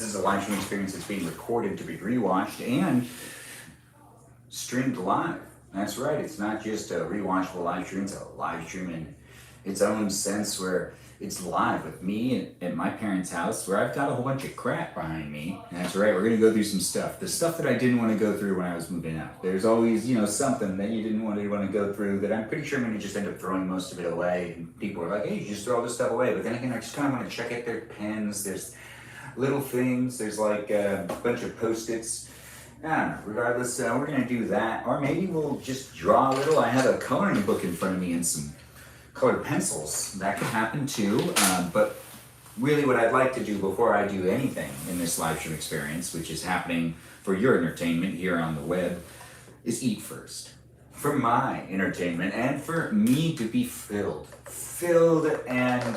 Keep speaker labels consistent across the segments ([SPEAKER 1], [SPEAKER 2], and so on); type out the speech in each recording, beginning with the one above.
[SPEAKER 1] this is a live stream experience that's being recorded to be rewatched and streamed live. That's right, it's not just a rewatchable live stream, it's a live stream in its own sense where it's live with me at my parents' house where I've got a whole bunch of crap behind me. That's right, we're gonna go through some stuff. The stuff that I didn't want to go through when I was moving out. There's always, something that you didn't want to go through that I'm pretty sure I'm gonna just end up throwing most of it away. And people are like, hey, you just throw all this stuff away. But then again, I just kind of want to check out their pens. There's little things, there's like a bunch of Post-its. I don't know, regardless, we're gonna do that. Or maybe we'll just draw a little. I have a coloring book in front of me and some colored pencils. That could happen too. But really what I'd like to do before I do anything in this live stream experience, which is happening for your entertainment here on the web, is eat first. For my entertainment and for me to be filled and,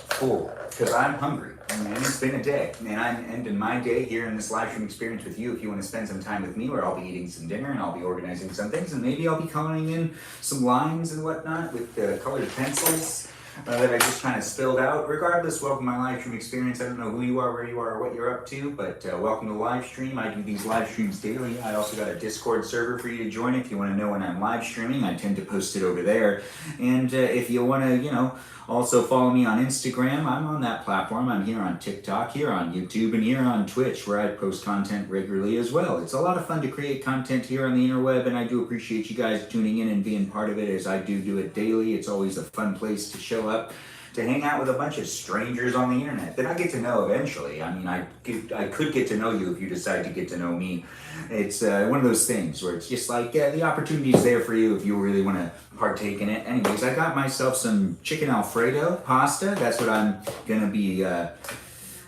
[SPEAKER 1] full, because I'm hungry. And it's been a day, and I'm ending my day here in this live stream experience with you. If you want to spend some time with me, where I'll be eating some dinner and I'll be organizing some things, and maybe I'll be coloring in some lines and whatnot with colored pencils that I just kind of spilled out. Regardless, welcome to my live stream experience. I don't know who you are, where you are, or what you're up to, but welcome to the live stream. I do these live streams daily. I also got a Discord server for you to join if you want to know when I'm live streaming. I tend to post it over there. And if you want to, also follow me on Instagram. I'm on that platform. I'm here on TikTok, here on YouTube, and here on Twitch, where I post content regularly as well. It's a lot of fun to create content here on the interweb, and I do appreciate you guys tuning in and being part of it as I do it daily. It's always a fun place to show up, to hang out with a bunch of strangers on the internet that I get to know eventually. I mean, I could get to know you if you decide to get to know me. It's one of those things where it's just like, the opportunity is there for you if you really want to partake in it. Anyways, I got myself some chicken Alfredo pasta. That's what I'm going to be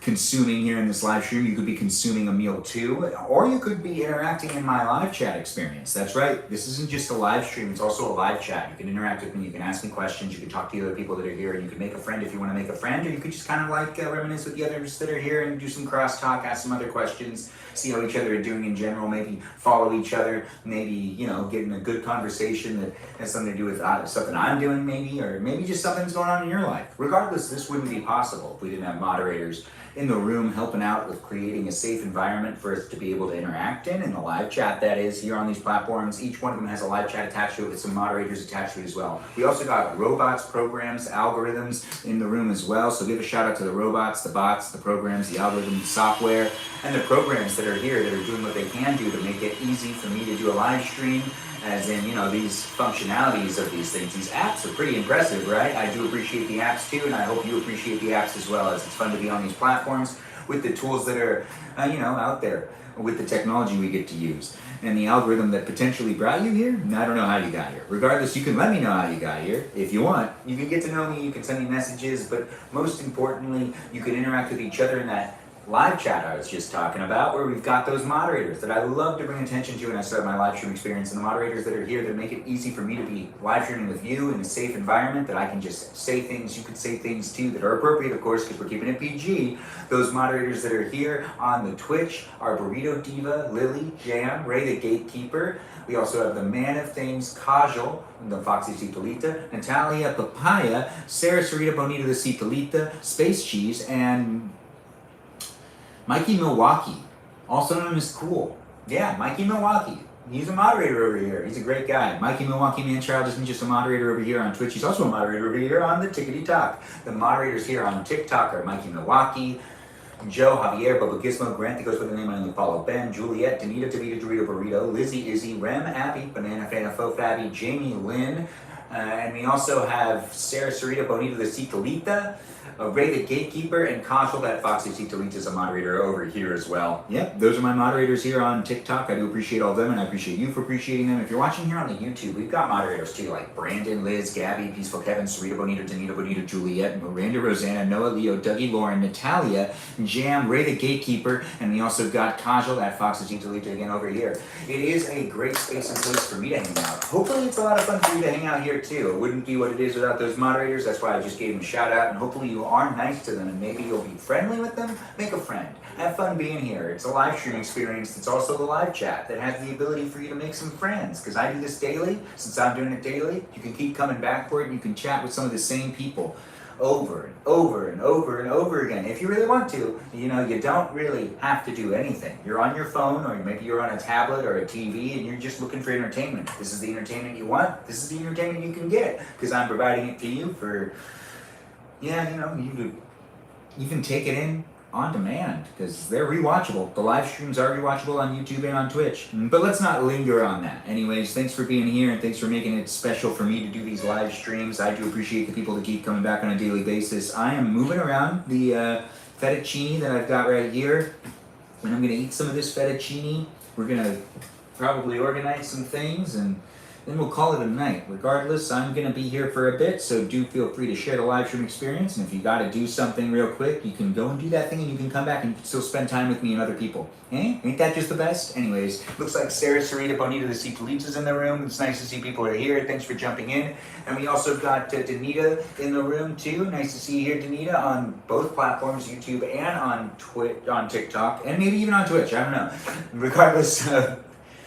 [SPEAKER 1] consuming here in this live stream. You could be consuming a meal too, or you could be interacting in my live chat experience. That's right, this isn't just a live stream, it's also a live chat. You can interact with me, you can ask me questions, you can talk to the other people that are here, and you can make a friend if you want to make a friend, or you could just kind of like reminisce with the others that are here and do some crosstalk, ask some other questions, see how each other are doing in general, maybe follow each other, maybe, get in a good conversation that has something to do with something I'm doing maybe, or maybe just something's going on in your life. Regardless, this wouldn't be possible if we didn't have moderators in the room helping out with creating a safe environment for us to be able to interact in the live chat that is here on these platforms. Each one of them has a live chat attached to it with some moderators attached to it as well. We also got robots, programs, algorithms in the room as well, so give a shout out to the robots, the bots, the programs, the algorithms, software, and the programs that are here that are doing what they can do to make it easy for me to do a live stream. As in, these functionalities of these things. These apps are pretty impressive, right? I do appreciate the apps too, and I hope you appreciate the apps as well, as it's fun to be on these platforms with the tools that are, out there, with the technology we get to use. And the algorithm that potentially brought you here, I don't know how you got here. Regardless, you can let me know how you got here. If you want, you can get to know me, you can send me messages, but most importantly, you can interact with each other in that live chat I was just talking about, where we've got those moderators that I love to bring attention to when I start my live stream experience, and the moderators that are here that make it easy for me to be live streaming with you in a safe environment, that I can just say things, you can say things too that are appropriate, of course, because we're keeping it PG. Those moderators that are here on the Twitch are Burrito Diva, Lily, Jam, Ray the Gatekeeper. We also have the Man of Things, Kajal, the Foxy Citolita, Natalia Papaya, Sarah Sarita Bonita the Citolita, Space Cheese, and Mikey Milwaukee, also known as Cool. Yeah, Mikey Milwaukee. He's a moderator over here. He's a great guy. Mikey Milwaukee Manchild isn't just a moderator over here on Twitch. He's also a moderator over here on the Tickety Talk. The moderators here on TikTok are Mikey Milwaukee, Joe, Javier, Bubba Gizmo, Grant that goes by the name I only follow, Ben, Juliet, Danita, Davida, Dorito, Burrito, Lizzie, Izzy, Rem, Appy, Banana, Fana, Fo, Fabby, Jamie, Lynn, and we also have Sarah Sarita Bonita the Citolita, Ray the Gatekeeper, and Kajal, that Foxy Citolita is a moderator over here as well. Yep, those are my moderators here on TikTok. I do appreciate all of them, and I appreciate you for appreciating them. If you're watching here on the YouTube, we've got moderators too, like Brandon, Liz, Gabby, Peaceful Kevin, Sarita Bonita, Danita Bonita, Juliet, Miranda, Rosanna, Noah, Leo, Dougie, Lauren, Natalia, Jam, Ray the Gatekeeper, and we also got Kajal, that Foxy Citolita again over here. It is a great space and place for me to hang out. Hopefully it's a lot of fun for you to hang out here too. It wouldn't be what it is without those moderators. That's why I just gave them a shout out, and hopefully you are nice to them, and maybe you'll be friendly with them. Make a friend. Have fun being here. It's a live stream experience. It's also the live chat that has the ability for you to make some friends, because I do this daily. Since I'm doing it daily, you can keep coming back for it, and you can chat with some of the same people over and over and over and over again. If you really want to, you don't really have to do anything. You're on your phone, or maybe you're on a tablet or a TV, and you're just looking for entertainment. This is the entertainment you want. This is the entertainment you can get, because I'm providing it to you for, you can take it in on demand, because they're rewatchable. The live streams are rewatchable on YouTube and on Twitch. But let's not linger on that. Anyways, thanks for being here, and thanks for making it special for me to do these live streams. I do appreciate the people that keep coming back on a daily basis. I am moving around the fettuccine that I've got right here, and I'm going to eat some of this fettuccine. We're going to probably organize some things, and then we'll call it a night. Regardless, I'm going to be here for a bit, so do feel free to share the live stream experience. And if you got to do something real quick, you can go and do that thing, and you can come back and still spend time with me and other people. Ain't that just the best? Anyways, looks like Sarah Sarita Bonita the Cicalitas in the room. It's nice to see people are here. Thanks for jumping in. And we also got Danita in the room too. Nice to see you here, Danita, on both platforms, YouTube and on TikTok, and maybe even on Twitch. I don't know. Regardless,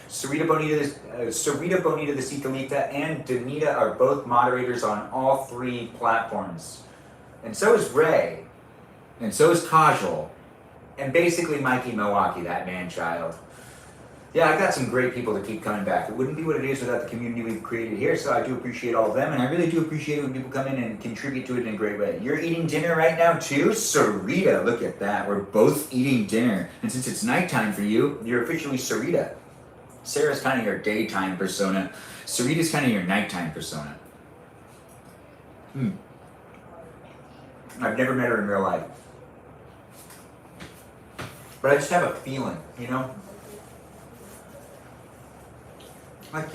[SPEAKER 1] Sarita Bonita the Cicalita and Danita are both moderators on all three platforms. And so is Ray. And so is Kajal. And basically Mikey Milwaukee, that man-child. Yeah, I've got some great people that keep coming back. It wouldn't be what it is without the community we've created here, so I do appreciate all of them, and I really do appreciate it when people come in and contribute to it in a great way. You're eating dinner right now too? Sarita, look at that. We're both eating dinner. And since it's nighttime for you, you're officially Sarita. Sarah's kind of your daytime persona. Sarita's kind of your nighttime persona. I've never met her in real life. But I just have a feeling, Like,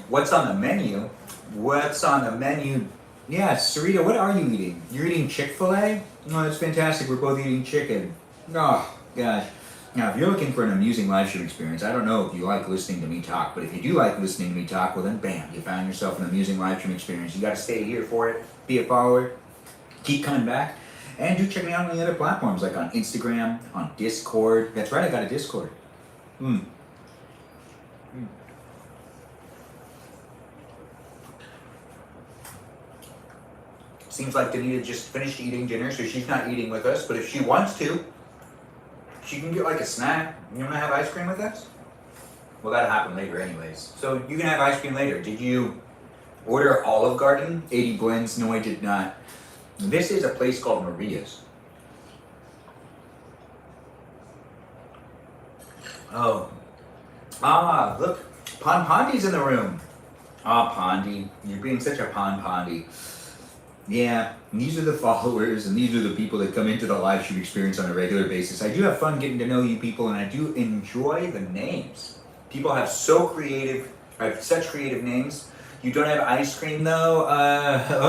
[SPEAKER 1] what's on the menu? What's on the menu? Yeah, Sarita, what are you eating? You're eating Chick-fil-A? Oh, that's fantastic. We're both eating chicken. Oh, gosh. Now, if you're looking for an amusing live stream experience, I don't know if you like listening to me talk, but if you do like listening to me talk, well then, bam, you found yourself an amusing live stream experience. You got to stay here for it, be a follower, keep coming back, and do check me out on the other platforms, like on Instagram, on Discord. That's right, I got a Discord. Seems like Danita just finished eating dinner, so she's not eating with us, but if she wants to, she can get like a snack. You want to have ice cream with us? Well, that'll happen later anyways. So you can have ice cream later. Did you order Olive Garden? 80 blends? No, I did not. This is a place called Maria's. Oh. Ah, look. Pondi's in the room. Ah, Pondi. You're being such a Pondi. Yeah, these are the followers, and these are the people that come into the live stream experience on a regular basis. I do have fun getting to know you people, and I do enjoy the names. People have such creative names. You don't have ice cream though?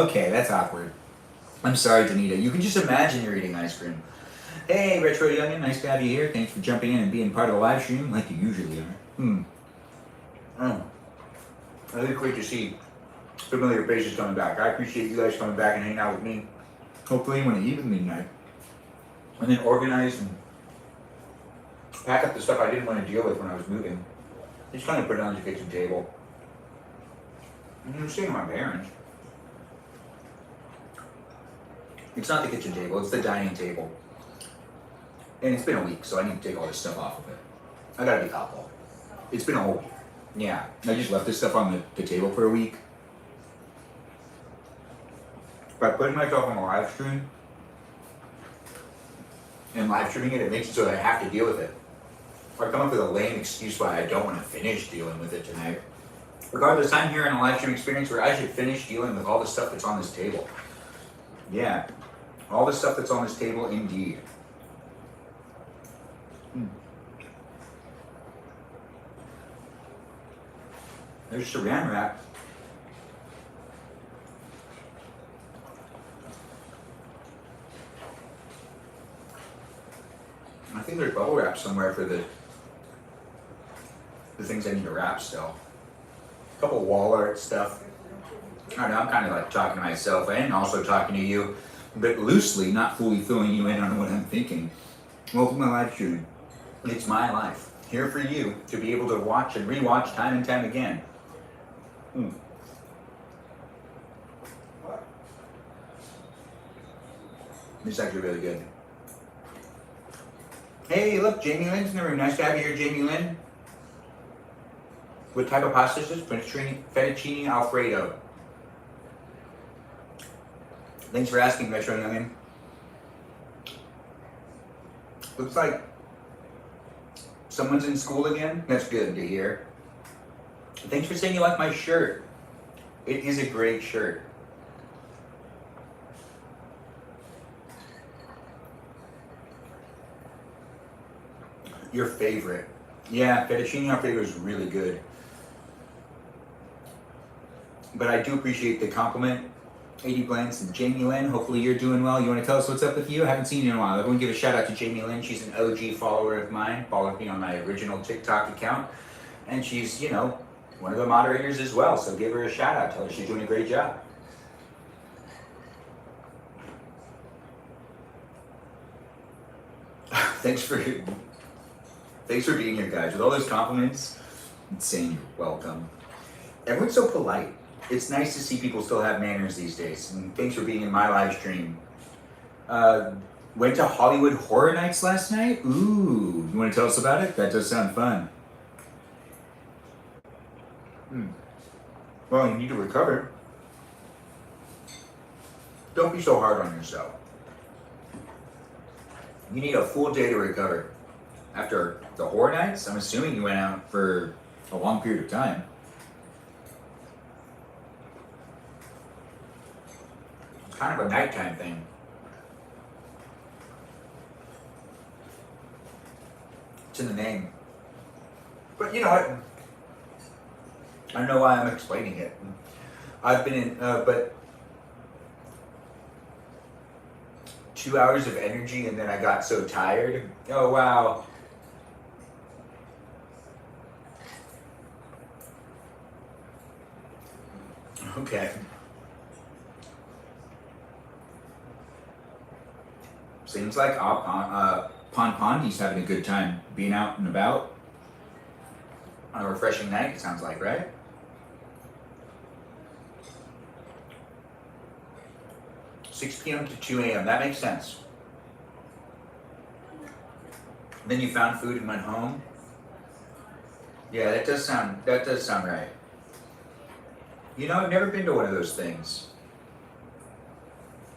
[SPEAKER 1] Okay, that's awkward. I'm sorry, Danita. You can just imagine you're eating ice cream. Hey, Retro Youngin, nice to have you here. Thanks for jumping in and being part of the live stream, like you usually are. I think it's great to see familiar faces coming back. I appreciate you guys coming back and hanging out with me. Hopefully you want to eat with me tonight. And then organize and pack up the stuff I didn't want to deal with when I was moving. Just kind of put it on the kitchen table. And I'm staying in my parents. It's not the kitchen table, it's the dining table. And it's been a week, so I need to take all this stuff off of it. I gotta be thoughtful. It's been a whole week. Yeah, I just left this stuff on the table for a week. By putting myself on a live stream and live streaming it, it makes it so that I have to deal with it. Or I come up with a lame excuse why I don't want to finish dealing with it tonight. Regardless, I'm here in a live stream experience where I should finish dealing with all the stuff that's on this table. Yeah, all the stuff that's on this table, indeed. There's saran wrap. I think there's bubble wrap somewhere for the things I need to wrap still. A couple of wall art stuff. I don't know, I'm kind of like talking to myself and also talking to you, but loosely, not fully filling you in on what I'm thinking. Welcome to my live stream. It's my life. Here for you to be able to watch and rewatch time and time again. It's actually really good. Hey, look, Jamie Lynn's in the room. Nice to have you here, Jamie Lynn. What type of pasta is this? Fettuccine Alfredo. Thanks for asking, Metro Youngin. Looks like someone's in school again. That's good to hear. Thanks for saying you like my shirt. It is a great shirt. Your favorite. Yeah, fettuccine Alfredo is really good. But I do appreciate the compliment. 80 Glance and Jamie Lynn, hopefully you're doing well. You want to tell us what's up with you? I haven't seen you in a while. Everyone give a shout out to Jamie Lynn. She's an OG follower of mine, followed me on my original TikTok account. And she's, you know, one of the moderators as well. So give her a shout out. Tell her she's doing a great job. Thanks for being here, guys. With all those compliments, and saying you're welcome. Everyone's so polite. It's nice to see people still have manners these days. And thanks for being in my live stream. Went to Hollywood Horror Nights last night. Ooh, you want to tell us about it? That does sound fun. Well, you need to recover. Don't be so hard on yourself. You need a full day to recover. After the Horror Nights, I'm assuming you went out for a long period of time. It's kind of a nighttime thing. It's in the name. But you know what? I don't know why I'm explaining it. I've been in, but 2 hours of energy and then I got so tired. Oh, wow. Okay. Seems like Pondi's having a good time being out and about on a refreshing night, it sounds like, right? $6 p.m. to 2 a.m. That makes sense. Then you found food and went home. Yeah, that does sound right. You know, I've never been to one of those things.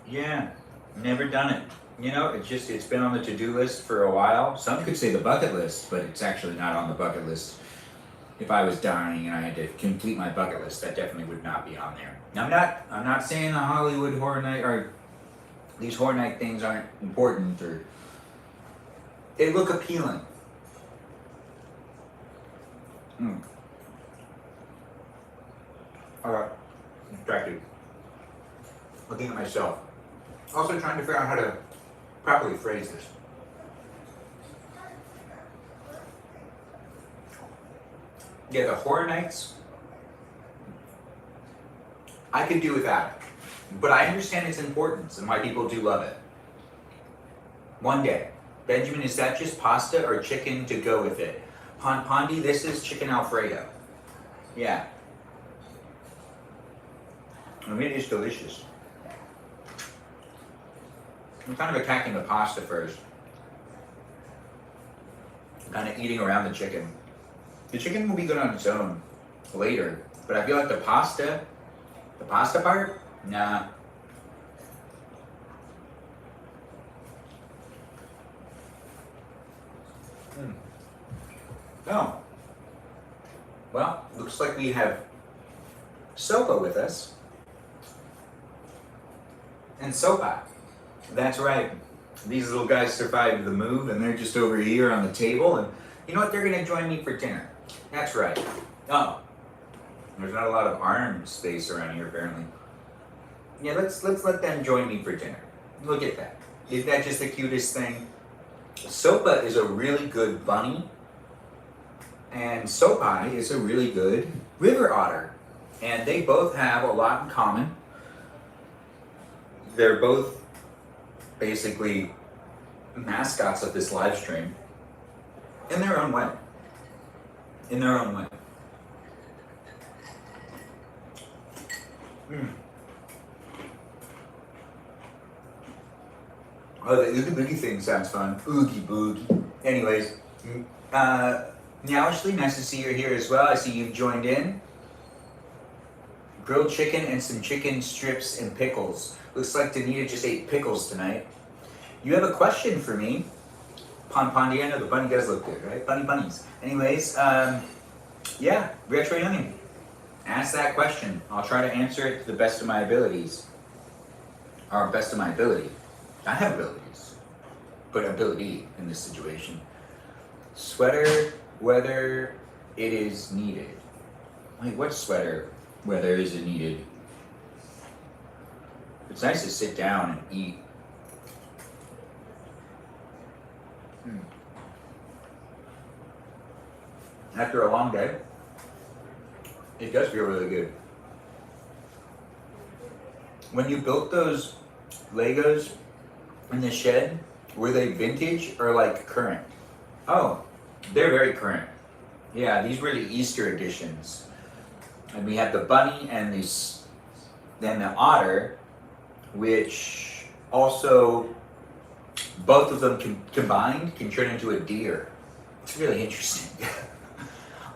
[SPEAKER 1] Yeah, never done it. You know, it's been on the to-do list for a while. Some could say the bucket list, but it's actually not on the bucket list. If I was dying and I had to complete my bucket list, that definitely would not be on there. I'm not saying the Hollywood Horror Night or these Horror Night things aren't important or they look appealing. Alright, distracted. Looking at myself. Also trying to figure out how to properly phrase this. Yeah, the Horror Nights, I could do without it. But I understand its importance and why people do love it. One day. Benjamin, is that just pasta or chicken to go with it? Pondi, this is chicken Alfredo. Yeah. I mean, it is delicious. I'm kind of attacking the pasta first. I'm kind of eating around the chicken. The chicken will be good on its own later, but I feel like the pasta part, nah. Oh. Well, looks like we have Sopa with us. And Sopa. That's right. These little guys survived the move and they're just over here on the table and you know what? They're gonna join me for dinner. That's right. Oh. There's not a lot of arm space around here apparently. Yeah, let's let them join me for dinner. Look at that. Isn't that just the cutest thing? Sopa is a really good bunny. And Sopai is a really good river otter. And they both have a lot in common. They're both basically mascots of this live stream in their own way. In their own way. Oh, the Oogie Boogie thing sounds fun. Oogie Boogie. Anyways, now Ashley, nice to see you here as well. I see you've joined in. Grilled chicken and some chicken strips and pickles. Looks like Danita just ate pickles tonight. You have a question for me? Pondiana, the bunny does look good, right? Bunnies. Anyways, yeah, Retro Youngin. Ask that question. I'll try to answer it to the best of my abilities. Or best of my ability. I have abilities, but ability in this situation. Sweater, whether it is needed. Wait, what sweater, whether is it needed? It's nice to sit down and eat. After a long day, it does feel really good. When you built those Legos in the shed, were they vintage or like current? Oh, they're very current. Yeah, these were the Easter editions. And we had the bunny and then the otter, which also, both of them combined can turn into a deer. It's really interesting.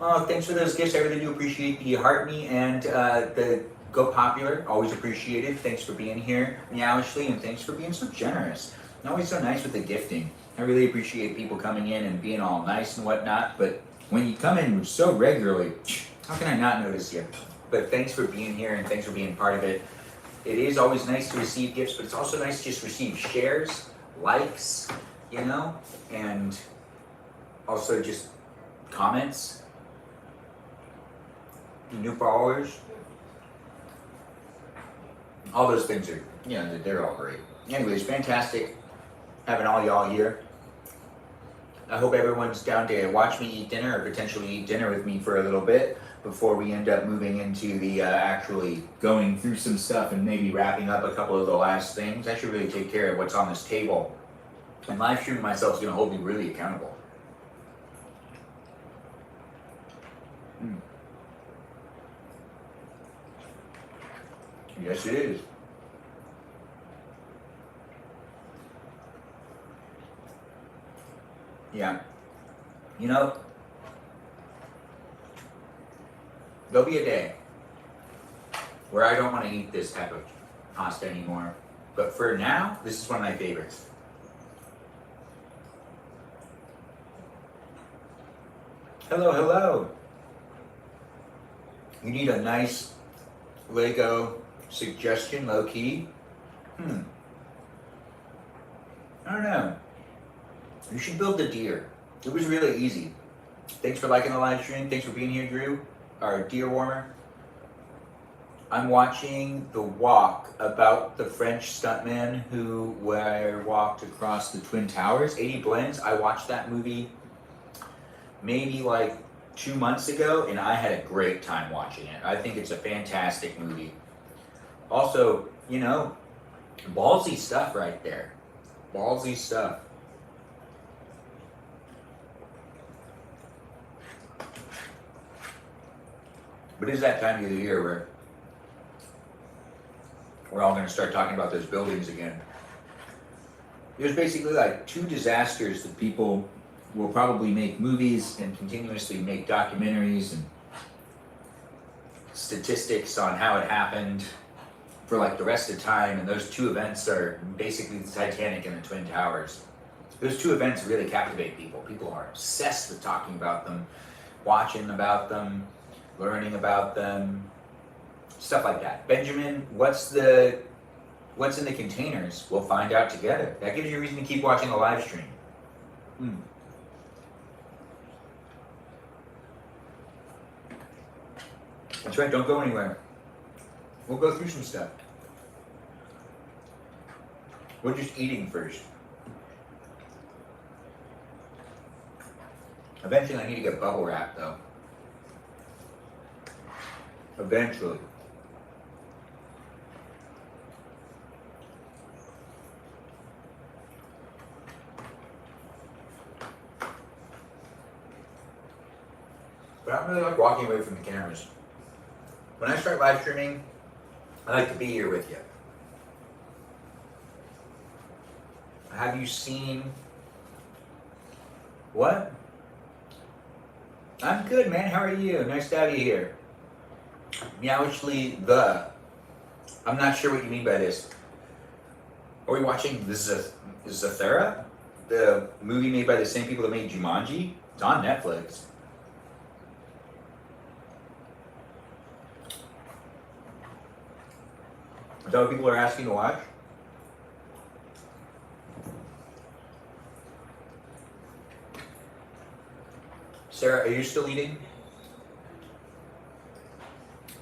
[SPEAKER 1] Oh, thanks for those gifts. I really do appreciate the heart me and the Go Popular. Always appreciated. Thanks for being here, Meowishly, and thanks for being so generous. And always so nice with the gifting. I really appreciate people coming in and being all nice and whatnot, but when you come in so regularly, how can I not notice you? But thanks for being here and thanks for being part of it. It is always nice to receive gifts, but it's also nice to just receive shares, likes, you know, and also just comments, new followers. All those things are, you know, they're all great. Anyways, fantastic having all y'all here. I hope everyone's down to watch me eat dinner or potentially eat dinner with me for a little bit before we end up moving into the actually going through some stuff and maybe wrapping up a couple of the last things. I should really take care of what's on this table. And live streaming myself is going to hold me really accountable. Yes, it is. Yeah. You know, there'll be a day where I don't want to eat this type of pasta anymore. But for now, this is one of my favorites. Hello, hello. You need a nice Lego suggestion, low key. I don't know. You should build the deer. It was really easy. Thanks for liking the live stream. Thanks for being here, Drew, our deer warmer. I'm watching The Walk about the French stuntman who walked across the Twin Towers. 80 Blends. I watched that movie maybe like 2 months ago, and I had a great time watching it. I think it's a fantastic movie. Also, you know, ballsy stuff right there. Ballsy stuff. But it's that time of the year where we're all going to start talking about those buildings again. There's basically like 2 disasters that people will probably make movies and continuously make documentaries and statistics on how it happened for like the rest of time. And those 2 events are basically the Titanic and the Twin Towers. Those 2 events really captivate people. People are obsessed with talking about them, watching about them, learning about them, stuff like that. Benjamin, what's in the containers? We'll find out together. That gives you a reason to keep watching the live stream. That's right, don't go anywhere. We'll go through some stuff. We're just eating first. Eventually I need to get bubble wrap though. Eventually. But I don't really like walking away from the cameras. When I start live streaming, I like to be here with you. I have you seen, what? I'm good, man. How are you? Nice to have you here. Meowishly I'm not sure what you mean by this. Are we watching Zathura? The movie made by the same people that made Jumanji? It's on Netflix. Is that what people are asking to watch? Sarah, are you still eating?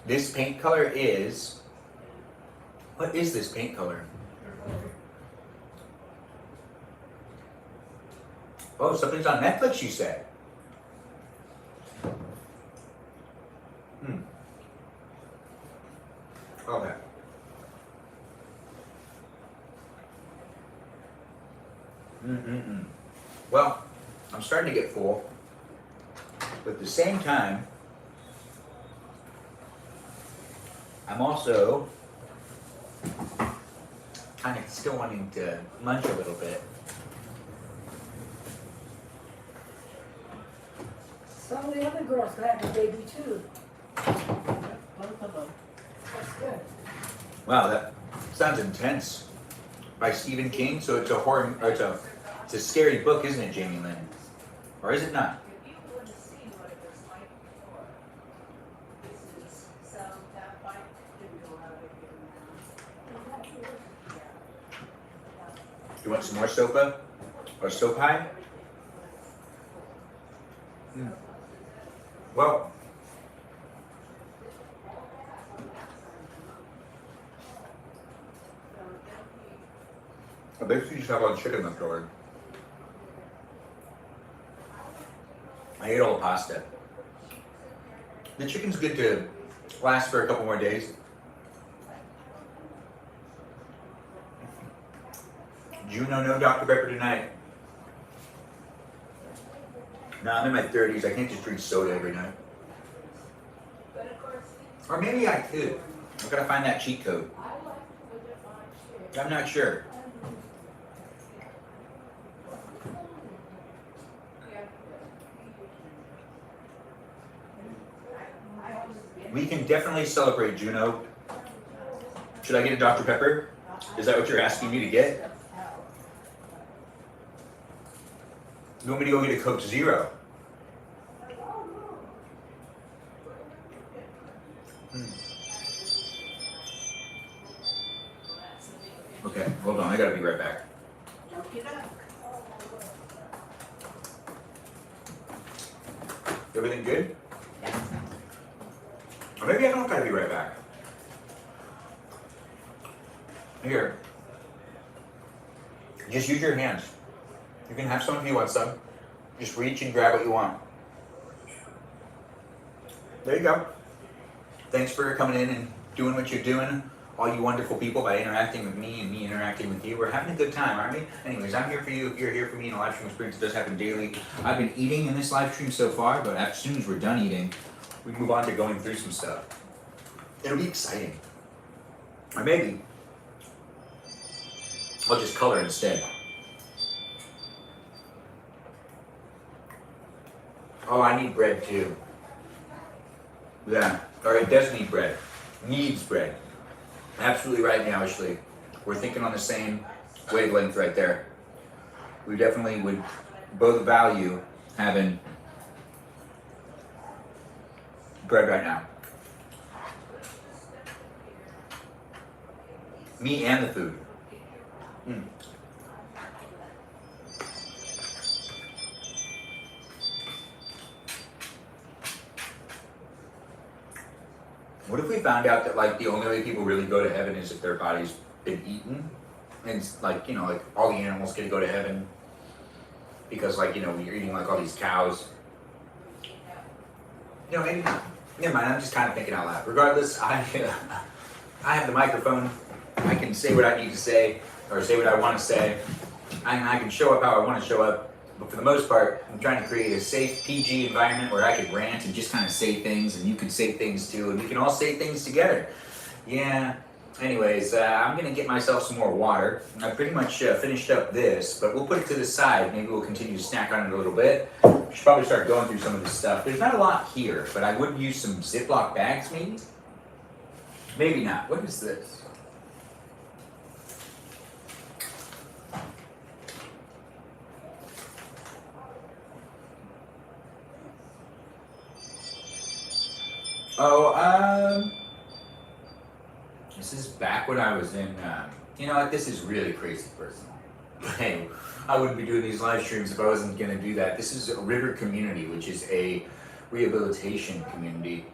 [SPEAKER 1] This paint color is... What is this paint color? Oh, something's on Netflix, you said. Okay. Well, I'm starting to get full, but at the same time, I'm also kind of still wanting to munch a little bit.
[SPEAKER 2] Some of the other girls could have a baby too. Both of them. That's good.
[SPEAKER 1] Wow, that sounds intense. By Stephen King, so it's a horror, or it's a scary book, isn't it, Jamie Lynn? Or is it not? You want some more sopa? Or soap pie? Well, I basically just have all the chicken left over. I ate all the pasta. The chicken's good to last for a couple more days. Juno, no Dr. Pepper tonight. No, I'm in my 30s. I can't just drink soda every night. Or maybe I could. I've got to find that cheat code. I'm not sure. We can definitely celebrate, Juno. Should I get a Dr. Pepper? Is that what you're asking me to get? You want me to go get a Coke Zero? Okay, hold on. I gotta be right back. Everything good? Or maybe I don't gotta be right back. Here. Just use your hands. You can have some if you want some. Just reach and grab what you want. There you go. Thanks for coming in and doing what you're doing, all you wonderful people, by interacting with me and me interacting with you. We're having a good time, aren't we? Anyways, I'm here for you. If you're here for me in a live stream experience, it does happen daily. I've been eating in this live stream so far, but as soon as we're done eating, we move on to going through some stuff. It'll be exciting. Or maybe I'll just color instead. Oh, I need bread too. Yeah, or it does need bread. Needs bread. Absolutely right now, Ashley. We're thinking on the same wavelength right there. We definitely would both value having bread right now. Me and the food. What if we found out that like the only way people really go to heaven is if their body's been eaten? And it's like, you know, like all the animals get to go to heaven because like, you know, you're eating like all these cows. You know, maybe not. Never mind, I'm just kind of thinking out loud. Regardless, I have the microphone. I can say what I need to say or say what I want to say. And I can show up how I want to show up. But for the most part, I'm trying to create a safe, PG environment where I could rant and just kind of say things, and you can say things too, and we can all say things together. Yeah, anyways, I'm gonna get myself some more water. I pretty much finished up this, but we'll put it to the side. Maybe we'll continue to snack on it a little bit. We should probably start going through some of this stuff. There's not a lot here, but I would use some Ziploc bags maybe? Maybe not. What is this? Oh, this is back when I was in, you know what, this is really crazy personal. Hey, I wouldn't be doing these live streams if I wasn't gonna do that. This is a River Community, which is a rehabilitation community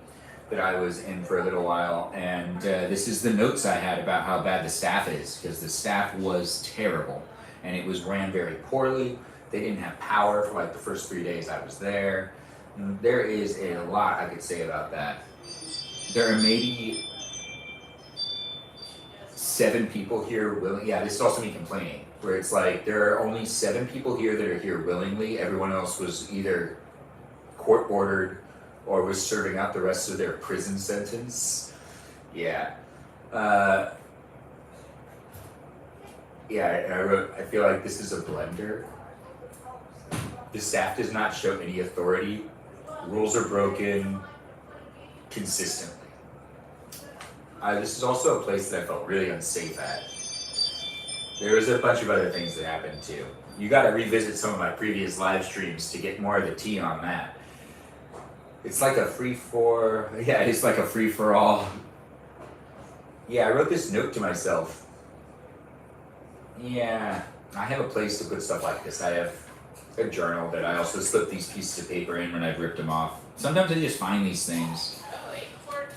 [SPEAKER 1] that I was in for a little while. And this is the notes I had about how bad the staff is, because the staff was terrible and it was ran very poorly. They didn't have power for like the first 3 days I was there. There is a lot I could say about that. There are maybe 7 people here willing. Yeah, this is also me complaining, where it's like there are only 7 people here that are here willingly. Everyone else was either court ordered or was serving out the rest of their prison sentence. Yeah. I wrote, I feel like this is a blender. The staff does not show any authority. Rules are broken consistently. This is also a place that I felt really unsafe at. There was a bunch of other things that happened too. You gotta revisit some of my previous live streams to get more of the tea on that. It's like a it's like a free for all. Yeah, I wrote this note to myself. Yeah, I have a place to put stuff like this. I have a journal that I also slip these pieces of paper in when I've ripped them off. Sometimes I just find these things.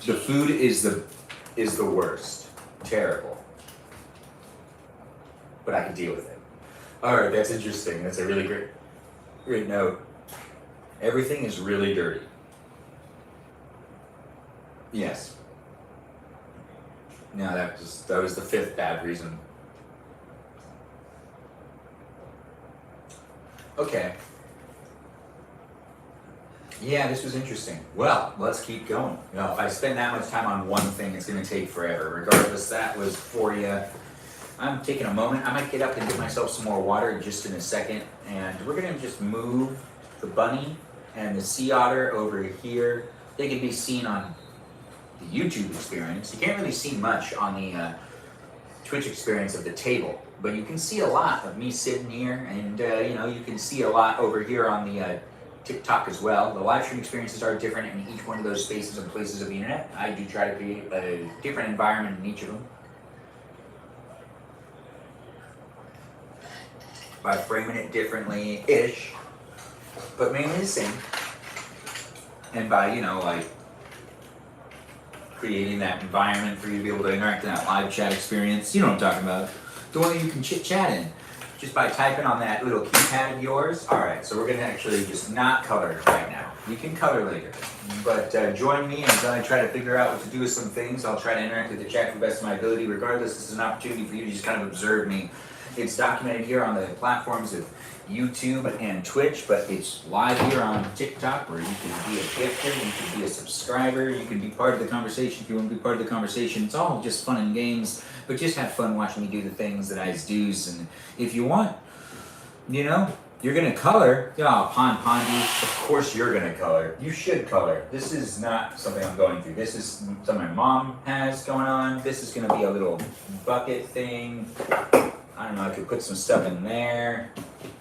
[SPEAKER 1] The food is the worst. Terrible. But I can deal with it. Alright, that's interesting. That's a really great note. Everything is really dirty. Yes. No, that was the 5th bad reason. Okay. Yeah, this was interesting. Well, let's keep going. You know, if I spend that much time on one thing, it's going to take forever. Regardless, that was for you. I'm taking a moment. I might get up and get myself some more water just in a second. And we're going to just move the bunny and the sea otter over here. They can be seen on the YouTube experience. You can't really see much on the Twitch experience of the table. But you can see a lot of me sitting here. And, you know, you can see a lot over here on the TikTok as well. The live stream experiences are different in each one of those spaces and places of the internet. I do try to create a different environment in each of them by framing it differently-ish, but mainly the same. And by, you know, like creating that environment for you to be able to interact in that live chat experience. You know what I'm talking about. The one that you can chit-chat in. Just by typing on that little keypad of yours. All right, so we're gonna actually just not color right now. You can color later, but join me as I try to figure out what to do with some things. I'll try to interact with the chat to the best of my ability. Regardless, this is an opportunity for you to just kind of observe me. It's documented here on the platforms of YouTube and Twitch, but it's live here on TikTok, where you can be a gifter, you can be a subscriber, you can be part of the conversation if you want to be part of the conversation. It's all just fun and games, but just have fun watching me do the things that I do. And if you want, you know, you're gonna color. Oh, Pondy, of course you're gonna color. You should color. This is not something I'm going through. This is something my mom has going on. This is gonna be a little bucket thing. I don't know, I could put some stuff in there.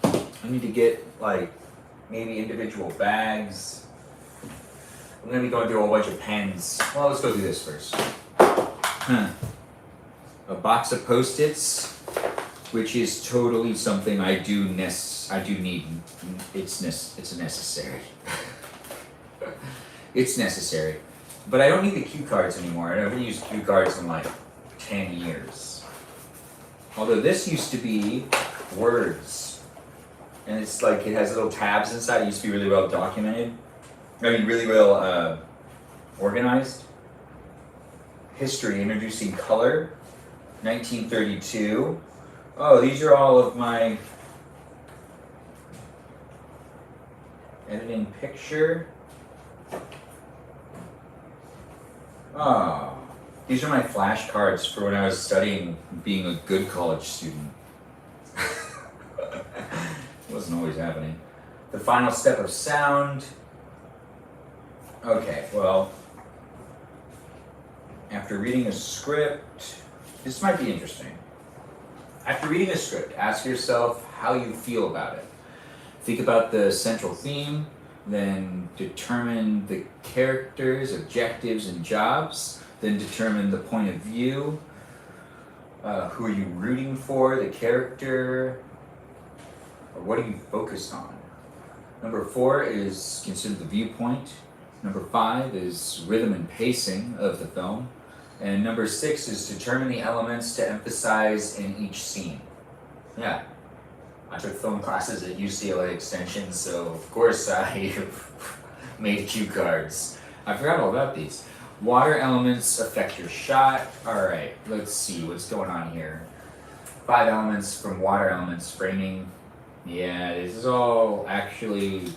[SPEAKER 1] I need to get, like, maybe individual bags. I'm gonna be going through a whole bunch of pens. Well, let's go do this first. A box of Post-its, which is totally something I do need. It's necessary. It's necessary. But I don't need the cue cards anymore. I haven't used cue cards in like 10 years. Although this used to be words. And it's like, it has little tabs inside. It used to be really well documented. I mean, really well organized. History, introducing color, 1932. Oh, these are all of my editing picture. Oh, These are my flashcards for when I was studying being a good college student. It wasn't always happening. The final step of sound. Okay, well, after reading a script, this might be interesting. After reading a script, ask yourself how you feel about it. Think about the central theme, then determine the characters, objectives, and jobs. Then determine the point of view. Who are you rooting for, the character, or what are you focused on? Number 4 is consider the viewpoint. Number 5 is rhythm and pacing of the film. And number 6 is determine the elements to emphasize in each scene. Yeah, I took film classes at UCLA Extension, so of course I made cue cards. I forgot all about these. Water elements affect your shot. All right, let's see what's going on here. 5 elements from water elements, framing. Yeah, this is all actually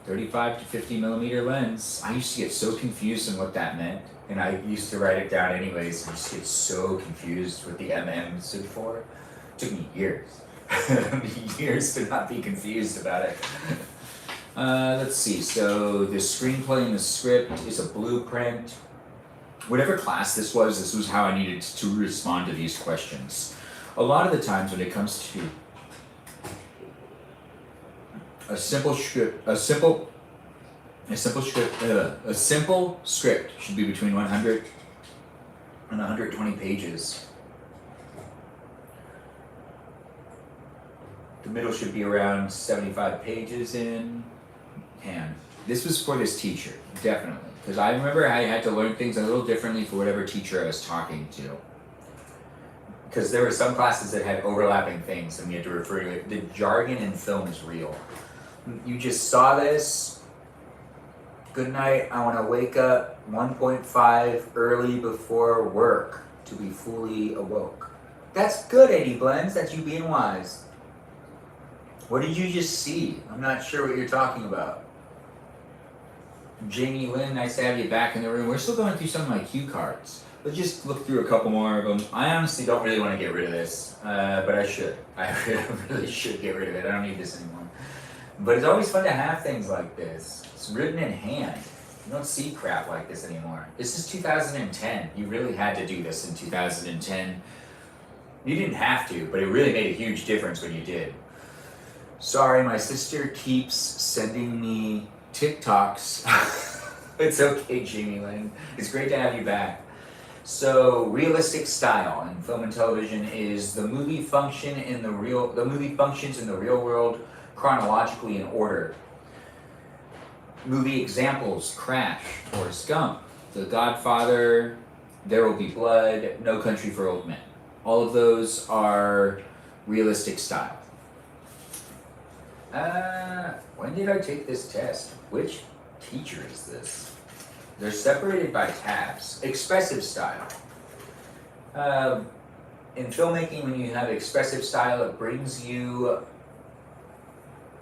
[SPEAKER 1] 35 to 50 millimeter lens. I used to get so confused in what that meant, and I used to write it down anyways. I used to get so confused what the MM stood for. It took me years, years to not be confused about it. Let's see, so the screenplay and the script is a blueprint. Whatever class this was how I needed to respond to these questions. A lot of the times when it comes to a simple script should be between 100 and 120 pages. The middle should be around 75 pages in. And this was for this teacher, definitely. Because I remember I had to learn things a little differently for whatever teacher I was talking to. Because there were some classes that had overlapping things and we had to refer to it. The jargon in film is real. You just saw this. Good night, I want to wake up 1.5 early before work to be fully awoke. That's good, Eddie Blends, that's you being wise. What did you just see? I'm not sure what you're talking about. Jamie Lynn, nice to have you back in the room. We're still going through some of my cue cards. Let's just look through a couple more of them. I honestly don't really want to get rid of this, but I should. I really should get rid of it. I don't need this anymore. But it's always fun to have things like this. It's written in hand. You don't see crap like this anymore. This is 2010. You really had to do this in 2010. You didn't have to, but it really made a huge difference when you did. Sorry, my sister keeps sending me TikToks. It's okay, Jamie Lynn. It's great to have you back. So, realistic style in film and television is the movie functions in the real world chronologically in order. Movie examples: Crash, Forrest Gump, The Godfather, There Will Be Blood, No Country for Old Men. All of those are realistic style. When did I take this test? Which teacher is this? They're separated by tabs. Expressive style. In filmmaking, when you have expressive style, it brings you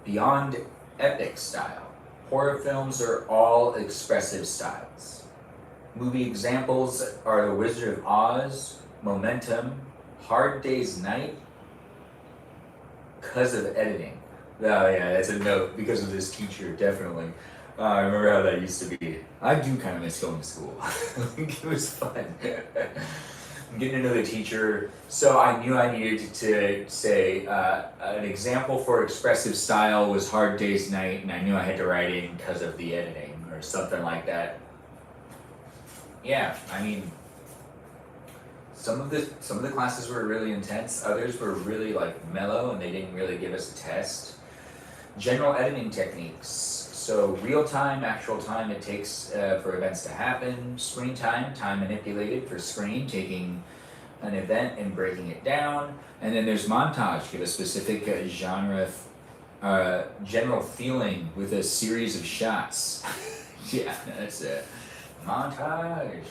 [SPEAKER 1] beyond epic style. Horror films are all expressive styles. Movie examples are The Wizard of Oz, Momentum, Hard Day's Night, because of editing. Oh yeah, that's a note, because of this teacher, definitely. I remember how that used to be. I do kind of miss going to school. It was fun. Getting to know the teacher. So I knew I needed to say an example for expressive style was Hard Day's Night, and I knew I had to write in because of the editing or something like that. Yeah, I mean, some of the classes were really intense. Others were really like mellow, and they didn't really give us a test. General editing techniques. So real time, actual time it takes for events to happen. Screen time, time manipulated for screen, taking an event and breaking it down. And then there's montage, give a specific genre, general feeling with a series of shots. Yeah, that's it. Montage.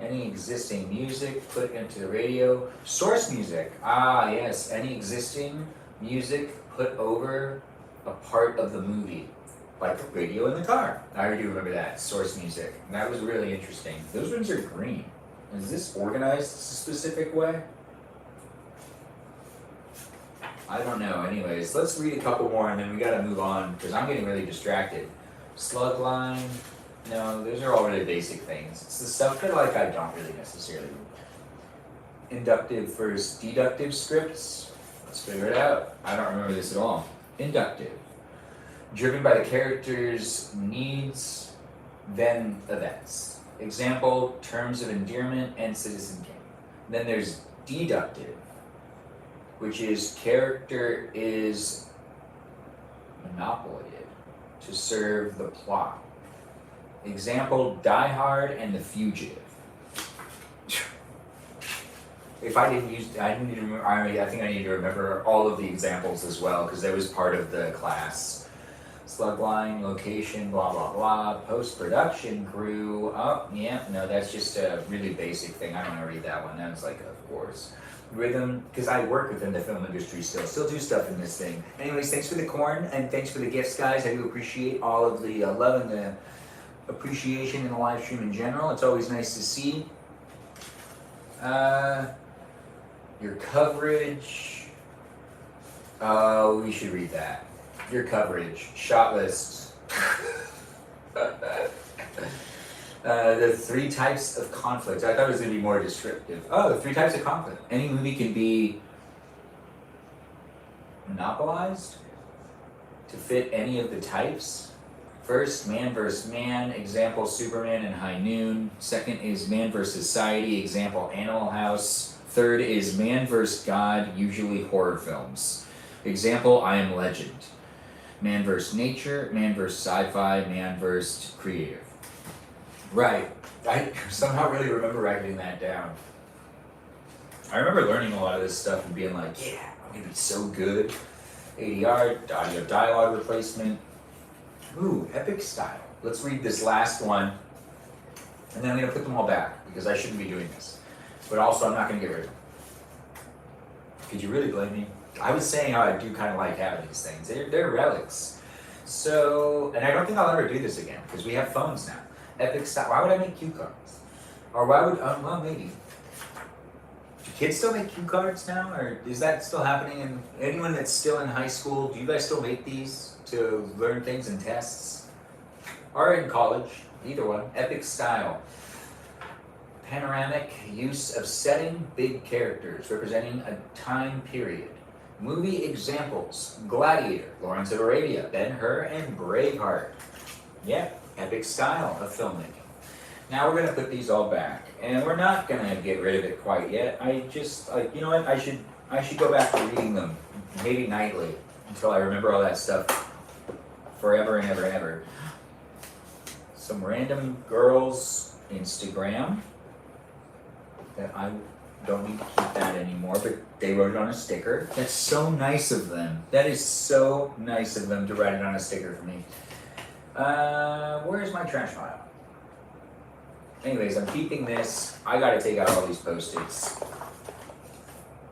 [SPEAKER 1] Any existing music put into the radio. Source music. Ah, yes. Any existing music put over a part of the movie. Like the radio in the car. I already remember that. Source music. And that was really interesting. Those ones are green. Is this organized a specific way? I don't know. Anyways, let's read a couple more and then we gotta move on because I'm getting really distracted. Slug line. No, those are all really basic things. It's the stuff that like I don't really necessarily read. Inductive versus deductive scripts. Let's figure it out. I don't remember this at all. Inductive. Driven by the character's needs, then events. Example, terms of endearment and Citizen Kane. Then there's deductive, which is character is monopolied to serve the plot. Example, Die Hard and The Fugitive. If I didn't use, I need to remember, I think I need to remember all of the examples as well because that was part of the class. Slug line, location, blah, blah, blah. Post-production crew. Oh, yeah, no, that's just a really basic thing. I don't want to read that one. That was like, of course. Rhythm, because I work within the film industry still do stuff in this thing. Anyways, thanks for the corn and thanks for the gifts, guys. I do appreciate all of the love and the appreciation in the live stream in general. It's always nice to see. Your coverage. Oh, we should read that. Your coverage. Shot list. The 3 types of conflict. I thought it was going to be more descriptive. Oh, the 3 types of conflict. Any movie can be monopolized to fit any of the types. First, man versus man. Example, Superman and High Noon. Second is man versus society. Example, Animal House. Third is man versus God, usually horror films. Example, I Am Legend. Man versus nature, man versus sci-fi, man versus creative. Right. I somehow really remember writing that down. I remember learning a lot of this stuff and being like, yeah, I'm gonna be so good. ADR, audio dialogue replacement. Ooh, epic style. Let's read this last one. And then I'm gonna put them all back because I shouldn't be doing this. But also I'm not gonna get rid of them. Could you really blame me? I was saying how I do kind of like having these things. They're relics. So, and I don't think I'll ever do this again because we have phones now. Epic style. Why would I make cue cards? Or why would, well, maybe. Do kids still make cue cards now? Or is that still happening? And anyone that's still in high school, do you guys still make these to learn things in tests? Or in college? Either one. Epic style. Panoramic use of setting, big characters representing a time period. Movie examples: Gladiator, Lawrence of Arabia, Ben-Hur, and Braveheart. Yeah, epic style of filmmaking. Now we're gonna put these all back, and we're not gonna get rid of it quite yet. I just, like, you know what? I should go back to reading them, maybe nightly, until I remember all that stuff forever and ever and ever. Some random girls' Instagram that I don't need to keep that anymore, but they wrote it on a sticker. That's so nice of them. That is so nice of them to write it on a sticker for me. Where's my trash pile? Anyways, I'm keeping this. I gotta take out all these Post-its.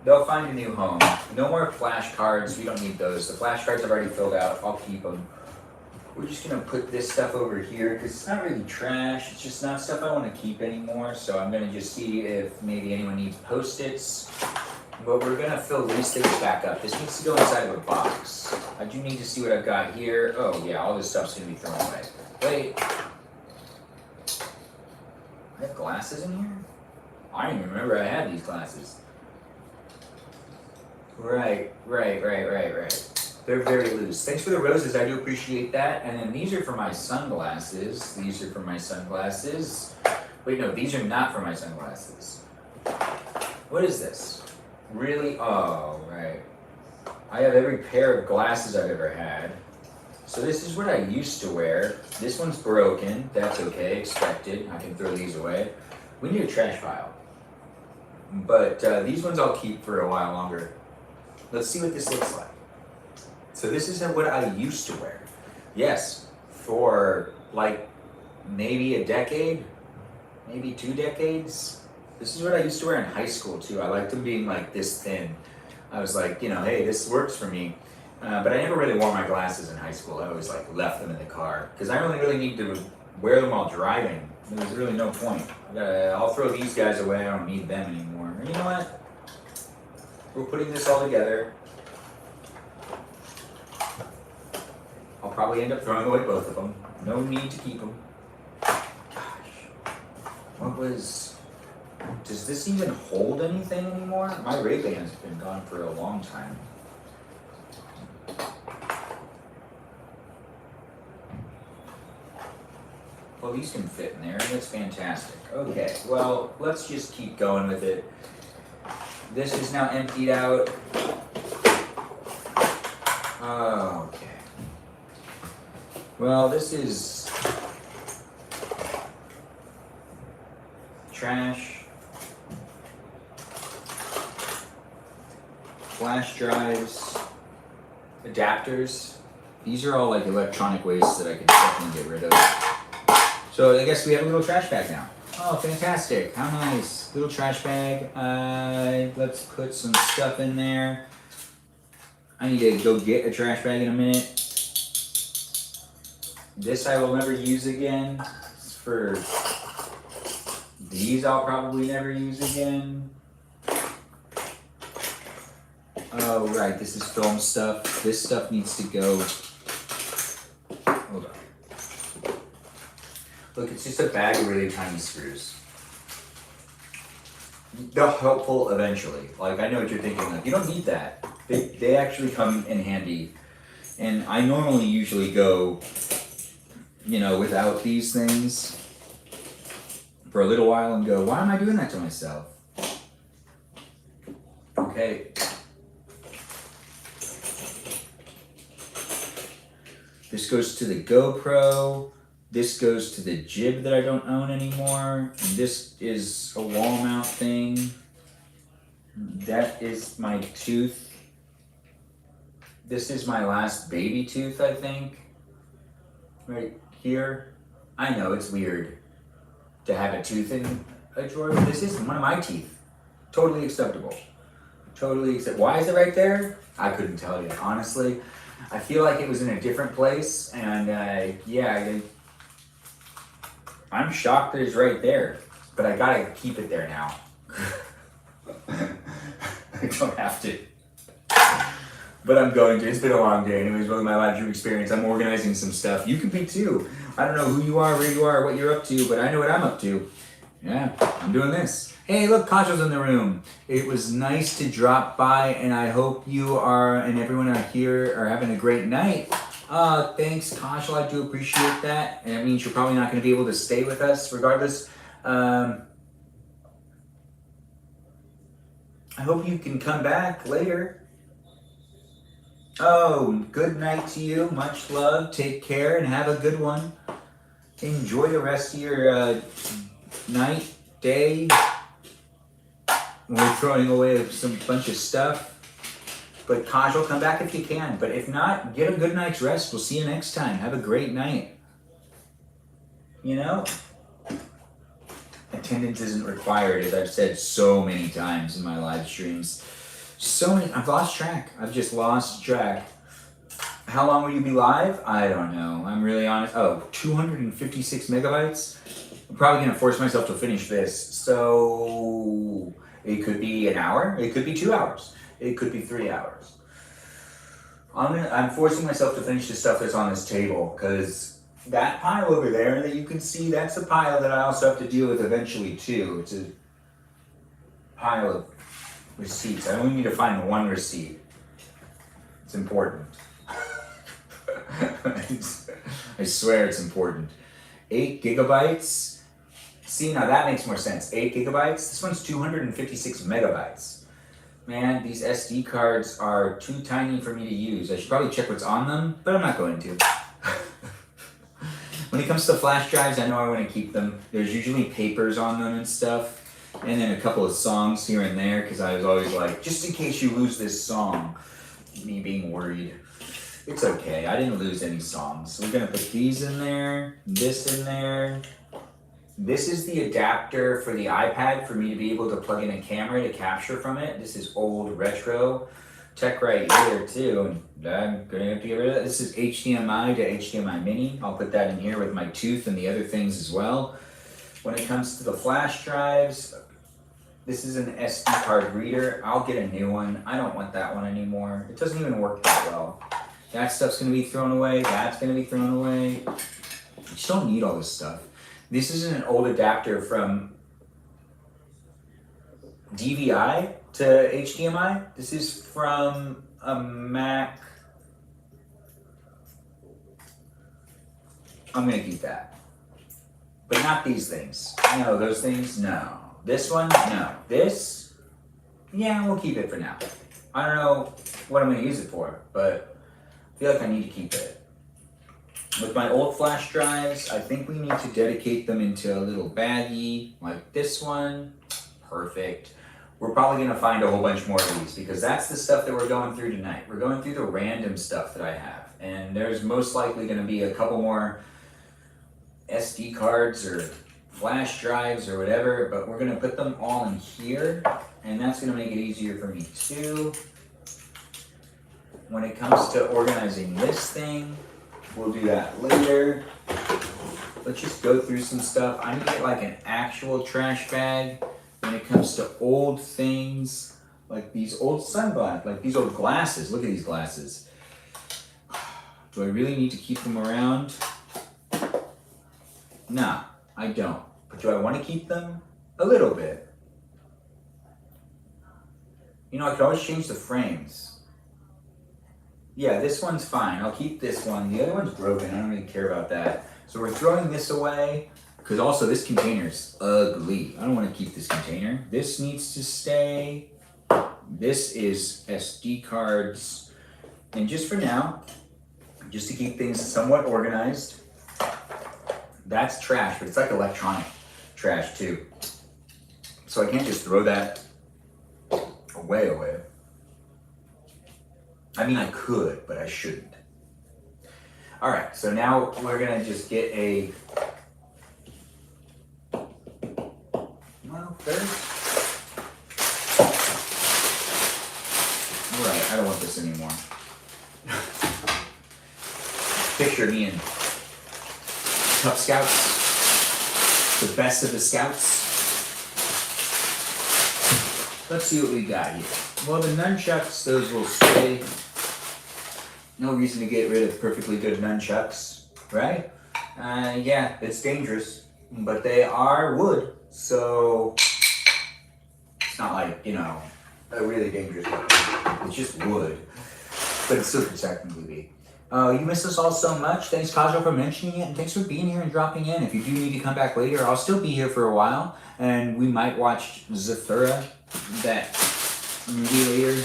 [SPEAKER 1] They'll find a new home. No more flashcards. We don't need those. The flashcards I've already filled out. I'll keep them. We're just gonna put this stuff over here because it's not really trash. It's just not stuff I want to keep anymore. So I'm gonna just see if maybe anyone needs Post-its. But we're gonna fill these things back up. This needs to go inside of a box. I do need to see what I've got here. Oh yeah, all this stuff's gonna be thrown away. Wait. I have glasses in here? I don't even remember I had these glasses. Right. They're very loose. Thanks for the roses, I do appreciate that. And then these are for my sunglasses. These are for my sunglasses. Wait, no, these are not for my sunglasses. What is this? Really? Oh, right. I have every pair of glasses I've ever had. So this is what I used to wear. This one's broken. That's okay, expected. I can throw these away. We need a trash pile. But these ones I'll keep for a while longer. Let's see what this looks like. So this is what I used to wear. Yes, for like maybe a decade, maybe 2 decades. This is what I used to wear in high school too. I liked them being like this thin. I was like, you know, hey, this works for me. But I never really wore my glasses in high school. I always like left them in the car because I only really need to wear them while driving. There's really no point. I'll throw these guys away. I don't need them anymore. You know what? We're putting this all together. I'll probably end up throwing away both of them. No need to keep them. Gosh. What was... Does this even hold anything anymore? My Ray-Bans have been gone for a long time. Well, these can fit in there. That's fantastic. Okay, well, let's just keep going with it. This is now emptied out. Okay. Well, this is trash, flash drives, adapters. These are all like electronic waste that I can definitely get rid of. So I guess we have a little trash bag now. Oh, fantastic. How nice. Little trash bag. Let's put some stuff in there. I need to go get a trash bag in a minute. This I will never use again. For these I'll probably never use again. Oh, right. This is film stuff. This stuff needs to go. Hold on. Look, it's just a bag of really tiny screws. They're helpful eventually. Like, I know what you're thinking. Like, you don't need that. They actually come in handy. And I normally usually go, you know, without these things for a little while and go, why am I doing that to myself? Okay. This goes to the GoPro. This goes to the jib that I don't own anymore. And this is a wall mount thing. That is my tooth. This is my last baby tooth, I think. Right here. I know it's weird to have a tooth in a drawer. This is one of my teeth. Totally acceptable. Totally accept. Why is it right there? I couldn't tell you, honestly. I feel like it was in a different place, and yeah, I'm shocked that it's right there, but I gotta keep it there now. I don't have to. But I'm going to. It's been a long day. Anyways, welcome to my live stream experience. I'm organizing some stuff. You can be too. I don't know who you are, where you are, what you're up to, but I know what I'm up to. Yeah, I'm doing this. Hey, look, Kasha's in the room. It was nice to drop by, and I hope you are, and everyone out here are having a great night. Thanks, Kasha. I do appreciate that. And that means you're probably not going to be able to stay with us regardless. I hope you can come back later. Oh, good night to you. Much love. Take care and have a good one. Enjoy the rest of your night, day. We're throwing away some bunch of stuff. But Kaj, come back if you can. But if not, get a good night's rest. We'll see you next time. Have a great night. You know? Attendance isn't required, as I've said so many times in my live streams. So many, I've lost track. I've just lost track. How long will you be live? I don't know. I'm really honest. Oh, 256 megabytes? I'm probably going to force myself to finish this. So it could be an hour. It could be 2 hours. It could be 3 hours. I'm forcing myself to finish the stuff that's on this table because that pile over there that you can see, that's a pile that I also have to deal with eventually too. It's a pile of receipts. I only need to find one receipt. It's important. I swear it's important. 8 gigabytes. See, now that makes more sense. 8 gigabytes. This one's 256 megabytes. Man, these SD cards are too tiny for me to use. I should probably check what's on them, but I'm not going to. When it comes to flash drives, I know I want to keep them. There's usually papers on them and stuff. And then a couple of songs here and there, because I was always like, just in case you lose this song. Me being worried. It's okay, I didn't lose any songs. So we're gonna put these in there, this in there. This is the adapter for the iPad for me to be able to plug in a camera to capture from it. This is old retro. tech right here too. And I'm gonna have to get rid of that. This is HDMI to HDMI mini. I'll put that in here with my tooth and the other things as well. When it comes to the flash drives, this is an SD card reader. I'll get a new one. I don't want that one anymore. It doesn't even work that well. That stuff's gonna be thrown away. That's gonna be thrown away. You just don't need all this stuff. This is an old adapter from DVI to HDMI. This is from a Mac. I'm gonna keep that. But not these things. No, those things, no. This one, no. This, yeah, we'll keep it for now. I don't know what I'm gonna use it for, but I feel like I need to keep it. With my old flash drives, I think we need to dedicate them into a little baggie, like this one. Perfect. We're probably gonna find a whole bunch more of these because that's the stuff that we're going through tonight. We're going through the random stuff that I have. And there's most likely gonna be a couple more SD cards or flash drives or whatever, but we're gonna put them all in here, and that's gonna make it easier for me too. When it comes to organizing this thing, we'll do that later. Let's just go through some stuff. I need to get like an actual trash bag when it comes to old things, like these old sunglasses, like these old glasses. Look at these glasses. Do I really need to keep them around? Nah, I don't. But do I want to keep them? A little bit. You know, I could always change the frames. Yeah, this one's fine. I'll keep this one. The other one's broken. I don't really care about that. So we're throwing this away. Because also this container's ugly. I don't want to keep this container. This needs to stay. This is SD cards. And just for now, just to keep things somewhat organized, that's trash, but it's like electronic trash too. So I can't just throw that away. I mean, I could, but I shouldn't. All right, so now we're gonna just get a, well, first, all right, I don't want this anymore. Picture me in Cub Scouts, the best of the Scouts. Let's see what we got here. Well, the nunchucks, those will stay. No reason to get rid of perfectly good nunchucks, right? Yeah, it's dangerous, but they are wood, so it's not like, you know, a really dangerous weapon. It's just wood, but it still could technically be. You miss us all so much. Thanks, Kajo, for mentioning it, and thanks for being here and dropping in. If you do need to come back later, I'll still be here for a while, and we might watch Zathura, that movie later.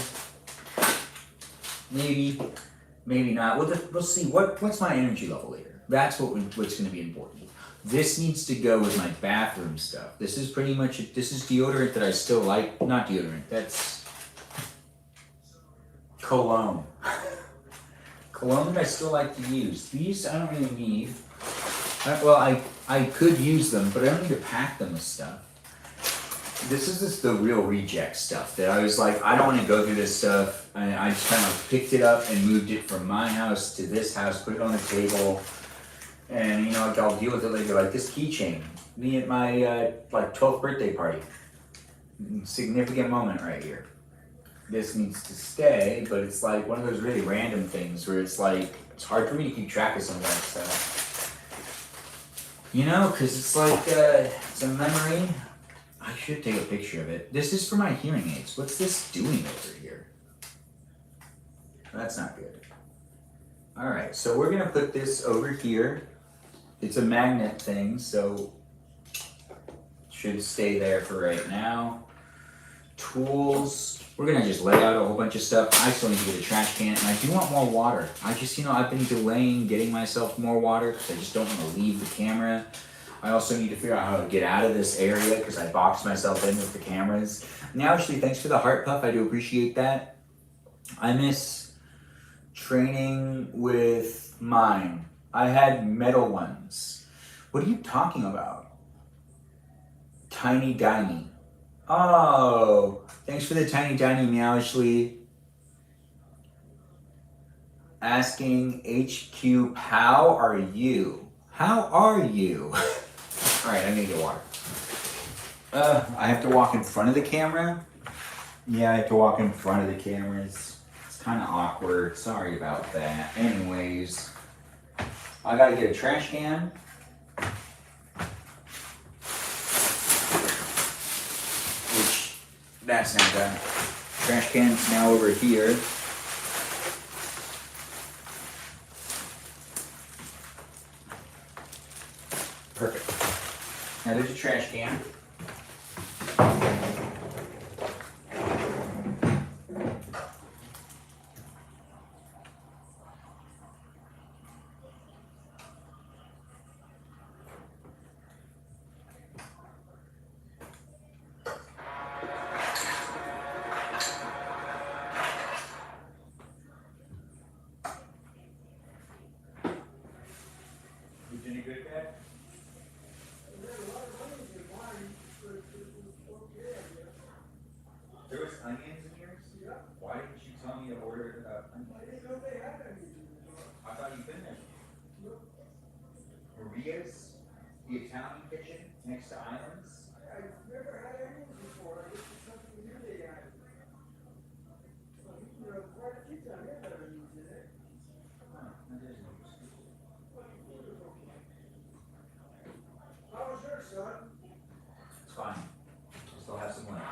[SPEAKER 1] Maybe not. We'll see. What's my energy level later? That's what's going to be important. This needs to go with my bathroom stuff. This is pretty much this is deodorant that I still like. Not deodorant. That's cologne. Cologne that I still like to use. These I don't really need. I could use them, but I don't need to pack them with stuff. This is just the real reject stuff that I was like, I don't want to go through this stuff. I just kind of picked it up and moved it from my house to this house, put it on the table, and you know, I'll deal with it later. Like this keychain, me at my like 12th birthday party, significant moment right here. This needs to stay, but it's like one of those really random things where it's like, it's hard for me to keep track of some of that stuff. You know, because it's like, it's a memory. I should take a picture of it. This is for my hearing aids. What's this doing over here? That's not good. All right, so we're gonna put this over here. It's a magnet thing, so it should stay there for right now. Tools. We're gonna just lay out a whole bunch of stuff. I still need to get a trash can, and I do want more water. I just, you know, I've been delaying getting myself more water because I just don't want to leave the camera. I also need to figure out how to get out of this area because I boxed myself in with the cameras. Now, actually, thanks for the heart puff. I do appreciate that. I miss training with mine. I had metal ones. What are you talking about? Tiny Diny. Oh, thanks for the Tiny Diny, Meowishly. asking HQ, how are you? How are you? All right, I'm gonna get water. I have to walk in front of the camera. Yeah, I have to walk in front of the cameras. It's kind of awkward. Sorry about that. Anyways, I gotta get a trash can. Which, that's not done. Trash can's now over here. Perfect. Now there's a trash can. You doing good, Dad? There was onions in yours? Yeah. Why didn't you tell me to order onions? I didn't know they had onions in the jar. I thought you'd been there. Nope. Maria's, the Italian kitchen next to Islands. I've never had onions before. This is something new they added. Quite a few times they had onions in it. Huh, that is interesting. How was yours, son? It's fine. I still have some left.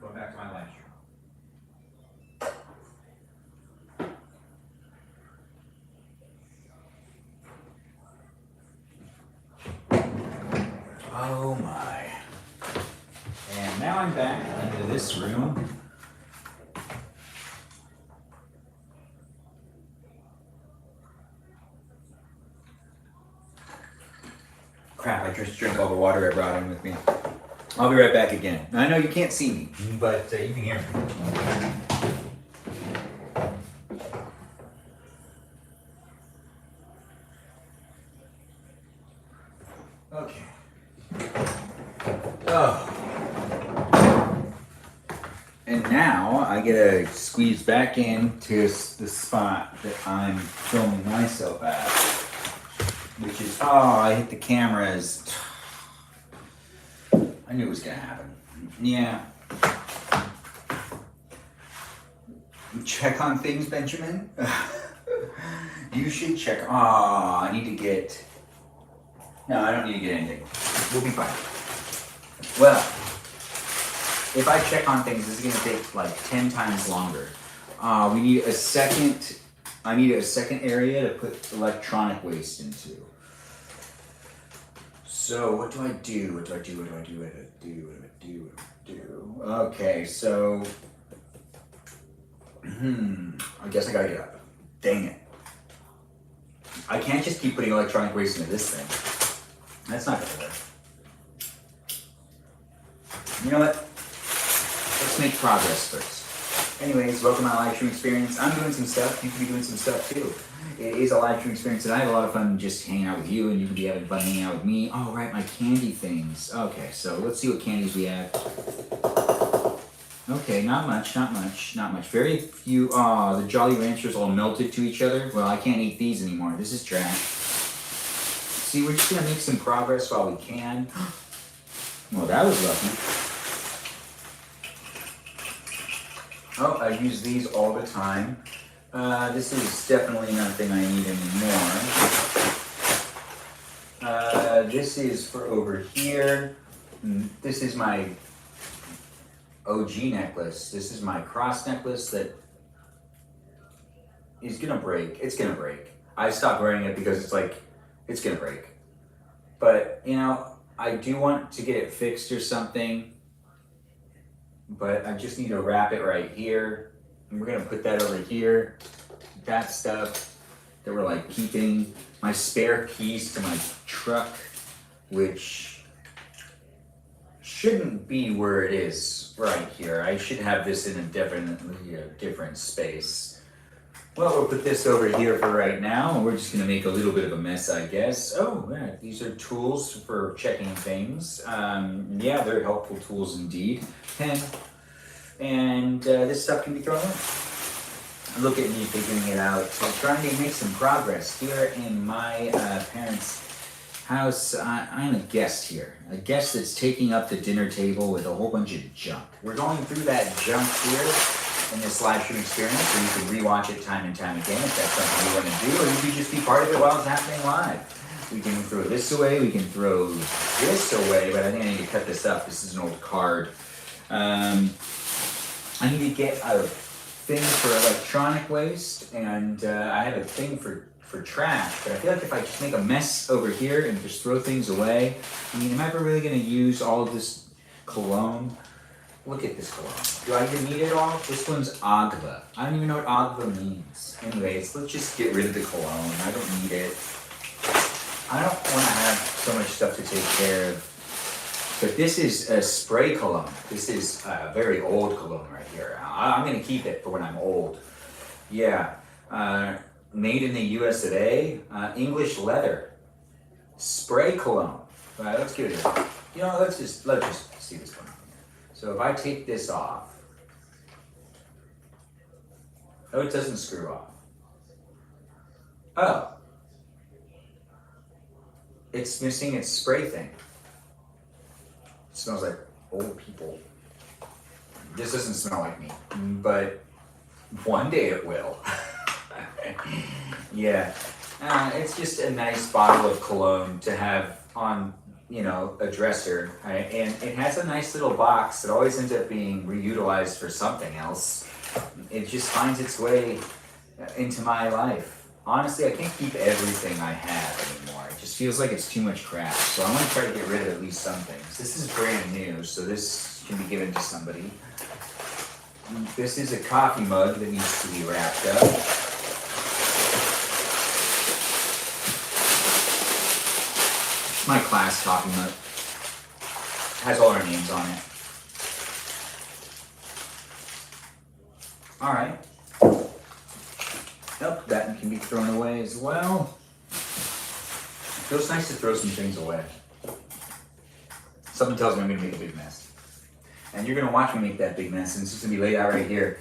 [SPEAKER 1] Going back to my live stream. Oh my. And now I'm back into this room. Crap, I just drank all the water I brought in with me. I'll be right back again. I know you can't see me, but you can hear me. Okay. Oh. And now I get to squeeze back into the spot that I'm filming myself at. Which is, oh, I hit the cameras. I knew it was gonna happen. Yeah. Check on things, Benjamin. You should check. I need to get. No, I don't need to get anything. We'll be fine. Well, if I check on things, this is gonna take like 10 times longer. We need a second. I need a second area to put electronic waste into. So what do I do? What do I do? What do I do? What do I do? What do I do? What do I do? Okay, so I guess I gotta get up. Dang it. I can't just keep putting electronic waste into this thing. That's not gonna work. You know what? Let's make progress first. Anyways, welcome to my live stream experience. I'm doing some stuff. You can be doing some stuff too. It is a live stream experience, and I have a lot of fun just hanging out with you, and you can be having fun hanging out with me. Oh, right, my candy things. Okay, so let's see what candies we have. Okay, not much, not much, not much. Very few. The Jolly Ranchers all melted to each other. Well, I can't eat these anymore. This is trash. See, we're just gonna make some progress while we can. Well, that was lucky. Oh, I use these all the time. This is definitely nothing I need anymore. This is for over here. This is my OG necklace. This is my cross necklace that is gonna break. It's gonna break. I stopped wearing it because it's like, it's gonna break. But, you know, I do want to get it fixed or something. But I just need to wrap it right here. And we're gonna put that over here. That stuff that we're like keeping. My spare keys to my truck, which shouldn't be where it is right here. I should have this in a different space. Well, we'll put this over here for right now, and we're just gonna make a little bit of a mess, I guess. Oh, yeah, these are tools for checking things. Yeah, they're helpful tools indeed. Pen. And this stuff can be thrown away. Look at me figuring it out. So trying to make some progress here in my parents' house. I'm a guest here. A guest that's taking up the dinner table with a whole bunch of junk. We're going through that junk here in this live stream experience, so you can rewatch it time and time again if that's something you want to do, or you can just be part of it while it's happening live. We can throw this away, we can throw this away, but I think I need to cut this up. This is an old card. I need to get a thing for electronic waste, and I have a thing for trash, but I feel like if I just make a mess over here and just throw things away, I mean, am I ever really going to use all of this cologne? Look at this cologne. Do I even need it all? This one's Agva. I don't even know what Agva means. Anyways, let's just get rid of the cologne. I don't need it. I don't want to have so much stuff to take care of. But this is a spray cologne. This is a very old cologne right here. I'm going to keep it for when I'm old. Yeah. Made in the US of A. English leather. Spray cologne. All right, let's give it a, let's just see this one. So if I take this off, oh, it doesn't screw off. Oh, it's missing its spray thing. It smells like old people. This doesn't smell like me, but one day it will. Yeah, it's just a nice bottle of cologne to have on, a dresser, and it has a nice little box that always ends up being reutilized for something else. It just finds its way into my life. Honestly, I can't keep everything I have anymore. It just feels like it's too much crap. So I'm gonna try to get rid of at least some things. This is brand new, so this can be given to somebody. This is a coffee mug that needs to be wrapped up. My class coffee mug. Has all our names on it. All right. Nope, that can be thrown away as well. It feels nice to throw some things away. Something tells me I'm gonna make a big mess. And you're gonna watch me make that big mess, and it's just gonna be laid out right here.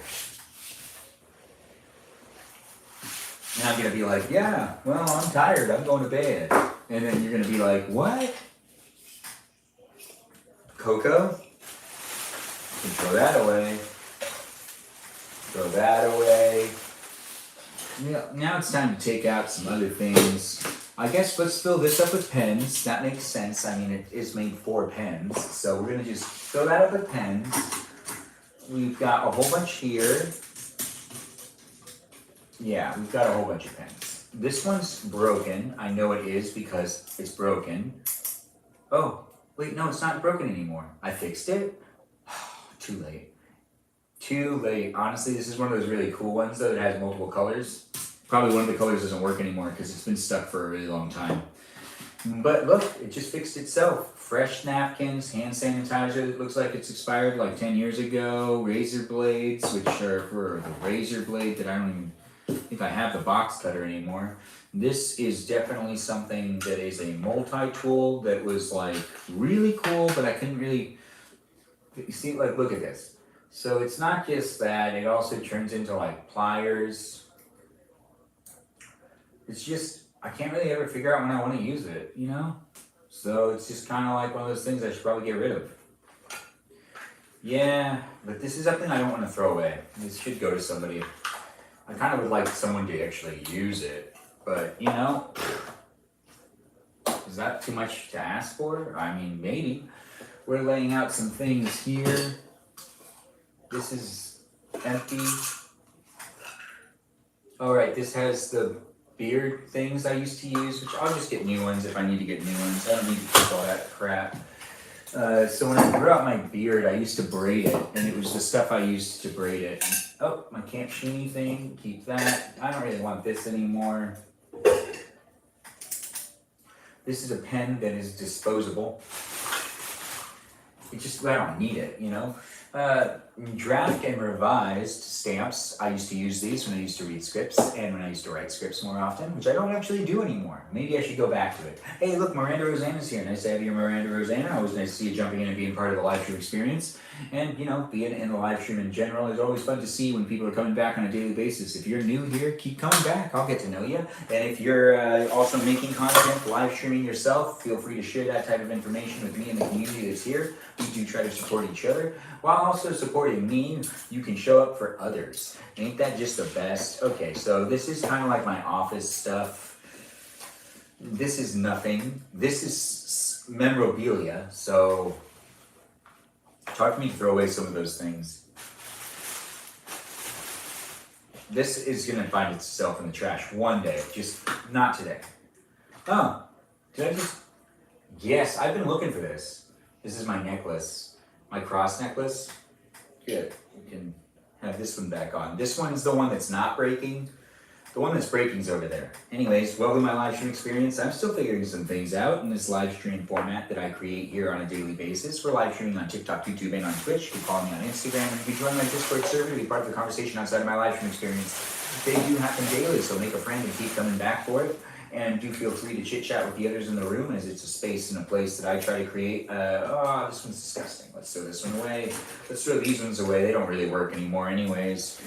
[SPEAKER 1] And I'm gonna be like, yeah, well, I'm tired, I'm going to bed. And then you're gonna be like, what? Cocoa? You can throw that away. Throw that away. Now it's time to take out some other things. I guess let's fill this up with pens. That makes sense. I mean, it is made for pens. So we're gonna just fill that up with pens. We've got a whole bunch here. Yeah, we've got a whole bunch of pens. This one's broken. I know it is because it's broken. Oh, wait, no, it's not broken anymore. I fixed it. Too late. Too late. Honestly, this is one of those really cool ones though that has multiple colors. Probably one of the colors doesn't work anymore because it's been stuck for a really long time. But look, it just fixed itself. Fresh napkins, hand sanitizer that looks like it's expired like 10 years ago, razor blades, which are for the razor blade that I don't even think I have the box cutter anymore. This is definitely something that is a multi-tool that was like really cool, but I couldn't really, you see, like look at this. So it's not just that, it also turns into like pliers. It's just, I can't really ever figure out when I want to use it, you know? So it's just kind of like one of those things I should probably get rid of. Yeah, but this is something I don't want to throw away. This should go to somebody. I kind of would like someone to actually use it, but you know, is that too much to ask for? I mean, maybe. We're laying out some things here. This is empty. All right, this has the beard things I used to use, which I'll just get new ones if I need to get new ones. I don't need to keep all that crap. So when I grew out my beard, I used to braid it, and it was the stuff I used to braid it. And, oh, my Camp Sheeny thing, keep that. I don't really want this anymore. This is a pen that is disposable. It just, I don't need it, you know? Draft and revised stamps. I used to use these when I used to read scripts and when I used to write scripts more often, which I don't actually do anymore. Maybe I should go back to it. Hey, look, Miranda Rosanna's here. Nice to have you, Miranda Rosanna. Always nice to see you jumping in and being part of the live stream experience. And, you know, being in the live stream in general is always fun to see when people are coming back on a daily basis. If you're new here, keep coming back. I'll get to know you. And if you're also making content, live streaming yourself, feel free to share that type of information with me and the community that's here. We do try to support each other. While also supporting me, you can show up for others. Ain't that just the best? Okay, so this is kind of like my office stuff. This is nothing. This is memorabilia, so it's hard for me to throw away some of those things. This is gonna find itself in the trash one day, just not today. Oh, did I just? Yes, I've been looking for this. This is my necklace, my cross necklace. Good, you can have this one back on. This one's the one that's not breaking. The one that's breaking is over there. Anyways, welcome to my live stream experience. I'm still figuring some things out in this live stream format that I create here on a daily basis. We're live streaming on TikTok, YouTube, and on Twitch. You can follow me on Instagram, and you can join my Discord server to be part of the conversation outside of my live stream experience. They do happen daily, so make a friend and keep coming back for it. And do feel free to chit chat with the others in the room, as it's a space and a place that I try to create. Oh, this one's disgusting. Let's throw this one away. Let's throw these ones away. They don't really work anymore anyways.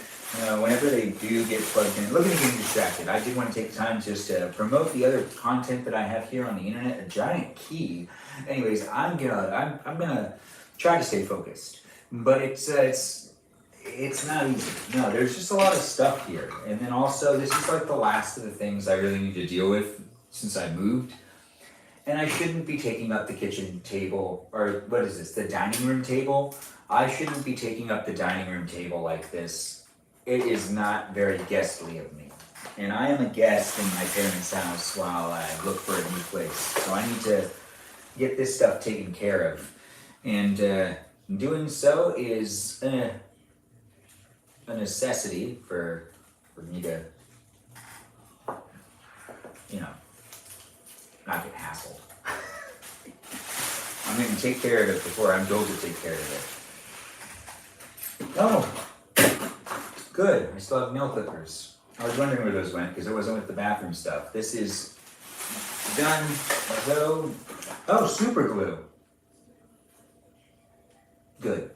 [SPEAKER 1] Whenever they do get plugged in, look at me getting distracted. I did want to take time just to promote the other content that I have here on the internet, a giant key. Anyways, I'm gonna try to stay focused, but it's not easy. No, there's just a lot of stuff here. And then also, this is like the last of the things I really need to deal with since I moved. And I shouldn't be taking up the kitchen table, or what is this, the dining room table? I shouldn't be taking up the dining room table like this. It is not very guestly of me. And I am a guest in my parents' house while I look for a new place. So I need to get this stuff taken care of. And doing so is a necessity for me to, you know, not get hassled. I'm going to take care of it before I'm told to take care of it. Oh, good. I still have nail clippers. I was wondering where those went because it wasn't with the bathroom stuff. This is done. So, oh, super glue. Good.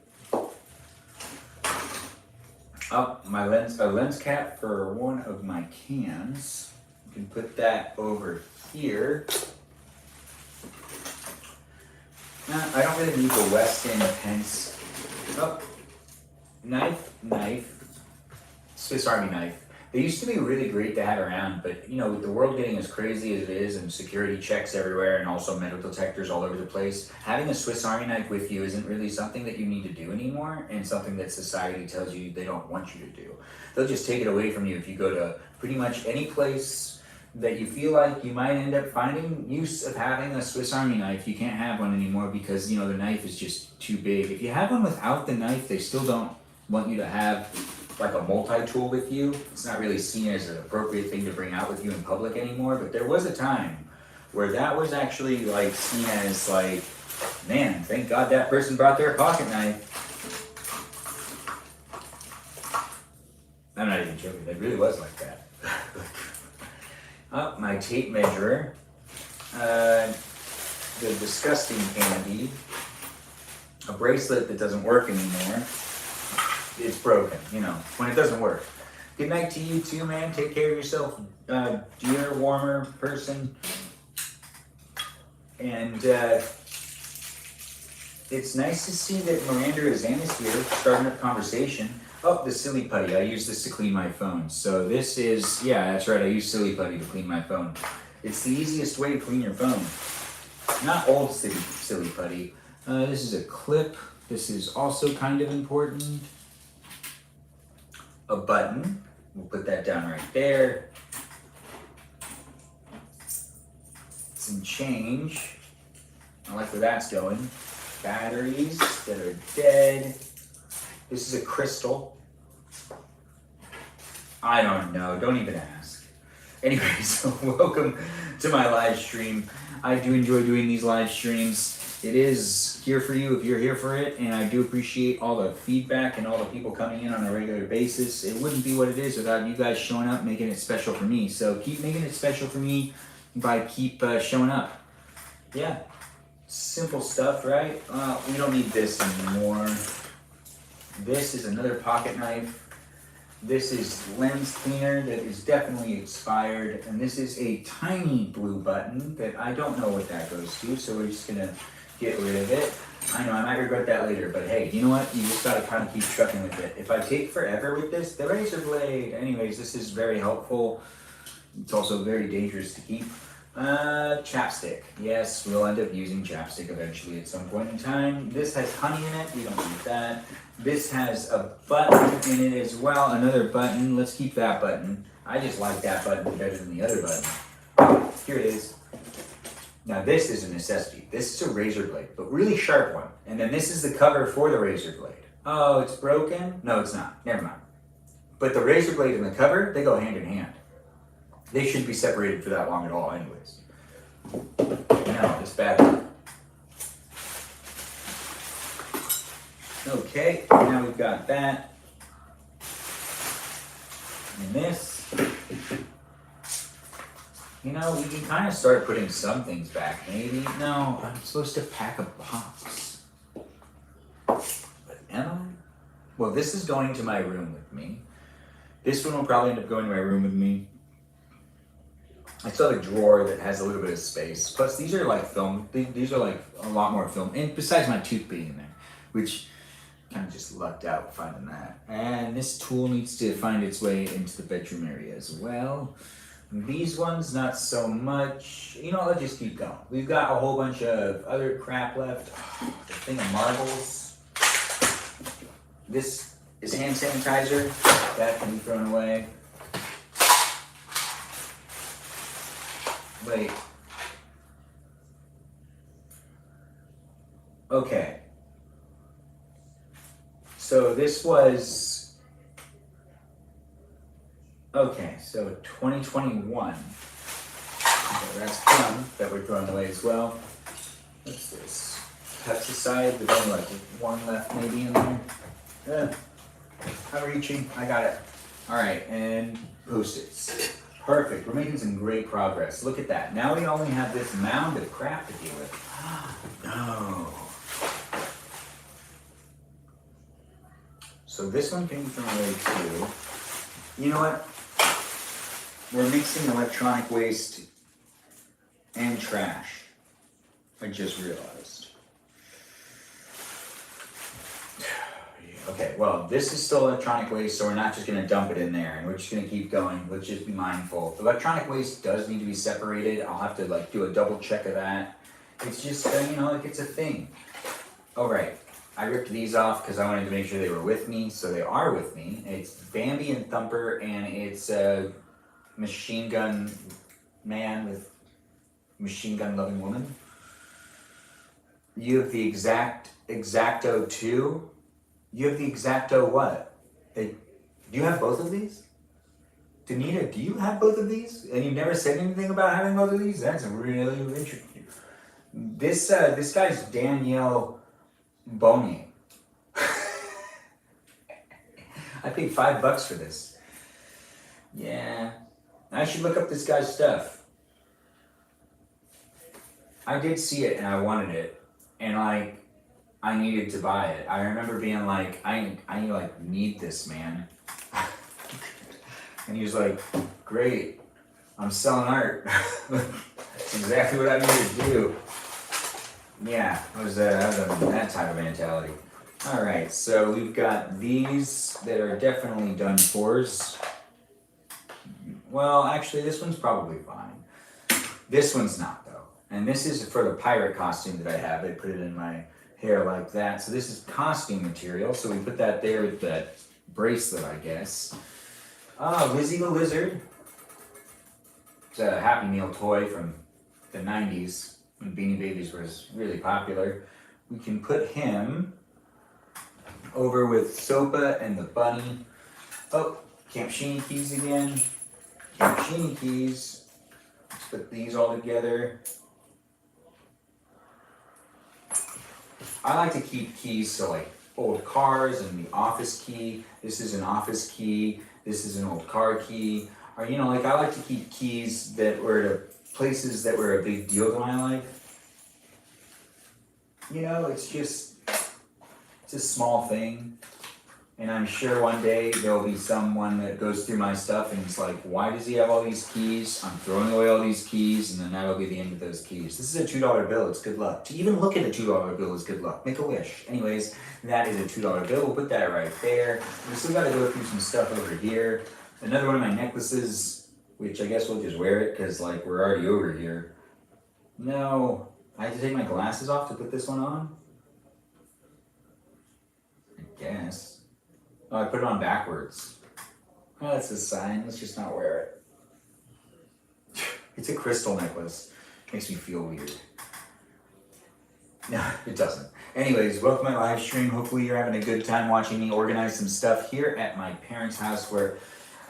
[SPEAKER 1] Oh, a lens cap for one of my cans. You can put that over here. I don't really need the Weston pence. Oh, knife, Swiss Army knife. They used to be really great to have around, but you know, with the world getting as crazy as it is and security checks everywhere and also metal detectors all over the place, having a Swiss Army knife with you isn't really something that you need to do anymore, and something that society tells you they don't want you to do. They'll just take it away from you if you go to pretty much any place that you feel like you might end up finding use of having a Swiss Army knife. You can't have one anymore because, you know, the knife is just too big. If you have one without the knife, they still don't want you to have like a multi-tool with you. It's not really seen as an appropriate thing to bring out with you in public anymore, but there was a time where that was actually like seen as like, man, thank God that person brought their pocket knife. I'm not even joking, it really was like that. Oh, my tape measure, the disgusting candy, a bracelet that doesn't work anymore. It's broken, you know, when it doesn't work. Good night to you too, man. Take care of yourself, dear warmer person. And it's nice to see that Miranda Rosanna's here, starting up conversation. Oh, the silly putty. I use this to clean my phone. So this is, yeah, that's right. I use silly putty to clean my phone. It's the easiest way to clean your phone. Not old silly putty. This is a clip. This is also kind of important. A button. We'll put that down right there. Some change. I like where that's going. Batteries that are dead. This is a crystal. I don't know. Don't even ask. Anyway, so welcome to my live stream. I do enjoy doing these live streams. it is here for you if you're here for it, and I do appreciate all the feedback and all the people coming in on a regular basis. It wouldn't be what it is without you guys showing up, making it special for me. So keep making it special for me by keep showing up. Yeah, simple stuff, right? We don't need this anymore. This is another pocket knife. This is lens cleaner that is definitely expired, and this is a tiny blue button that I don't know what that goes to, so we're just gonna get rid of it. I know I might regret that later, but hey, you know what? You just gotta kind of keep trucking with it. If I take forever with this, the razor blade. Anyways, this is very helpful. It's also very dangerous to keep. Chapstick. Yes, we'll end up using chapstick eventually at some point in time. This has honey in it. We don't need that. This has a button in it as well. Another button. Let's keep that button. I just like that button better than the other button. Oh, here it is. Now this is a necessity. This is a razor blade, but really sharp one. And then this is the cover for the razor blade. Oh, it's broken? No, it's not. Never mind. But the razor blade and the cover, they go hand in hand. They shouldn't be separated for that long at all anyways. No, it's bad. Okay, now we've got that. And this. You know, we can kind of start putting some things back, maybe. No, I'm supposed to pack a box. But am I? Well, this is going to my room with me. This one will probably end up going to my room with me. I still have a drawer that has a little bit of space. Plus, these are like film. These are like a lot more film. And besides my tooth being in there, which kind of just lucked out finding that. And this tool needs to find its way into the bedroom area as well. These ones, not so much. You know, let's just keep going. We've got a whole bunch of other crap left. The thing of marbles. This is hand sanitizer. That can be thrown away. Wait. Okay. So this was, okay, so 2021. Okay, that's fun that we're throwing away as well. What's this? Pesticide, there's only like one left maybe in there. I'm reaching, I got it. All right, and Post-its. Perfect, we're making some great progress. Look at that. Now we only have this mound of crap to deal with. No. So this one can be thrown away too. You know what? We're mixing electronic waste and trash. I just realized. Okay, well, this is still electronic waste, so we're not just going to dump it in there, and we're just going to keep going. Let's just be mindful. Electronic waste does need to be separated. I'll have to like do a double check of that. It's just, you know, like it's a thing. All right, I ripped these off because I wanted to make sure they were with me, so they are with me. It's Bambi and Thumper, and it's a machine gun man with machine gun loving woman. You have the Exacto 2. You have the Exacto what? Do you have both of these? Danita, do you have both of these? And you've never said anything about having both of these? That's really interesting. This guy's Danielle Boney. I paid $5 for this. Yeah. I should look up this guy's stuff. I did see it and I wanted it. And like, I needed to buy it. I remember being like, I like need this, man. And he was like, great, I'm selling art. That's exactly what I needed to do. Yeah, I was that type of mentality. All right, so we've got these that are definitely done fors. Well, actually, this one's probably fine. This one's not though. And this is for the pirate costume that I have. They put it in my hair like that. So this is costume material. So we put that there with that bracelet, I guess. Lizzie the Lizard. It's a Happy Meal toy from the 90s when Beanie Babies was really popular. We can put him over with Sopa and the bunny. Oh, Camp Sheeny keys again. Camp Sheeny keys. Let's put these all together. I like to keep keys, so like old cars and the office key. This is an office key. This is an old car key. Or, you know, like I like to keep keys that were to places that were a big deal to my life. You know, it's a small thing. And I'm sure one day there'll be someone that goes through my stuff and it's like, why does he have all these keys? I'm throwing away all these keys, and then that'll be the end of those keys. This is a $2 bill, it's good luck. To even look at a $2 bill is good luck. Make a wish. Anyways, that is a $2 bill. We'll put that right there. We still gotta go through some stuff over here. Another one of my necklaces, which I guess we'll just wear it because like we're already over here. No, I have to take my glasses off to put this one on? I guess. Oh, I put it on backwards. Oh, that's a sign. Let's just not wear it. It's a crystal necklace. Makes me feel weird. No, it doesn't. Anyways, welcome to my live stream. Hopefully you're having a good time watching me organize some stuff here at my parents' house where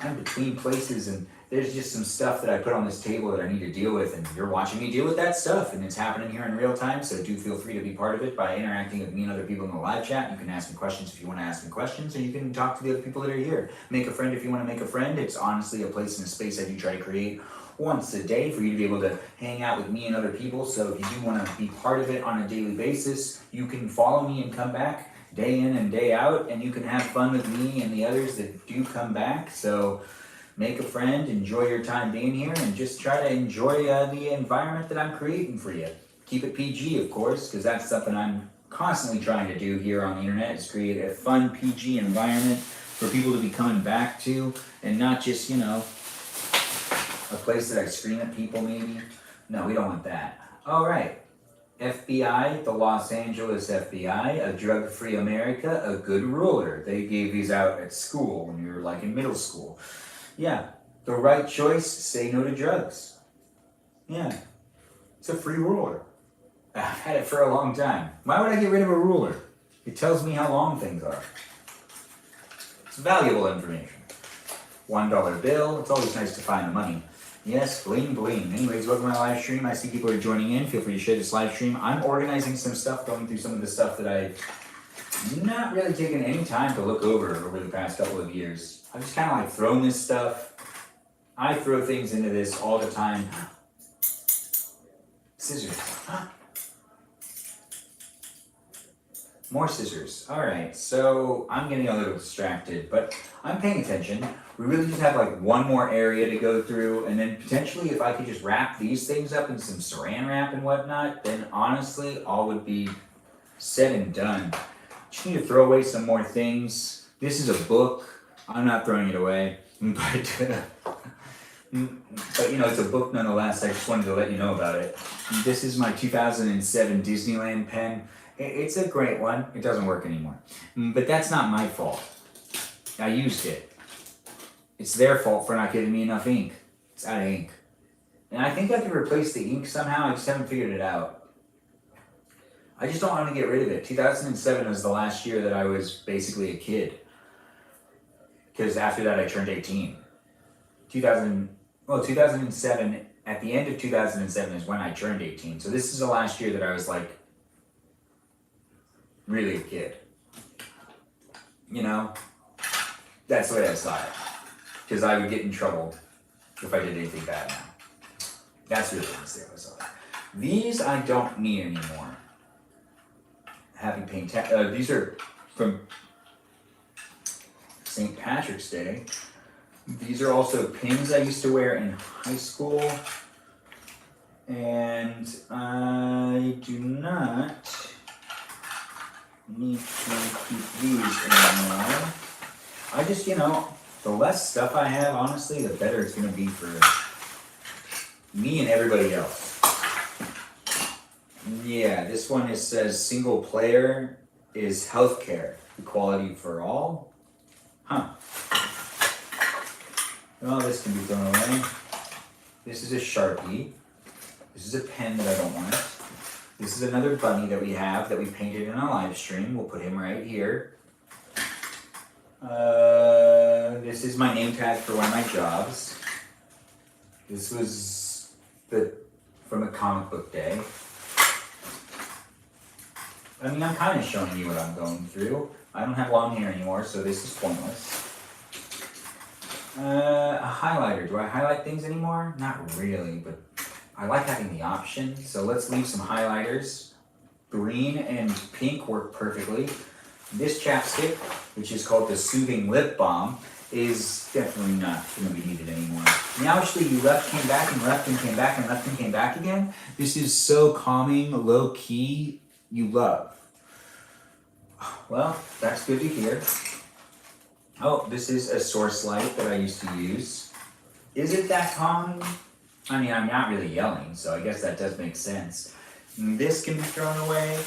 [SPEAKER 1] I'm between places and there's just some stuff that I put on this table that I need to deal with, and you're watching me deal with that stuff, and it's happening here in real time, so do feel free to be part of it by interacting with me and other people in the live chat. You can ask me questions if you want to ask me questions, or you can talk to the other people that are here. Make a friend if you want to make a friend. It's honestly a place and a space I do try to create once a day for you to be able to hang out with me and other people, so if you do want to be part of it on a daily basis, you can follow me and come back day in and day out, and you can have fun with me and the others that do come back. So make a friend, enjoy your time being here, and just try to enjoy the environment that I'm creating for you. Keep it PG, of course, because that's something I'm constantly trying to do here on the internet, is create a fun PG environment for people to be coming back to, and not just, you know, a place that I scream at people maybe. No, we don't want that. All right. FBI, the Los Angeles FBI, a drug-free America, a good ruler. They gave these out at school when we were like in middle school. Yeah, the right choice, say no to drugs. Yeah, it's a free ruler. I've had it for a long time. Why would I get rid of a ruler? It tells me how long things are. It's valuable information. $1 bill, it's always nice to find the money. Yes, bling bling. Anyways, welcome to my live stream. I see people are joining in. Feel free to share this live stream. I'm organizing some stuff, going through some of the stuff that I've not really taken any time to look over the past couple of years. I've just kind of like thrown this stuff. I throw things into this all the time. Scissors. More scissors. All right, so I'm getting a little distracted, but I'm paying attention. We really just have like one more area to go through, and then potentially if I could just wrap these things up in some saran wrap and whatnot, then honestly all would be said and done. Just need to throw away some more things. This is a book. I'm not throwing it away, but you know, it's a book nonetheless. I just wanted to let you know about it. This is my 2007 Disneyland pen. It's a great one. It doesn't work anymore, but that's not my fault. I used it. It's their fault for not giving me enough ink. It's out of ink. And I think I can replace the ink somehow. I just haven't figured it out. I just don't want to get rid of it. 2007 was the last year that I was basically a kid. Because after that I turned 18. 2007, at the end of 2007 is when I turned 18. So this is the last year that I was like really a kid. You know? That's the way I saw it. Because I would get in trouble if I did anything bad now. That's really honestly how I saw it. These I don't need anymore. Happy Paint. These are from St. Patrick's Day. These are also pins I used to wear in high school. And I do not need to keep these anymore. I just, you know, the less stuff I have, honestly, the better it's going to be for me and everybody else. Yeah, this one says single player is healthcare, equality for all. Huh. Well, this can be thrown away. This is a Sharpie. This is a pen that I don't want. This is another bunny that we have that we painted in our live stream. We'll put him right here. This is my name tag for one of my jobs. This was from a comic book day. I mean, I'm kind of showing you what I'm going through. I don't have long hair anymore, so this is pointless. A highlighter. Do I highlight things anymore? Not really, but I like having the option. So let's leave some highlighters. Green and pink work perfectly. This chapstick, which is called the Soothing Lip Balm, is definitely not going to be needed anymore. Now actually you left, came back, and left, and came back, and left, and came back again. This is so calming, low key, you love. Well, that's good to hear. Oh, this is a source light that I used to use. Is it that calming? I mean, I'm not really yelling, so I guess that does make sense. This can be thrown away.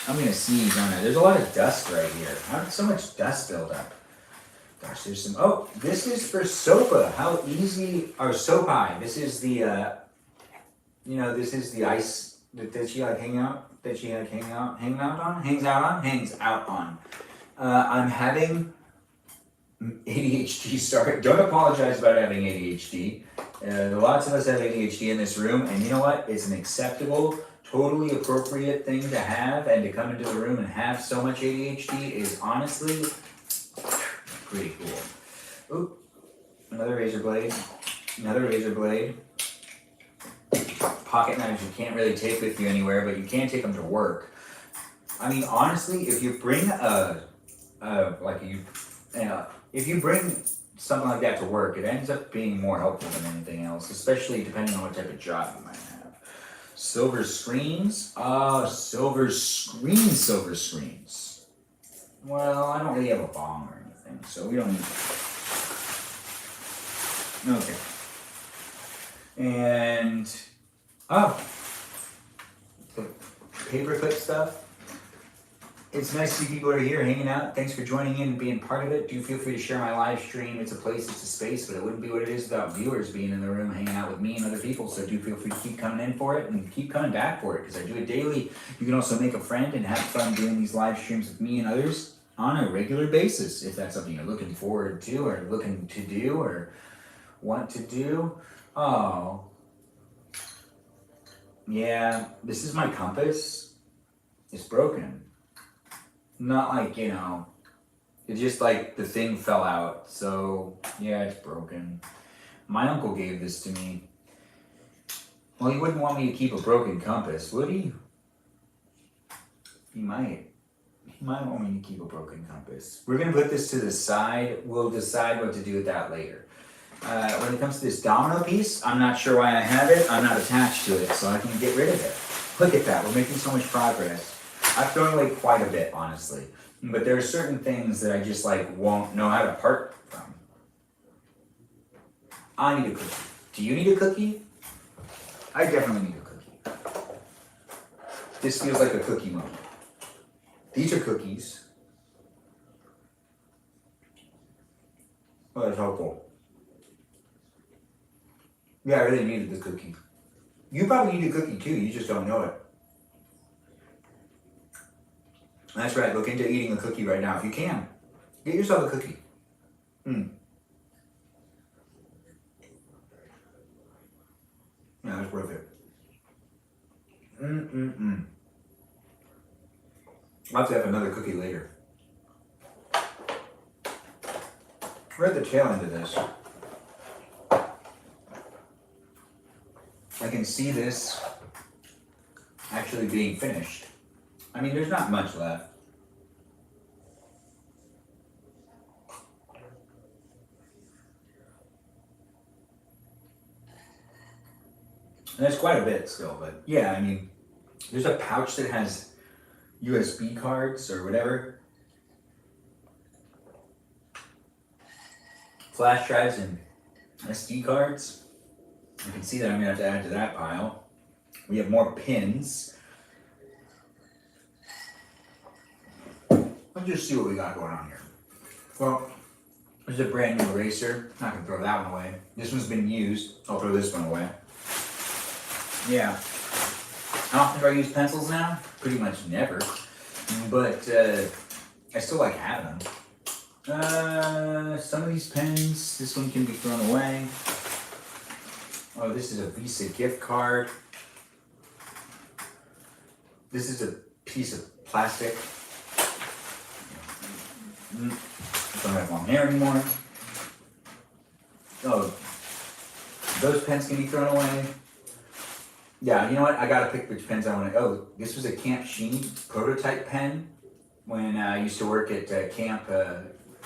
[SPEAKER 1] I'm gonna sneeze on it. There's a lot of dust right here. How did so much dust build up? Gosh, there's some, oh, this is for Sopa. How easy, or Sopai. This is the, this is the ice that she like hangs out on. I'm having ADHD start. Don't apologize about having ADHD. Lots of us have ADHD in this room, and you know what? It's an acceptable, totally appropriate thing to have, and to come into the room and have so much ADHD is honestly pretty cool. Ooh, another razor blade. Pocket knives you can't really take with you anywhere, but you can take them to work. I mean, honestly, if you bring if you bring something like that to work, it ends up being more helpful than anything else, especially depending on what type of job you might have. Silver screens. Silver screens. Well, I don't really have a bomb or anything, so we don't need that. Okay. And, the paperclip stuff. It's nice to see people are here hanging out. Thanks for joining in and being part of it. Do feel free to share my live stream. It's a place, it's a space, but it wouldn't be what it is without viewers being in the room hanging out with me and other people. So do feel free to keep coming in for it and keep coming back for it, because I do it daily. You can also make a friend and have fun doing these live streams with me and others on a regular basis, if that's something you're looking forward to or looking to do or want to do. Oh, yeah, this is my compass. It's broken. Not like, it's just like the thing fell out. So, yeah, it's broken. My uncle gave this to me. Well, he wouldn't want me to keep a broken compass, would he? He might. He might want me to keep a broken compass. We're going to put this to the side. We'll decide what to do with that later. When it comes to this domino piece, I'm not sure why I have it. I'm not attached to it, so I can get rid of it. Look at that. We're making so much progress. I've thrown away quite a bit, honestly. But there are certain things that I just won't know how to part from. I need a cookie. Do you need a cookie? I definitely need a cookie. This feels like a cookie moment. These are cookies. Oh, that's helpful. Yeah, I really needed the cookie. You probably need a cookie too, you just don't know it. That's right, look into eating a cookie right now. If you can, get yourself a cookie. Yeah, that's worth it. I'll have to have another cookie later. We're at the tail end of this. I can see this actually being finished. I mean, there's not much left. And there's quite a bit still, but yeah, I mean, there's a pouch that has USB cards or whatever. Flash drives and SD cards. You can see that I'm gonna have to add to that pile. We have more pins. Let's just see what we got going on here. Well, there's a brand new eraser. Not gonna throw that one away. This one's been used. I'll throw this one away. Yeah. How often do I use pencils now? Pretty much never. But I still like having them. Some of these pens, this one can be thrown away. Oh, this is a Visa gift card. This is a piece of plastic. Don't have long hair anymore. Oh, those pens can be thrown away. Yeah, you know what? I gotta pick which pens I want to. Oh, this was a Camp Sheeny prototype pen when I used to work at Camp,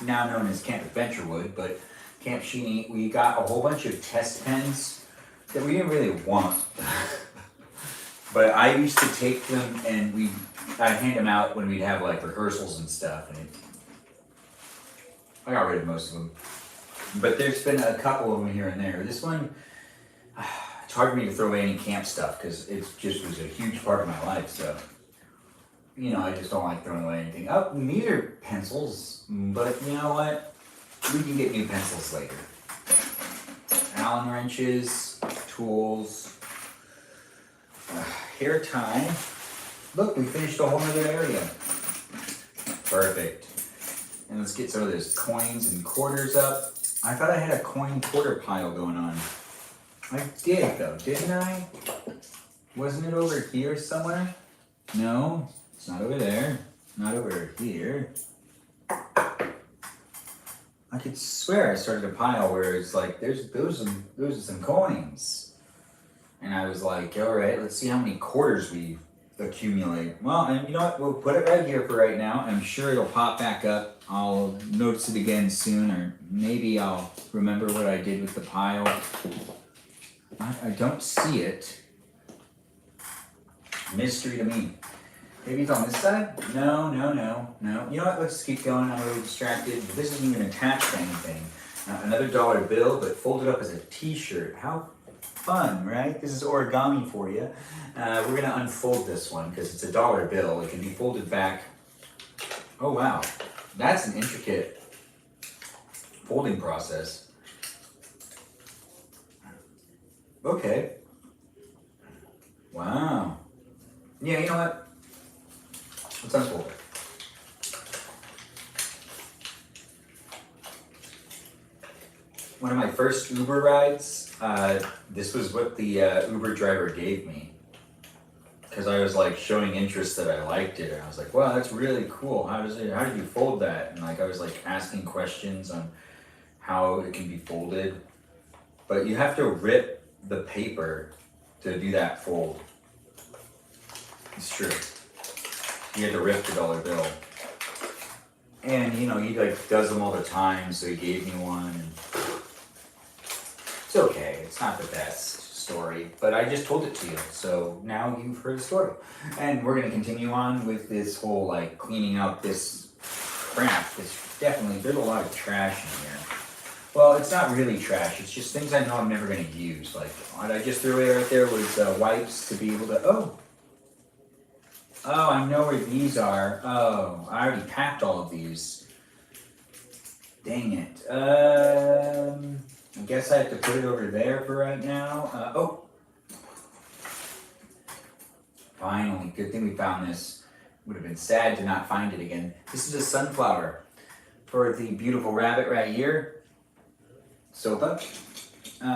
[SPEAKER 1] now known as Camp Adventurewood, but Camp Sheeny. We got a whole bunch of test pens that we didn't really want, but I used to take them and I'd hand them out when we'd have like rehearsals and stuff, and I got rid of most of them. But there's been a couple of them here and there. This one. It's hard for me to throw away any camp stuff because it just was a huge part of my life. So, you know, I just don't like throwing away anything. Oh, and these are pencils, but you know what? We can get new pencils later. Allen wrenches, tools, hair tie. Look, we finished a whole other area. Perfect. And let's get some of those coins and quarters up. I thought I had a coin quarter pile going on. I did though, didn't I? Wasn't it over here somewhere? No, it's not over there. Not over here. I could swear I started a pile where it's like, those are some coins. And I was like, all right, let's see how many quarters we accumulate. Well, and you know what? We'll put it right here for right now. I'm sure it'll pop back up. I'll notice it again soon, or maybe I'll remember what I did with the pile. I don't see it. Mystery to me. Maybe it's on this side? No. You know what? Let's keep going. I'm a little distracted. This isn't even attached to anything. Another dollar bill, but folded up as a t-shirt. How fun, right? This is origami for you. We're going to unfold this one because it's a dollar bill. It can be folded back. Oh, wow. That's an intricate folding process. Okay. Wow. Yeah, you know what? Let's unfold it. One of my first Uber rides, this was what the Uber driver gave me. Because I was like showing interest that I liked it. And I was like, wow, that's really cool. How did you fold that? And like I was like asking questions on how it can be folded. But you have to rip the paper to do that fold. It's true. You had to rip the dollar bill. And you know, he like does them all the time, so he gave me one. And it's okay, it's not the best story, but I just told it to you, so now you've heard the story. And we're gonna continue on with this whole like cleaning out this crap. There's a lot of trash in here. Well, it's not really trash. It's just things I know I'm never going to use. Like, what I just threw away right there was wipes to be able to... Oh, I know where these are. Oh, I already packed all of these. Dang it. I guess I have to put it over there for right now. Oh. Finally, good thing we found this. Would have been sad to not find it again. This is a sunflower for the beautiful rabbit right here. Sopa.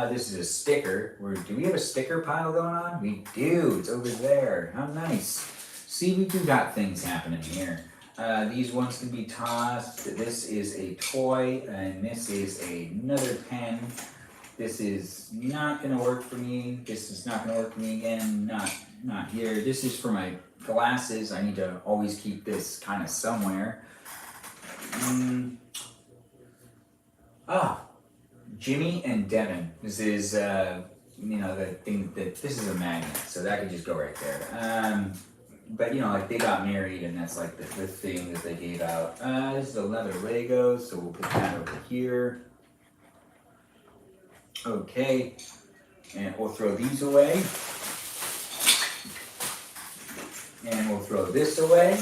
[SPEAKER 1] This is a sticker. Do we have a sticker pile going on? We do. It's over there. How nice. See, we do got things happening here. These ones can be tossed. This is a toy, and this is another pen. This is not going to work for me. This is not going to work for me again. Not here. This is for my glasses. I need to always keep this kind of somewhere. Jimmy and Devin. This is, the thing that, this is a magnet, so that could just go right there. But, you know, like, they got married, and that's, like, the thing that they gave out. This is a leather Lego, so we'll put that over here. Okay. And we'll throw these away. And we'll throw this away.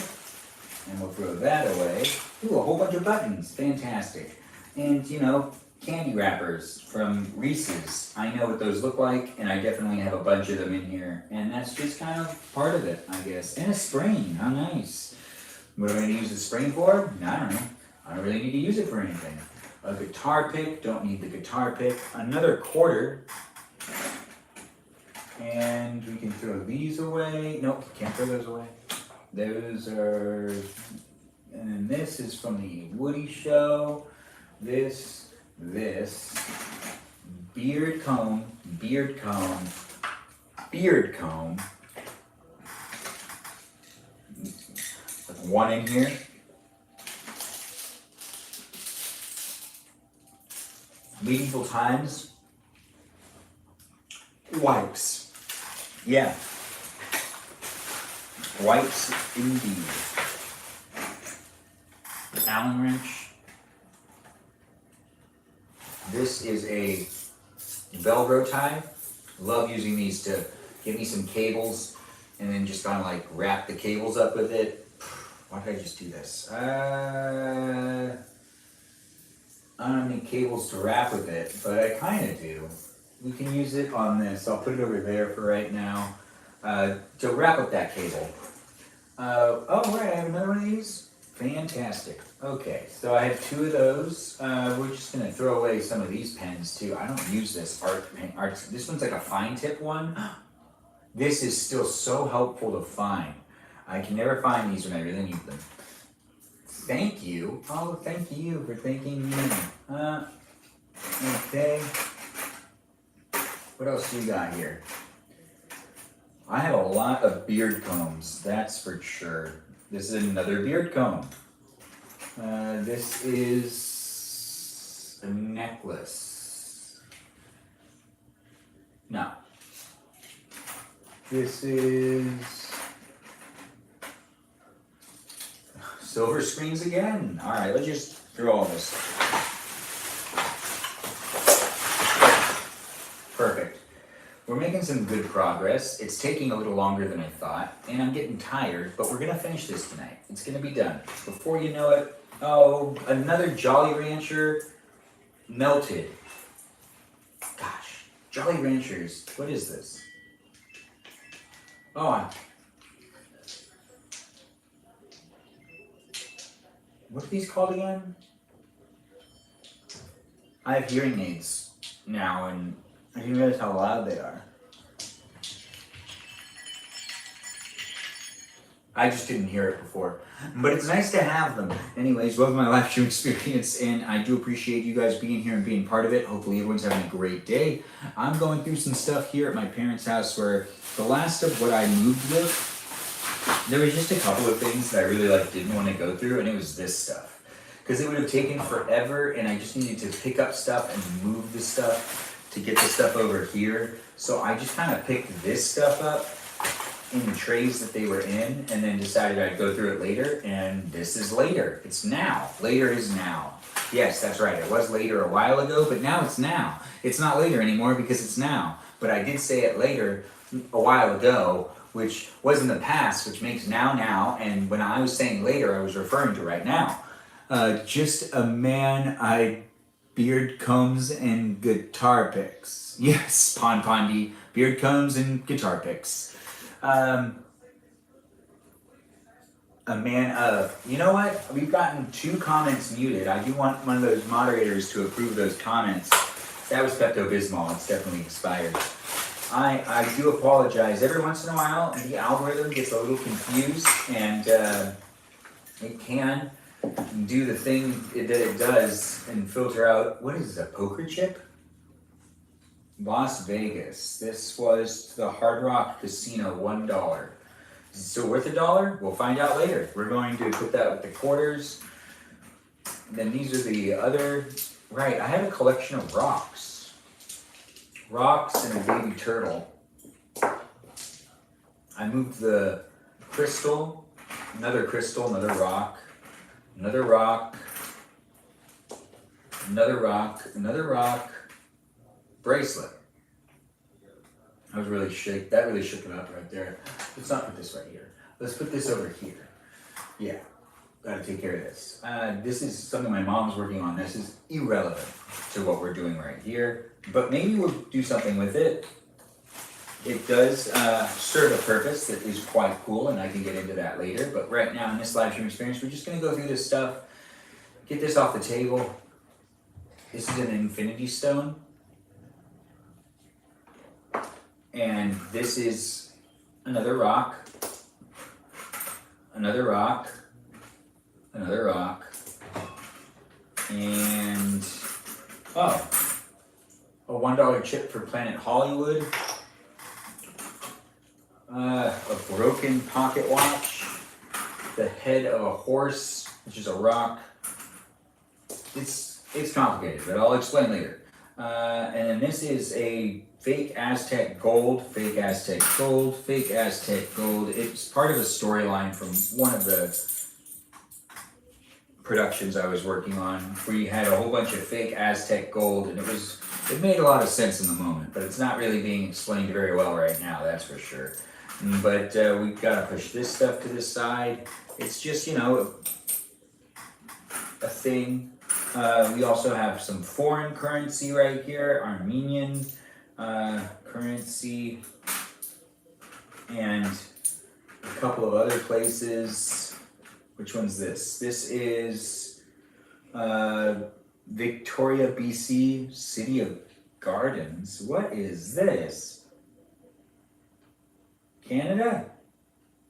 [SPEAKER 1] And we'll throw that away. Ooh, a whole bunch of buttons. Fantastic. And, you know, candy wrappers from Reese's. I know what those look like, and I definitely have a bunch of them in here. And that's just kind of part of it, I guess. And a spring. How nice. What am I going to use the spring for? I don't know. I don't really need to use it for anything. A guitar pick. Don't need the guitar pick. Another quarter. And we can throw these away. Nope, can't throw those away. Those are, and then this is from the Woody Show. This, beard comb. Like one in here. Medieval times. Wipes. Yeah. Wipes indeed. Allen wrench. This is a Velcro tie. Love using these to give me some cables and then just kind of like wrap the cables up with it. Why did I just do this? I don't have any cables to wrap with it, but I kind of do. We can use it on this. I'll put it over there for right now to wrap up that cable. Oh, right, I have another one of these. Fantastic. Okay, so I have two of those. We're just gonna throw away some of these pens too. I don't use this art. This one's like a fine tip one. This is still so helpful to find. I can never find these when I really need them. Thank you. Oh, thank you for thanking me. Okay. What else do you got here? I have a lot of beard combs, that's for sure. This is another beard comb. This is a necklace. No. This is silver screens again. All right, let's just throw all this. Perfect. We're making some good progress. It's taking a little longer than I thought, and I'm getting tired, but we're gonna finish this tonight. It's gonna be done. Before you know it, oh, another Jolly Rancher melted. Gosh, Jolly Ranchers, what is this? Oh, what are these called again? I have hearing aids now, and I didn't realize how loud they are. I just didn't hear it before. But it's nice to have them. Anyways, welcome to my live stream experience, and I do appreciate you guys being here and being part of it. Hopefully everyone's having a great day. I'm going through some stuff here at my parents' house where the last of what I moved with, there was just a couple of things that I really didn't want to go through, and it was this stuff. Because it would have taken forever, and I just needed to pick up stuff and move the stuff to get the stuff over here. So I just kind of picked this stuff up in the trays that they were in and then decided I'd go through it later, and this is later. It's now. Later is now. Yes, that's right. It was later a while ago, but now it's now. It's not later anymore because it's now. But I did say it later a while ago, which was in the past, which makes now, and when I was saying later, I was referring to right now. Just a man, beard combs and guitar picks. Yes, Pondy, beard combs and guitar picks. A man of, you know what? We've gotten 2 comments muted. I do want one of those moderators to approve those comments. That was Pepto-Bismol. It's definitely expired. I do apologize. Every once in a while, the algorithm gets a little confused, and it can do the thing that it does and filter out, what is this, a poker chip? Las Vegas. This was the Hard Rock Casino, $1. Is it still worth $1? We'll find out later. We're going to put that with the quarters. Then these are the other, right, I have a collection of rocks. Rocks and a baby turtle. I moved the crystal, another rock, another rock, another rock, another rock, bracelet. That really shook it up right there. Let's not put this right here. Let's put this over here. Yeah, gotta take care of this. This is something my mom's working on. This is irrelevant to what we're doing right here, but maybe we'll do something with it. It does serve a purpose that is quite cool, and I can get into that later. But right now in this live stream experience, we're just gonna go through this stuff, get this off the table. This is an infinity stone. And this is another rock, another rock, and oh, a $1 chip for Planet Hollywood, a broken pocket watch, the head of a horse, which is a rock. It's complicated, but I'll explain later. And then this is a fake Aztec gold, fake Aztec gold, fake Aztec gold. It's part of a storyline from one of the productions I was working on, where you had a whole bunch of fake Aztec gold, and it made a lot of sense in the moment, but it's not really being explained very well right now, that's for sure. But we've got to push this stuff to the side. It's just, you know, a thing. We also have some foreign currency right here, Armenian currency, and a couple of other places. Which one's this? This is Victoria, BC, City of Gardens. What is this? Canada?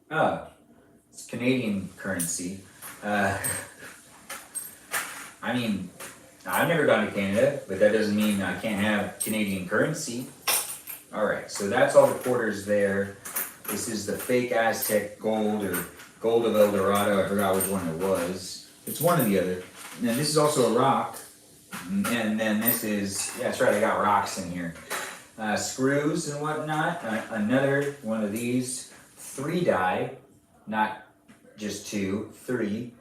[SPEAKER 1] Oh, it's Canadian currency. I mean, I've never gone to Canada, but that doesn't mean I can't have Canadian currency. All right, so that's all the quarters there. This is the fake Aztec gold, or gold of El Dorado. I forgot which one it was. It's one or the other. And then this is also a rock. And then this is, yeah, that's right, I got rocks in here. Screws and whatnot. Another one of these. 3-die, not just 2, 3.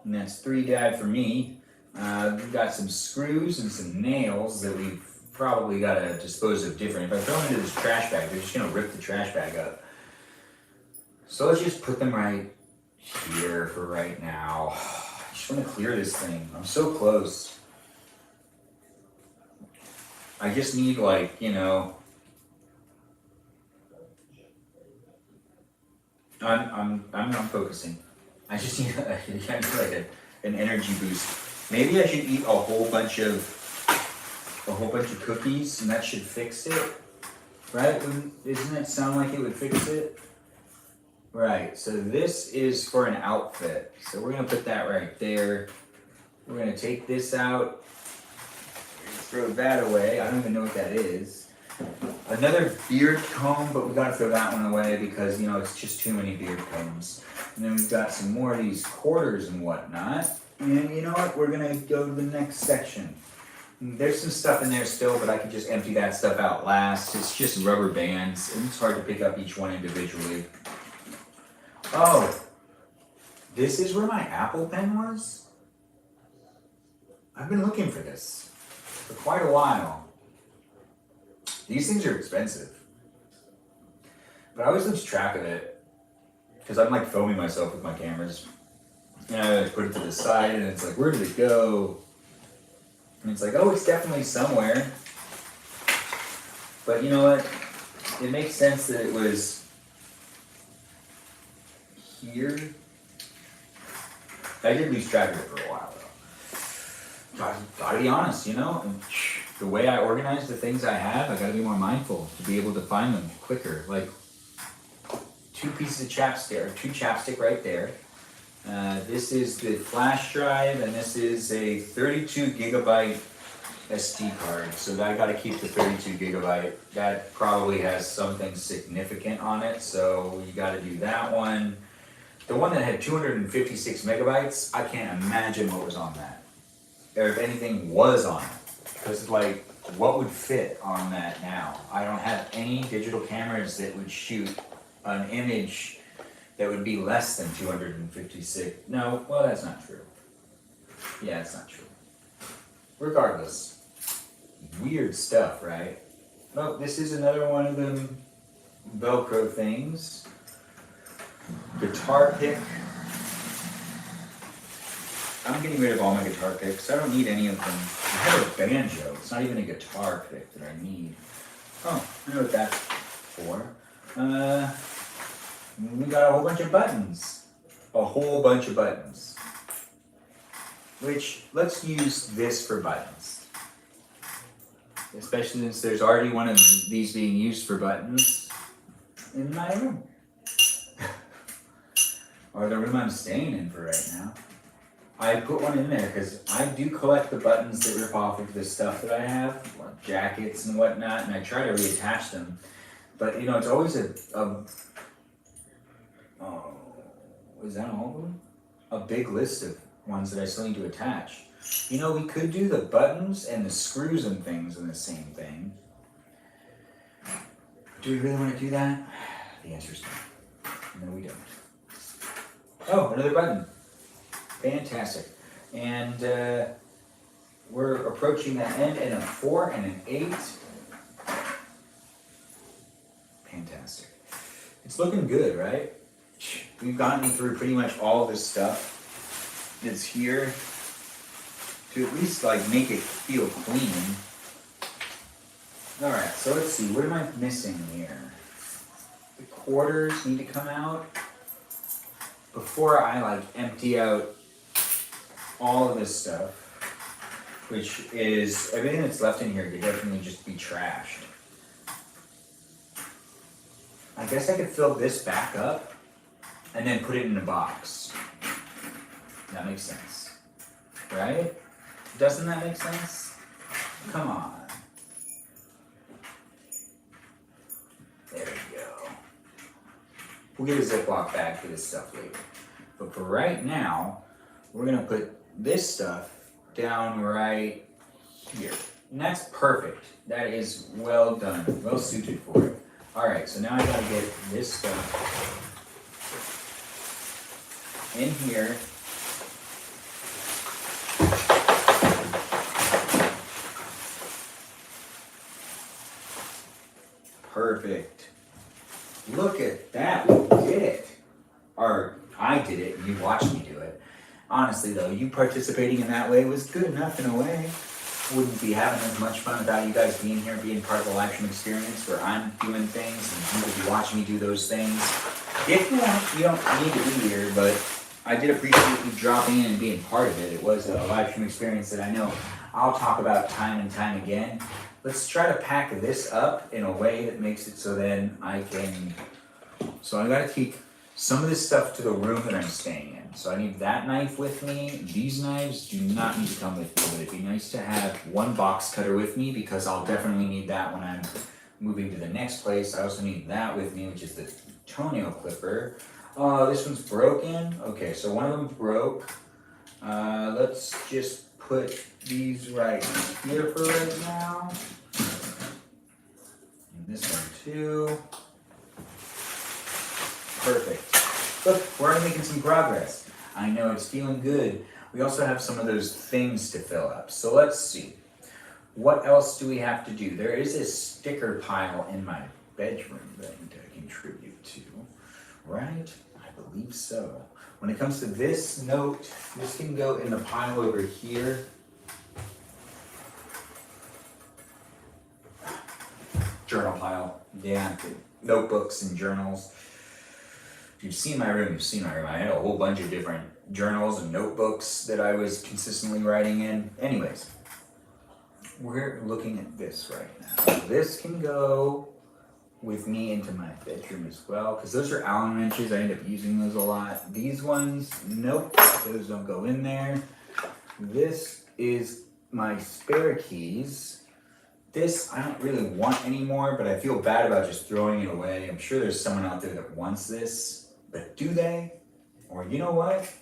[SPEAKER 1] And that's 3-die for me. We've got some screws and some nails that we've probably got to dispose of different. If I throw them into this trash bag, they're just going to rip the trash bag up. So let's just put them right here for right now. I just want to clear this thing. I'm so close. I just need, like, you know, I'm focusing. I just need like an energy boost. Maybe I should eat a whole bunch of cookies, and that should fix it, right? Doesn't it sound like it would fix it? Right. So this is for an outfit. So we're gonna put that right there. We're gonna take this out. Throw that away. I don't even know what that is. Another beard comb, but we gotta throw that one away because, you know, it's just too many beard combs. And then we've got some more of these quarters and whatnot. And you know what? We're gonna go to the next section. There's some stuff in there still, but I can just empty that stuff out last. It's just rubber bands, and it's hard to pick up each one individually. Oh, this is where my Apple Pen was? I've been looking for this for quite a while. These things are expensive, but I always lose track of it because I'm like filming myself with my cameras. And I put it to the side, and it's like, where did it go? And it's like, oh, it's definitely somewhere. But you know what? It makes sense that it was here. I did lose track of it for a while, though. Gotta be honest, you know? And the way I organize the things I have, I gotta be more mindful to be able to find them quicker. Like, 2 pieces of chapstick, or 2 chapstick right there. This is the flash drive, and this is a 32 gigabyte SD card. So I got to keep the 32 gigabyte. That probably has something significant on it, so you got to do that one. The one that had 256 megabytes, I can't imagine what was on that, or if anything was on it. Because, like, what would fit on that now? I don't have any digital cameras that would shoot an image that would be less than 256. No, well, that's not true. Yeah, it's not true. Regardless, weird stuff, right? Oh, this is another one of them Velcro things. Guitar pick. I'm getting rid of all my guitar picks. I don't need any of them. I have a banjo. It's not even a guitar pick that I need. Oh, I know what that's for. We got a whole bunch of buttons. A whole bunch of buttons. Which, let's use this for buttons. Especially since there's already one of these being used for buttons in my room. or the room I'm staying in for right now. I put one in there because I do collect the buttons that rip off of the stuff that I have, like jackets and whatnot, and I try to reattach them. But you know, it's always oh, is that all of them? A big list of ones that I still need to attach. You know, we could do the buttons and the screws and things in the same thing. Do we really want to do that? The answer is no. No, we don't. Oh, another button. Fantastic. And we're approaching that end in a 4 and an 8. Fantastic. It's looking good, right? We've gotten through pretty much all of this stuff that's here to at least like make it feel clean. All right, so let's see, what am I missing here? The quarters need to come out before I like empty out all of this stuff, which is everything that's left in here could definitely just be trashed. I guess I could fill this back up and then put it in a box. That makes sense, right? Doesn't that make sense? Come on. There we go. We'll get a Ziploc bag for this stuff later. But for right now, we're gonna put this stuff down right here. And that's perfect. That is well done, well suited for it. All right, so now I gotta get this stuff in here. Perfect. Look at that, we did it. Or I did it and you watched me do it. Honestly though, you participating in that way was good enough in a way. Wouldn't be having as much fun without you guys being here, being part of the live stream experience where I'm doing things and you would be watching me do those things. If you want, you don't need to be here, but I did appreciate you dropping in and being part of it. It was a live stream experience that I know I'll talk about time and time again. Let's try to pack this up in a way that makes it so then I can, so I gotta take some of this stuff to the room that I'm staying in. So I need that knife with me. These knives do not need to come with me, but it'd be nice to have one box cutter with me because I'll definitely need that when I'm moving to the next place. I also need that with me, which is the toenail clipper. Oh, this one's broken. Okay, so one of them broke. Let's just put these right here for right now. And this one too. Perfect. Look, we're already making some progress. I know it's feeling good. We also have some of those things to fill up. So let's see. What else do we have to do? There is a sticker pile in my bedroom that I need to contribute to, right? I believe so. When it comes to this note, this can go in the pile over here. Journal pile, yeah, notebooks and journals. If you've seen my room, you've seen my room. I had a whole bunch of different journals and notebooks that I was consistently writing in. Anyways, we're looking at this right now. This can go with me into my bedroom as well, because those are Allen wrenches. I end up using those a lot. These ones, nope, those don't go in there. This is my spare keys. This I don't really want anymore, but I feel bad about just throwing it away. I'm sure there's someone out there that wants this, but do they? Or you know what?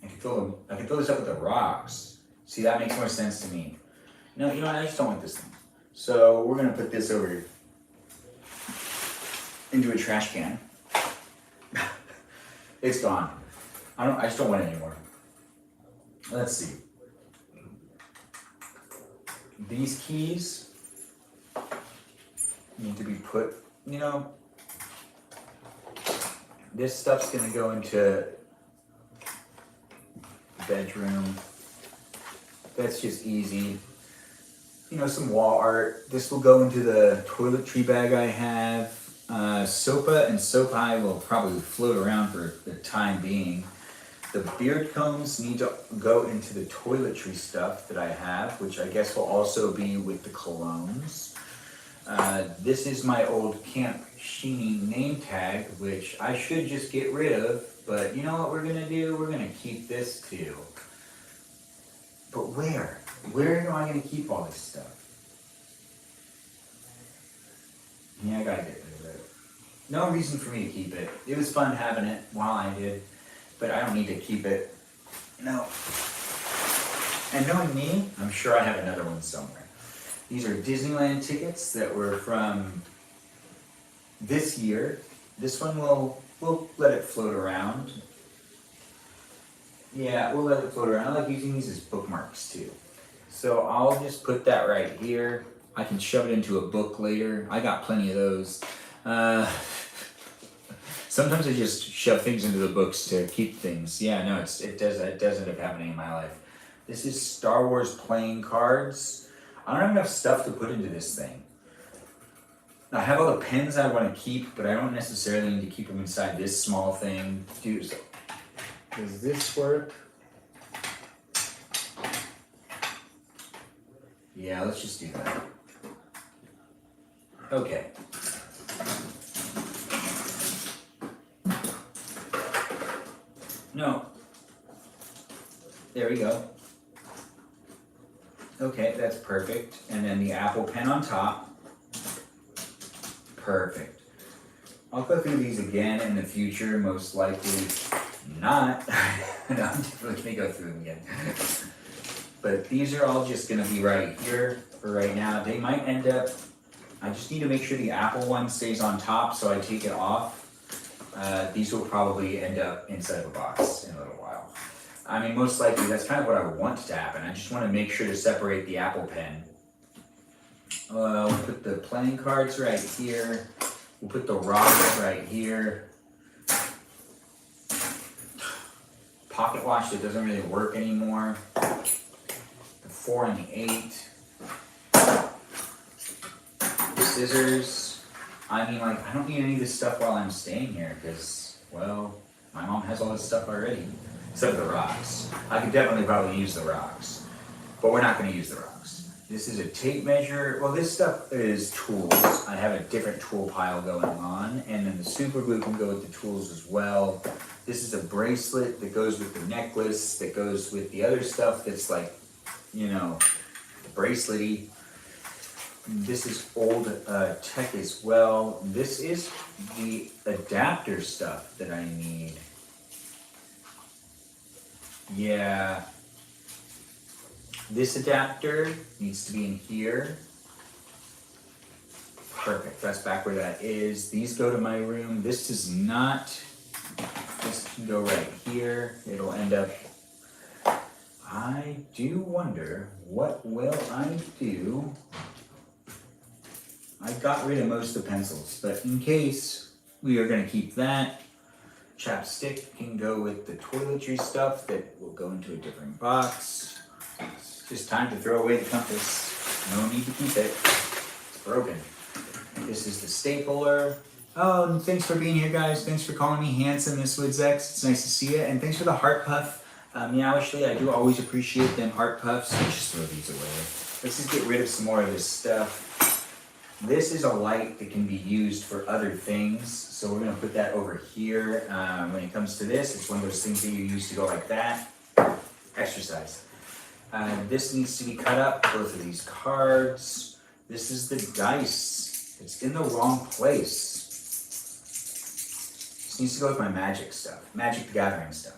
[SPEAKER 1] I can fill this up with the rocks. See, that makes more sense to me. No, you know what? I just don't want this thing. So we're gonna put this over into a trash can. It's gone. I just don't want it anymore. Let's see. These keys need to be put, you know, this stuff's gonna go into bedroom. That's just easy. You know, some wall art. This will go into the toiletry bag I have. Sopa and Sopai will probably float around for the time being. The beard combs need to go into the toiletry stuff that I have, which I guess will also be with the colognes. This is my old Camp Sheeny name tag, which I should just get rid of, but you know what we're gonna do? We're gonna keep this too. But where? Where am I gonna keep all this stuff? Yeah, I gotta get rid of it. No reason for me to keep it. It was fun having it while I did, but I don't need to keep it. No. And knowing me, I'm sure I have another one somewhere. These are Disneyland tickets that were from this year. This one we'll let it float around. Yeah, we'll let it float around. I like using these as bookmarks too. So I'll just put that right here. I can shove it into a book later. I got plenty of those. Sometimes I just shove things into the books to keep things. Yeah, no, it does end up happening in my life. This is Star Wars playing cards. I don't have enough stuff to put into this thing. I have all the pens I want to keep, but I don't necessarily need to keep them inside this small thing. Does this work? Yeah, let's just do that. Okay. No. There we go. Okay, that's perfect. And then the Apple Pen on top. Perfect. I'll go through these again in the future, most likely not. No, I'm definitely gonna go through them again. But these are all just gonna be right here for right now. They might end up, I just need to make sure the Apple one stays on top, so I take it off. These will probably end up inside of a box in a little while. I mean, most likely, that's kind of what I want to happen. I just want to make sure to separate the Apple Pen. We'll put the playing cards right here. We'll put the rocks right here. Pocket watch that doesn't really work anymore. The 4 and the 8. Scissors. I mean, like, I don't need any of this stuff while I'm staying here because, well, my mom has all this stuff already. Except for the rocks. I could definitely probably use the rocks. But we're not going to use the rocks. This is a tape measure. Well, this stuff is tools. I have a different tool pile going on. And then the super glue can go with the tools as well. This is a bracelet that goes with the necklace, that goes with the other stuff that's like, you know, bracelet-y. This is old tech as well. This is the adapter stuff that I need. Yeah. This adapter needs to be in here. Perfect, that's back where that is. These go to my room. This does not. This can go right here. It'll end up. I do wonder, what will I do? I got rid of most of the pencils, but in case, we are gonna keep that. Chapstick can go with the toiletry stuff that will go into a different box. It's just time to throw away the compass. No need to keep it. It's broken. This is the stapler. Oh, and thanks for being here, guys. Thanks for calling me handsome, Miss Woodzex. It's nice to see you. And thanks for the heart puff. Meowishly, I do always appreciate them heart puffs. Let's just throw these away. Let's just get rid of some more of this stuff. This is a light that can be used for other things, so we're going to put that over here. When it comes to this, it's one of those things that you use to go like that. Exercise. This needs to be cut up, both of these cards. This is the dice. It's in the wrong place. This needs to go with my magic stuff, Magic the Gathering stuff.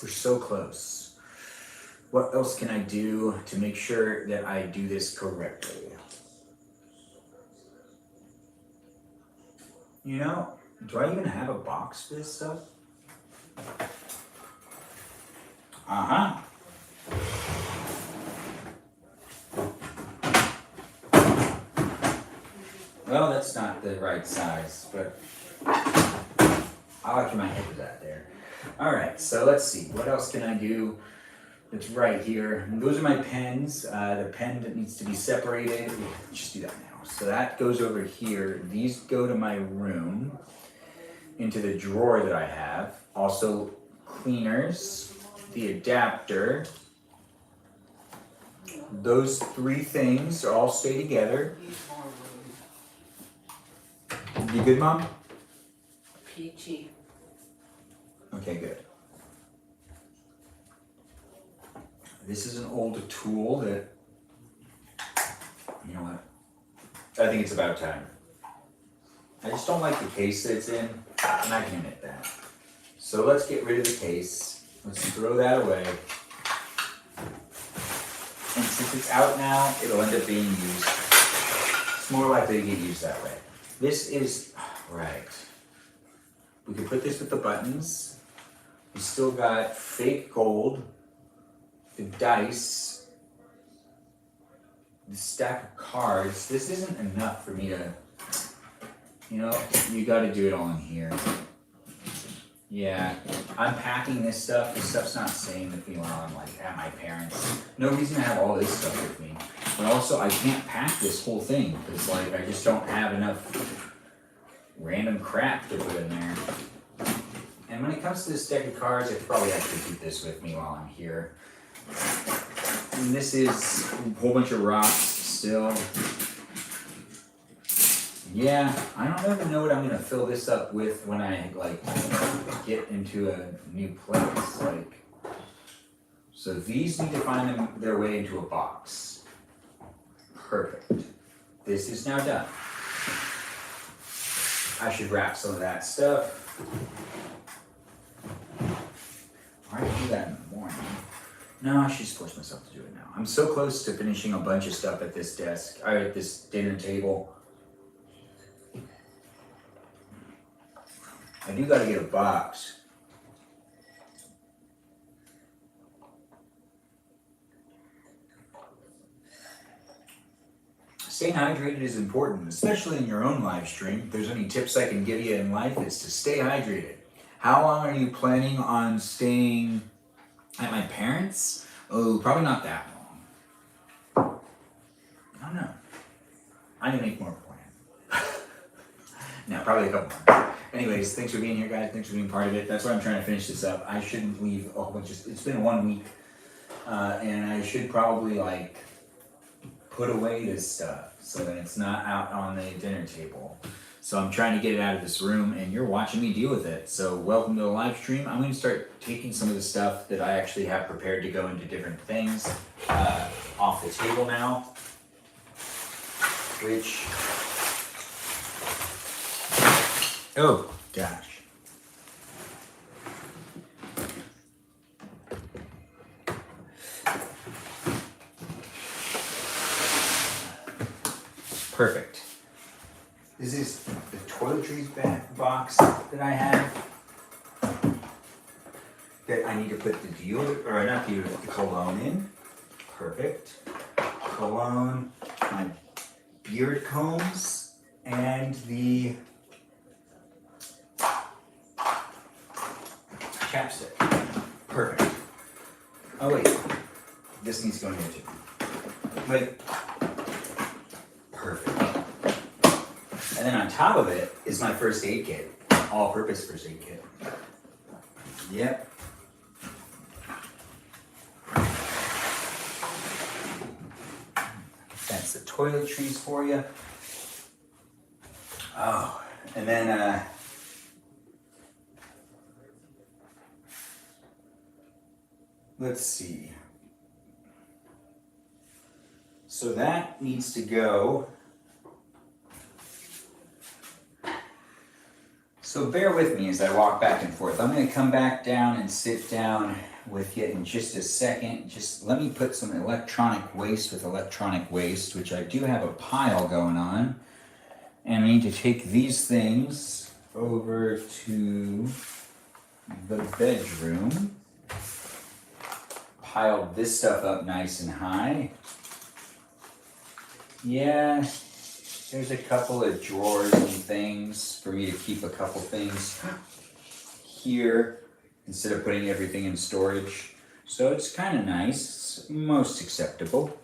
[SPEAKER 1] We're so close. What else can I do to make sure that I do this correctly? You know, do I even have a box for this stuff? Uh-huh. Well, that's not the right size, but I like my head was at there. All right, so let's see. What else can I do? It's right here. And those are my pens. The pen that needs to be separated. Just do that now. So that goes over here. These go to my room, into the drawer that I have. Also cleaners, the adapter, those three things all stay together. You good, Mom?
[SPEAKER 2] Peachy.
[SPEAKER 1] Okay, good. This is an old tool that, you know what? I think it's about time. I just don't like the case that it's in, and I can admit that. So let's get rid of the case. Let's throw that away. And since it's out now, it'll end up being used. It's more likely to get used that way. This is, right. We could put this with the buttons. We still got fake gold, the dice, the stack of cards. This isn't enough for me to, you know, you gotta do it all in here. Yeah, I'm packing this stuff. This stuff's not staying with me while I'm like at my parents'. No reason to have all this stuff with me. But also, I can't pack this whole thing because like I just don't have enough random crap to put in there. And when it comes to this deck of cards, I could probably actually keep this with me while I'm here. And this is a whole bunch of rocks still. Yeah, I don't even know what I'm gonna fill this up with when I like get into a new place. Like, so these need to find their way into a box. Perfect. This is now done. I should wrap some of that stuff. I already do that in the morning. No, I should just force myself to do it now. I'm so close to finishing a bunch of stuff at this desk, or at this dinner table. I do gotta get a box. Staying hydrated is important, especially in your own live stream. If there's any tips I can give you in life, it's to stay hydrated. How long are you planning on staying at my parents'? Oh, probably not that long. I don't know. I need to make more plan. No, probably a couple more. Anyways, thanks for being here, guys. Thanks for being part of it. That's why I'm trying to finish this up. I shouldn't leave a whole bunch of, it's been 1 week, and I should probably like put away this stuff so that it's not out on the dinner table. So I'm trying to get it out of this room, and you're watching me deal with it. So welcome to the live stream. I'm going to start taking some of the stuff that I actually have prepared to go into different things off the table now, which, oh gosh. Perfect. This is the toiletries box that I have that I need to put the deodorant, or not deodorant, the cologne in. Perfect. Cologne, my beard combs, and the chapstick. Perfect. Oh wait, this needs to go in here too. Wait. Perfect. And then on top of it is my first aid kit, all-purpose first aid kit. Yep. That's the toiletries for you. Oh, and then let's see. So that needs to go. So bear with me as I walk back and forth. I'm going to come back down and sit down with you in just a second. Just let me put some electronic waste with electronic waste, which I do have a pile going on. And I need to take these things over to the bedroom. Pile this stuff up nice and high. Yeah. There's a couple of drawers and things for me to keep a couple things here instead of putting everything in storage. So it's kind of nice, it's most acceptable.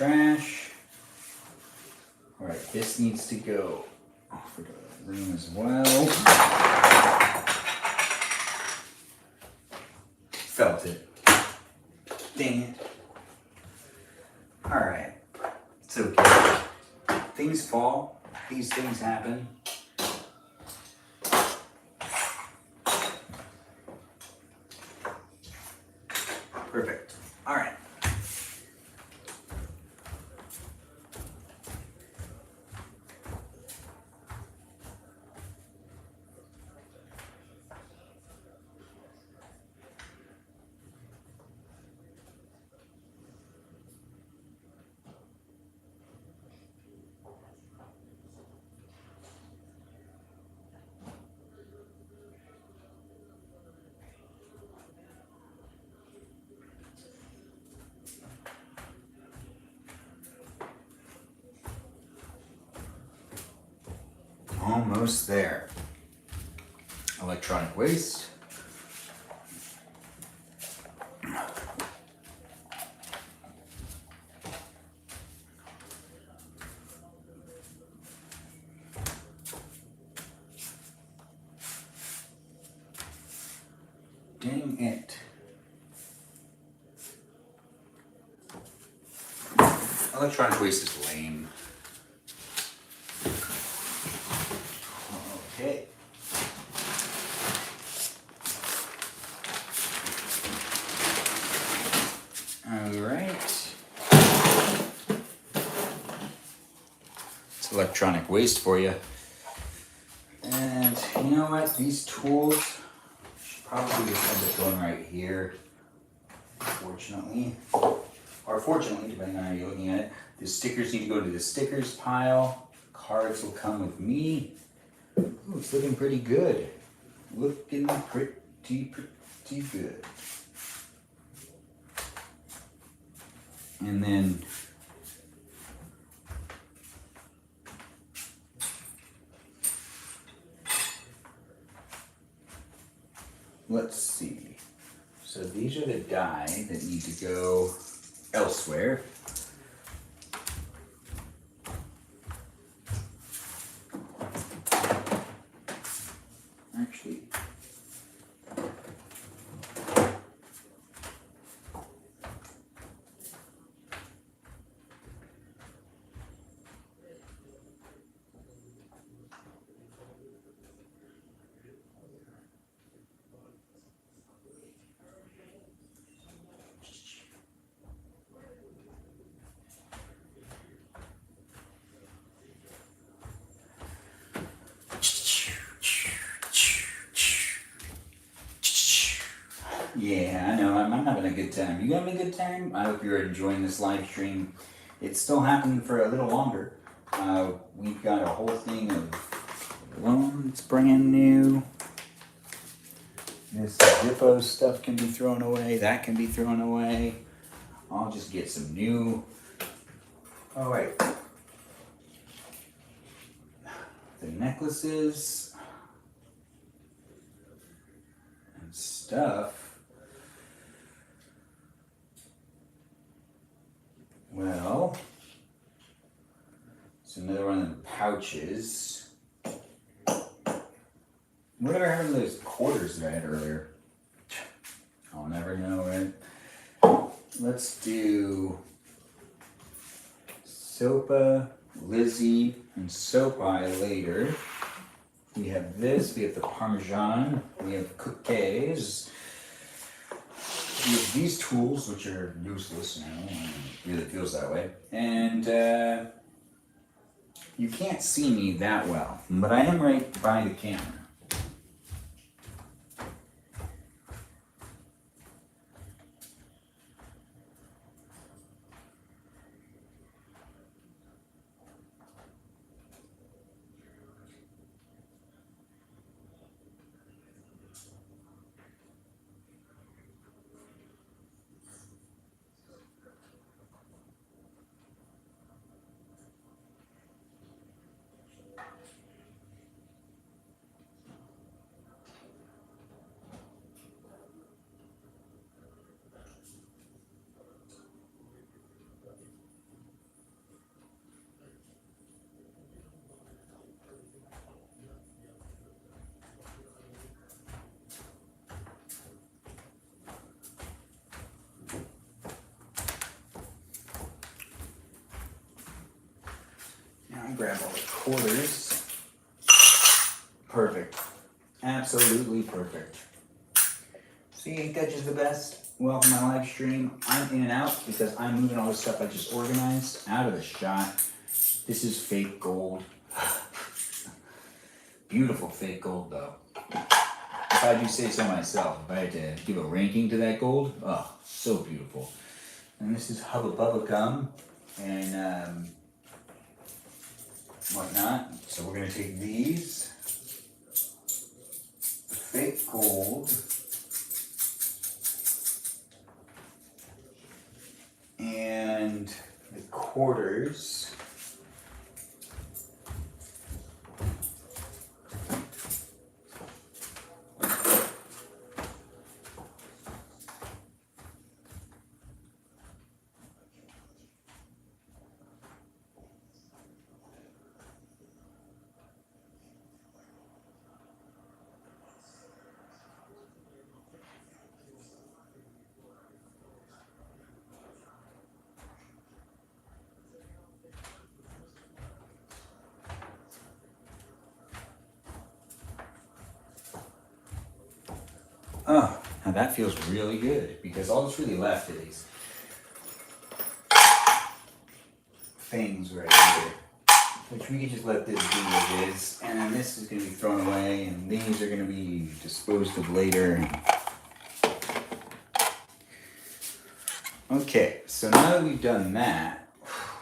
[SPEAKER 1] trash. All right, this needs to go for the room as well. Felt it. Dang it. All right, it's okay. Things fall. These things happen. Perfect. All right. Almost there. Electronic waste. Dang it. Electronic waste is lame. Okay. All right. It's electronic waste for you. And you know what? These tools should probably just end up going right here. Fortunately. Or fortunately, depending on how you're looking at it. The stickers need to go to the stickers pile. Cards will come with me. Ooh, it's looking pretty good. Looking pretty good. And then let's see. So these are the die that need to go elsewhere. Actually, yeah, I know, I'm having a good time. You having a good time? I hope you're enjoying this live stream. It's still happening for a little longer. We've got a whole thing of loans brand new. This Zippo stuff can be thrown away. That can be thrown away. I'll just get some new. All right. The necklaces and stuff. Well, it's another one of the pouches. Whatever happened to those quarters that I had earlier? I'll never know, right? Let's do Sopa, Lizzie, and Sopai later. We have this, we have the Parmesan, we have cookies. We have these tools, which are useless now, it really feels that way. And you can't see me that well, but I am right by the camera. grab all the quarters. Perfect. Absolutely perfect. See, ain't that just the best? Welcome to my live stream. I'm in and out because I'm moving all the stuff I just organized out of the shot. This is fake gold. Beautiful fake gold though. If I do say so myself, if I had to give a ranking to that gold, oh, so beautiful. And this is Hubba Bubba Gum and whatnot. So we're gonna take these, the fake gold, and the quarters. Oh, now that feels really good because all that's really left are these things right here, which we can just let this be what it is, and then this is going to be thrown away, and these are going to be disposed of later. Okay, so now that we've done that,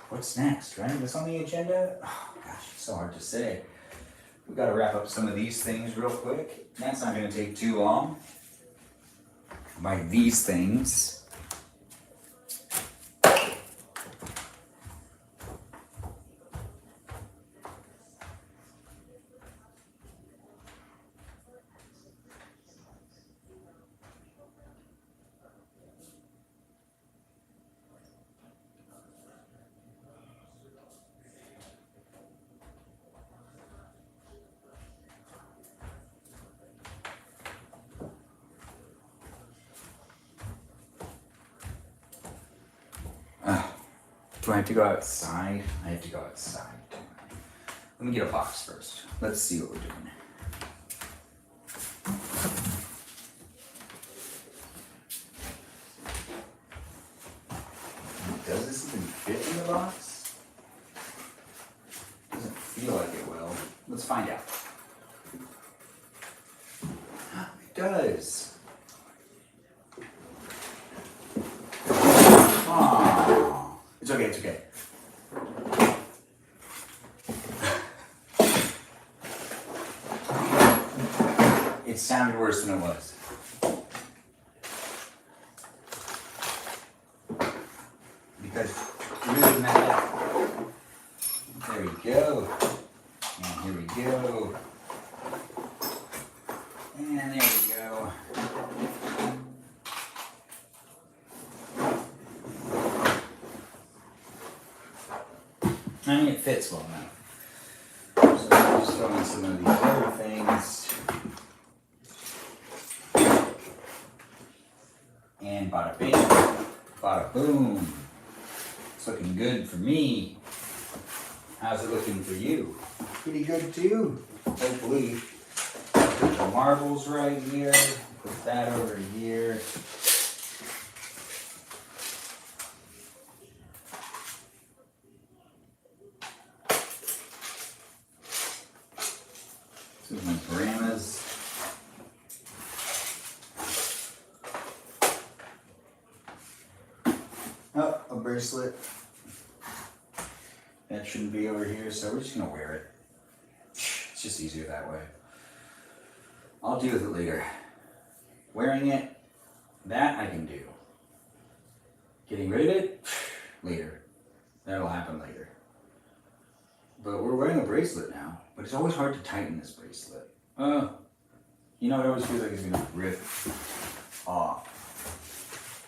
[SPEAKER 1] what's next, right? What's on the agenda? Oh gosh, it's so hard to say. We've got to wrap up some of these things real quick. That's not going to take too long. By these things. Do I have to go outside? I have to go outside. Let me get a box first. Let's see what we're doing. Does this even fit in the box? Doesn't feel like it will. Let's find out. It does. Aww. It's okay, it's okay. It sounded worse than it was. Because really not. There we go. And here we go. And there we go. I mean, it fits well enough. So I'm just throwing some of these other things. And bada bing, bada boom. It's looking good for me. How's it looking for you? Pretty good too, hopefully. Put the marbles right here. Put that over here. This is my grandma's. Oh, a bracelet. That shouldn't be over here, so we're just gonna wear it. It's just easier that way. I'll deal with it later. Wearing it, that I can do. Getting rid of it, later. That'll happen later. But we're wearing a bracelet now, but it's always hard to tighten this bracelet. You know, it always feels like it's gonna rip off.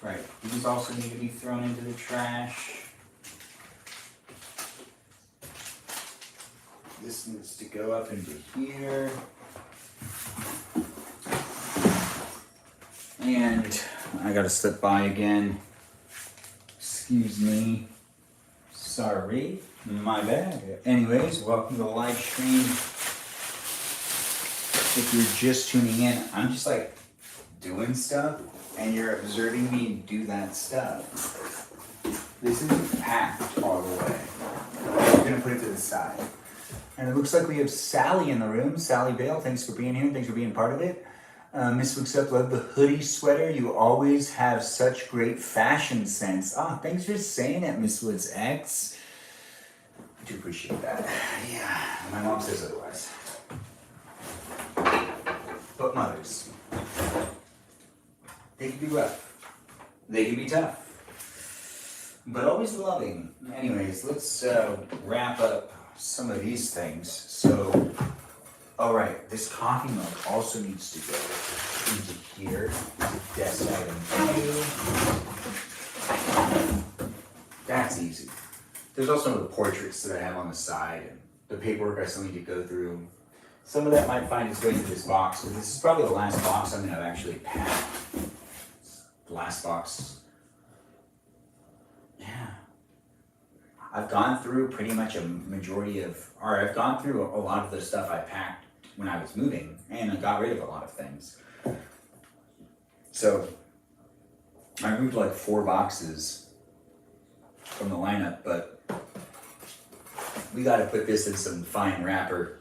[SPEAKER 1] Right, these also need to be thrown into the trash. This needs to go up into here. And I gotta slip by again. Excuse me. Sorry. My bad. Anyways, welcome to the live stream. If you're just tuning in, I'm just like doing stuff and you're observing me do that stuff. This isn't packed all the way. I'm gonna put it to the side. And it looks like we have Sally in the room. Sally Bale, thanks for being here. Thanks for being part of it. Miss Looks Up, love the hoodie sweater. You always have such great fashion sense. Ah, thanks for saying that, Miss Woods X. I do appreciate that. Yeah, my mom says otherwise. But mothers, they can be rough. They can be tough. But always loving. Anyways, let's wrap up some of these things. So, all right, this coffee mug also needs to go into here. Desk item 2. That's easy. There's also the portraits that I have on the side and the paperwork I still need to go through. Some of that might find its way into this box, but this is probably the last box I'm gonna have actually packed. The last box. Yeah. I've gone through pretty much a majority of, or I've gone through a lot of the stuff I packed when I was moving, and I got rid of a lot of things. So, I removed like 4 boxes from the lineup, but we gotta put this in some fine wrapper.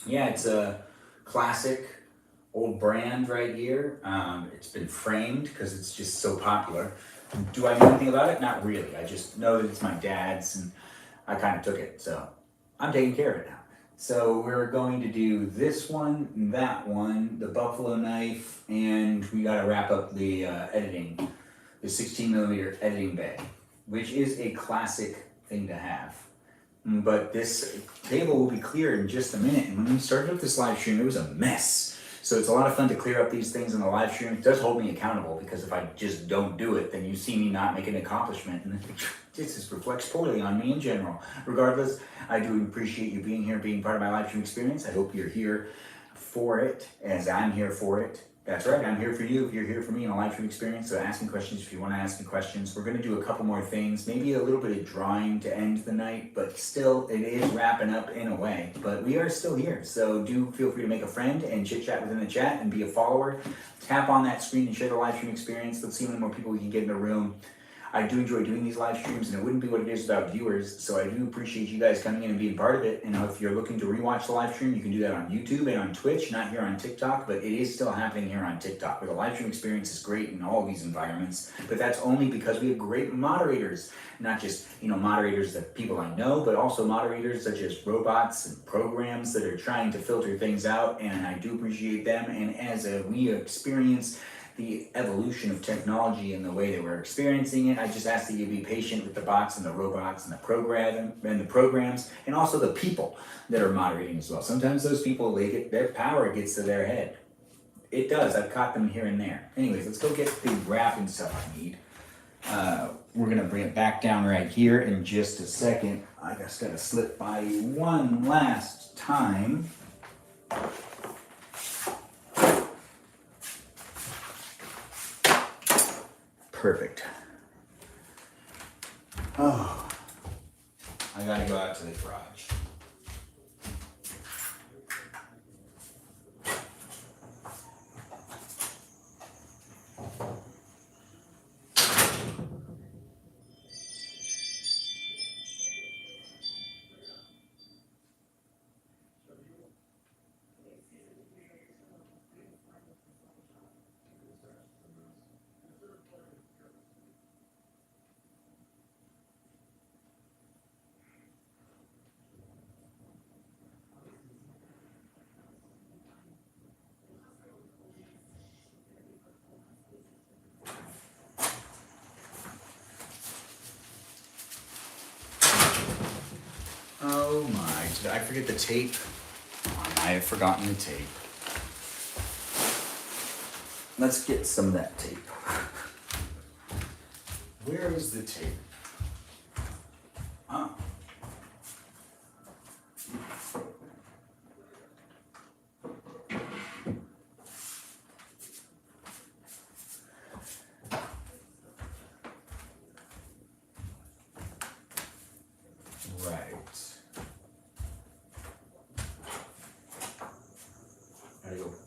[SPEAKER 1] Yeah, it's a classic old brand right here. It's been framed because it's just so popular. Do I know anything about it? Not really. I just know that it's my dad's and I kind of took it. So I'm taking care of it now. So we're going to do this one, that one, the buffalo knife, and we got to wrap up the editing, the 16mm editing bay, which is a classic thing to have. But this table will be clear in just a minute. And when we started up this live stream, it was a mess. So it's a lot of fun to clear up these things in the live stream. It does hold me accountable because if I just don't do it, then you see me not make an accomplishment. And this just reflects poorly on me in general. Regardless, I do appreciate you being here, being part of my live stream experience. I hope you're here for it as I'm here for it. That's right, I'm here for you if you're here for me in a live stream experience. So ask me questions if you want to ask me questions. We're going to do a couple more things, maybe a little bit of drawing to end the night, but still it is wrapping up in a way. But we are still here, so do feel free to make a friend and chit chat within the chat and be a follower. Tap on that screen and share the live stream experience. Let's see how many more people we can get in the room. I do enjoy doing these live streams, and it wouldn't be what it is without viewers, so I do appreciate you guys coming in and being part of it. And if you're looking to rewatch the live stream, you can do that on YouTube and on Twitch, not here on TikTok, but it is still happening here on TikTok, where the live stream experience is great in all of these environments, but that's only because we have great moderators, not just, moderators that people I know, but also moderators such as robots and programs that are trying to filter things out, and I do appreciate them. And as we experience the evolution of technology and the way that we're experiencing it, I just ask that you be patient with the bots and the robots and the programs, and also the people that are moderating as well. Sometimes those people, their power gets to their head. It does. I've caught them here and there. Anyways, let's go get the wrapping stuff I need. We're gonna bring it back down right here in just a second. I just gotta slip by one last time. Perfect. Oh, I gotta go out to the garage. Oh my, did I forget the tape? I have forgotten the tape. Let's get some of that tape. Where is the tape? Oh.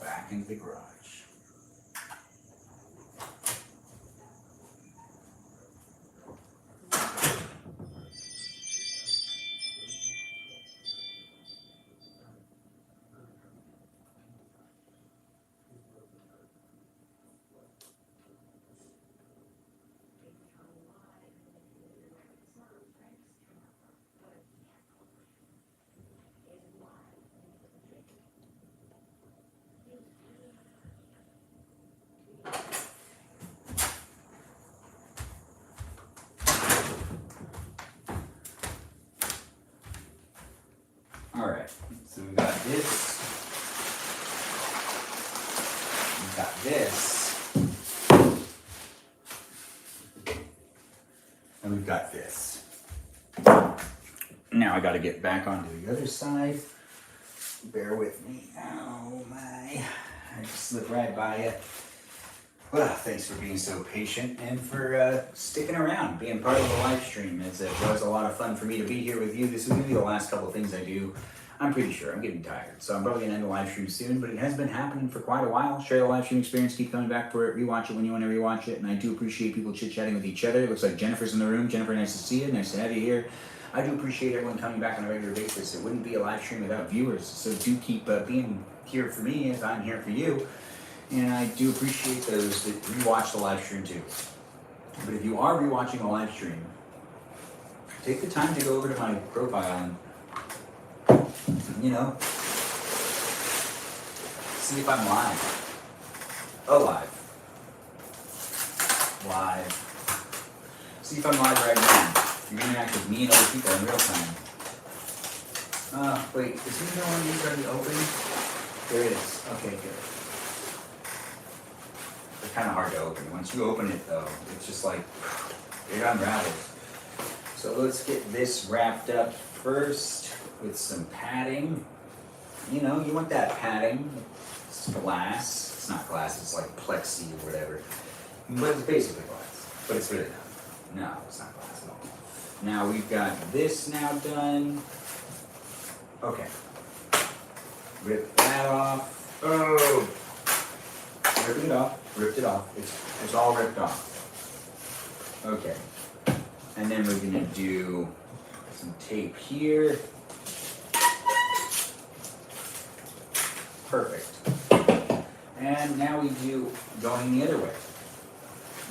[SPEAKER 1] back into the garage. Alright, so we've got this. We've got this. And we've got this. Now I gotta get back onto the other side. Bear with me. Oh my. I just slipped right by it. Well, thanks for being so patient and for sticking around, being part of the live stream. It was a lot of fun for me to be here with you. This is going to be the last couple of things I do. I'm pretty sure. I'm getting tired. So I'm probably going to end the live stream soon, but it has been happening for quite a while. Share the live stream experience. Keep coming back for it. Rewatch it when you want to rewatch it. And I do appreciate people chit-chatting with each other. It looks like Jennifer's in the room. Jennifer, nice to see you. Nice to have you here. I do appreciate everyone coming back on a regular basis. It wouldn't be a live stream without viewers. So do keep being here for me as I'm here for you. And I do appreciate those that rewatch the live stream too. But if you are rewatching the live stream, take the time to go over to my profile and, you know, see if I'm live. Alive. Live. See if I'm live right now. You're gonna interact with me and other people in real time. Wait, is either one of these already open? There it is. Okay, good. They're kind of hard to open. Once you open it though, it's just like, it unravels. So let's get this wrapped up first with some padding. You know, you want that padding. It's glass. It's not glass, it's like plexi or whatever. But it's basically glass. But it's really not. No, it's not glass at all. Now we've got this now done. Okay. Rip that off. Oh! Ripping it off. Ripped it off. It's all ripped off. Okay. And then we're gonna do some tape here. Perfect. And now we do going the other way.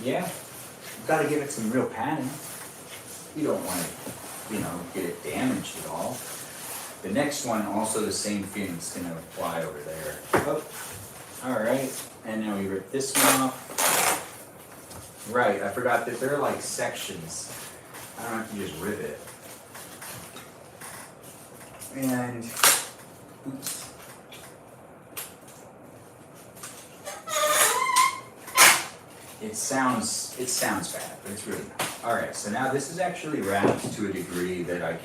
[SPEAKER 1] Yeah? You've got to give it some real padding. You don't want to, you know, get it damaged at all. The next one, also the same thing's gonna apply over there. Oh. Alright, and now we rip this one off. Right, I forgot that there are like sections. I don't have to just rip it. And, oops. It sounds bad, but it's really not. Alright, so now this is actually wrapped to a degree that I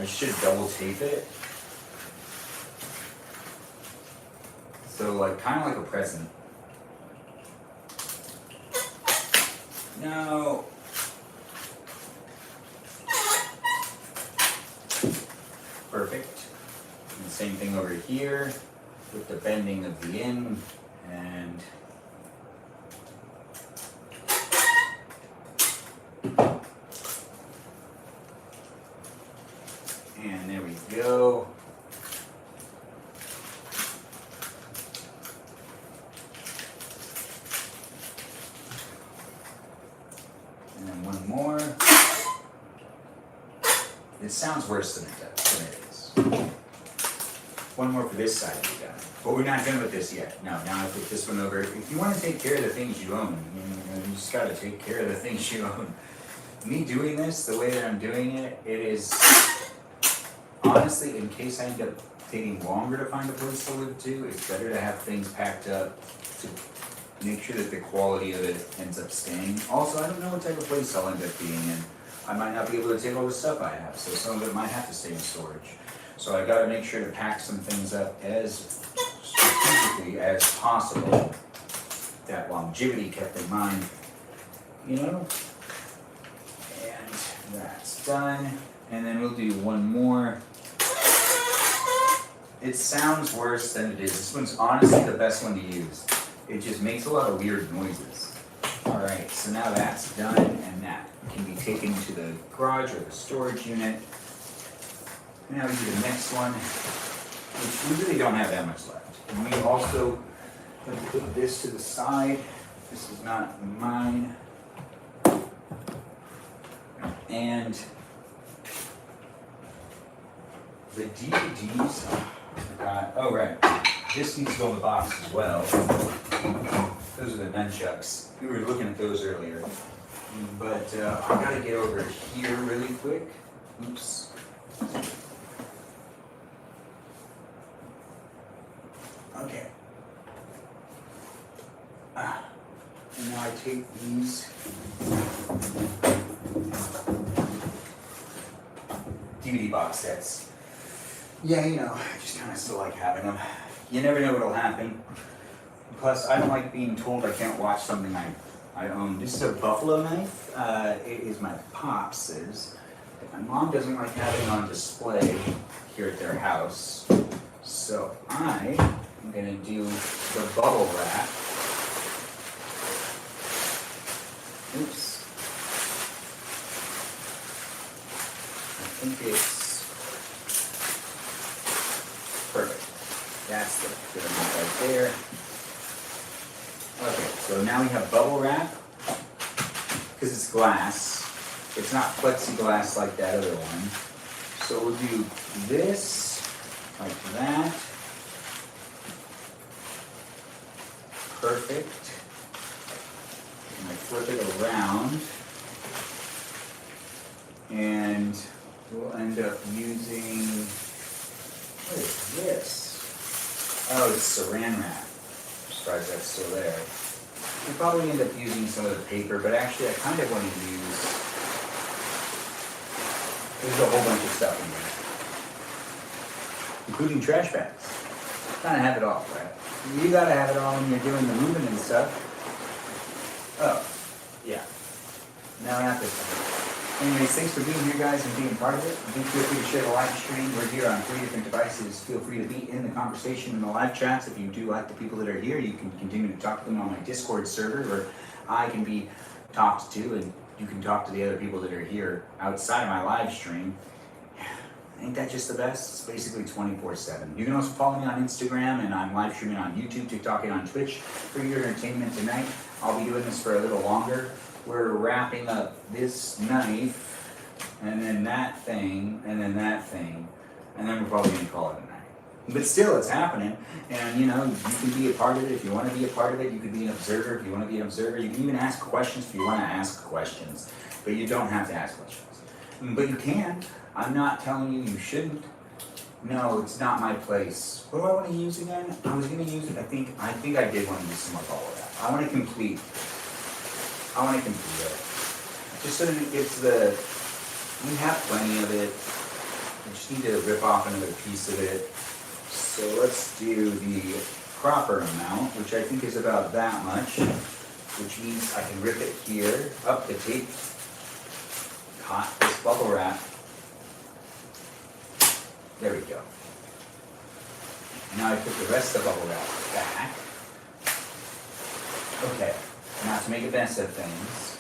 [SPEAKER 1] should double tape it. So like, kind of like a present. No. Perfect. And the same thing over here with the bending of the in and there we go. And then one more. It sounds worse than it is. One more for this side to be done. But we're not done with this yet. No, now I put this one over. If you want to take care of the things you own, you just got to take care of the things you own. Me doing this the way that I'm doing it, it is honestly, in case I end up taking longer to find a place to live to, it's better to have things packed up to make sure that the quality of it ends up staying. Also, I don't know what type of place I'll end up being in. I might not be able to take all the stuff I have, so some of it might have to stay in storage. So I gotta make sure to pack some things up as strategically as possible. That longevity kept in mind, you know? And that's done. And then we'll do one more. It sounds worse than it is. This one's honestly the best one to use. It just makes a lot of weird noises. All right, so now that's done, and that can be taken to the garage or the storage unit. Now we do the next one, which we really don't have that much left. And we also going to put this to the side. This is not mine. And the DVDs, oh right, this needs to go in the box as well. Those are the nunchucks. We were looking at those earlier. But I gotta get over here really quick. Oops. Okay. And now I take these DVD box sets. Yeah, you know, I just kind of still like having them. You never know what'll happen. Plus, I don't like being told I can't watch something I own. This is a buffalo knife. It is my pops's. My mom doesn't like having it on display here at their house. So I am gonna do the bubble wrap. Oops. I think it's perfect. That's the good amount right there. Okay, so now we have bubble wrap. Because it's glass. It's not plexiglass like that other one. So we'll do this, like that. Perfect. And I flip it around. And we'll end up using, what is this? Oh, it's saran wrap. I'm surprised that's still there. We'll probably end up using some of the paper, but actually I kind of want to use, there's a whole bunch of stuff in here, including trash bags. Kind of have it all, right? You gotta have it all when you're doing the moving and stuff. Oh, yeah. Now at this one. Anyways, thanks for being here, guys, and being part of it. Do feel free to share the live stream. We're here on 3 different devices. Feel free to be in the conversation in the live chats. If you do like the people that are here, you can continue to talk to them on my Discord server, where I can be talked to, and you can talk to the other people that are here outside of my live stream. Ain't that just the best? It's basically 24/7. You can also follow me on Instagram, and I'm live streaming on YouTube, TikTok, and on Twitch for your entertainment tonight. I'll be doing this for a little longer. We're wrapping up this knife, and then that thing, and then that thing, and then we're probably gonna call it a night. But still, it's happening, and you know, you can be a part of it if you want to be a part of it. You can be an observer if you want to be an observer. You can even ask questions if you want to ask questions, but you don't have to ask questions. But you can. I'm not telling you you shouldn't. No, it's not my place. What do I want to use again? I was gonna use it. I think I did want to use some more bubble wrap. I want to complete it. Just so that it gets we have plenty of it. I just need to rip off another piece of it. So let's do the proper amount, which I think is about that much, which means I can rip it here, up the tape, caught this bubble wrap. There we go. Now I put the rest of the bubble wrap back. Okay. Now to make a mess of things,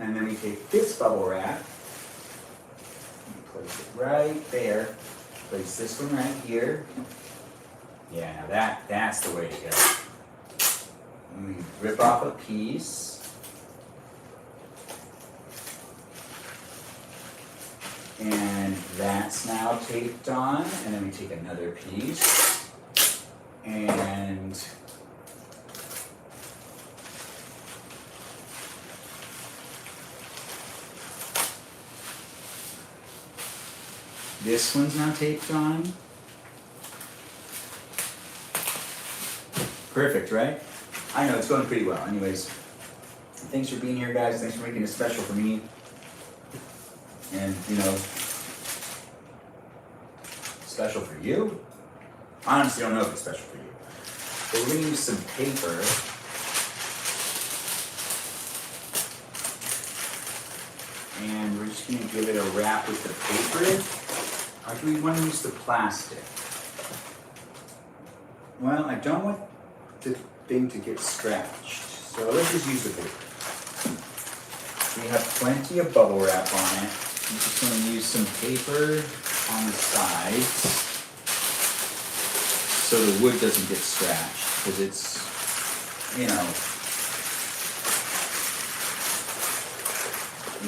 [SPEAKER 1] and then we take this bubble wrap, and place it right there, place this one right here. Yeah, now that's the way to go. And we rip off a piece, and that's now taped on, and then we take another piece, and this one's now taped on. Perfect, right? I know, it's going pretty well. Anyways, thanks for being here, guys. Thanks for making it special for me. And, you know, special for you? I honestly don't know if it's special for you. But we're going to use some paper. And we're just going to give it a wrap with the paper. Or do we want to use the plastic? Well, I don't want the thing to get scratched, so let's just use the paper. We have plenty of bubble wrap on it. I'm just going to use some paper on the sides so the wood doesn't get scratched, because it's, you know,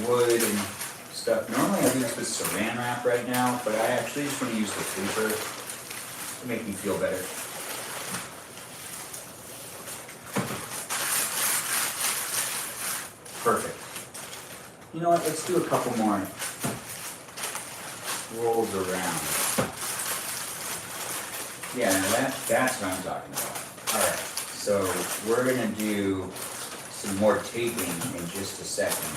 [SPEAKER 1] wood and stuff. Normally I do this with saran wrap right now, but I actually just want to use the paper to make me feel better. Perfect. You know what, let's do a couple more rolls around. Yeah, now that's what I'm talking about. Alright, so we're gonna do some more taping in just a second.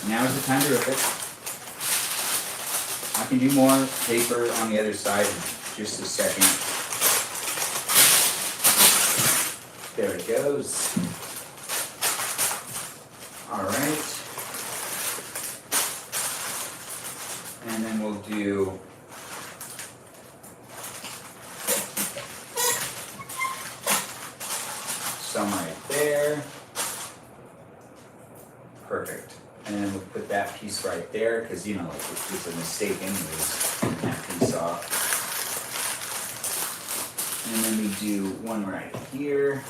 [SPEAKER 1] Now is the time to rip it. I can do more paper on the other side in just a second. There it goes. All right. And then we'll do some right there. Perfect. And then we'll put that piece right there, because you know, it's a mistake anyways, putting that piece off. And then we do one right here.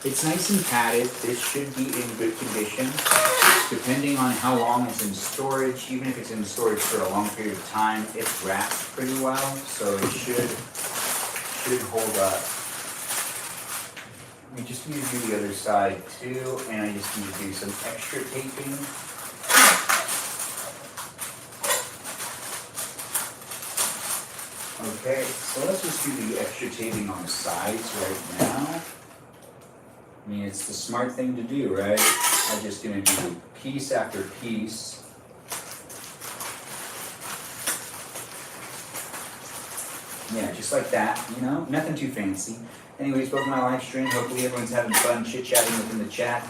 [SPEAKER 1] It's nice and padded. This should be in good condition. Depending on how long it's in storage, even if it's in storage for a long period of time, it's wrapped pretty well, so it should hold up. We just need to do the other side too, and I just need to do some extra taping. Okay, so let's just do the extra taping on the sides right now. I mean, it's the smart thing to do, right? I'm just gonna do piece after piece. Yeah, just like that, you know, nothing too fancy. Anyways, welcome to my live stream. Hopefully everyone's having fun chit-chatting within the chat.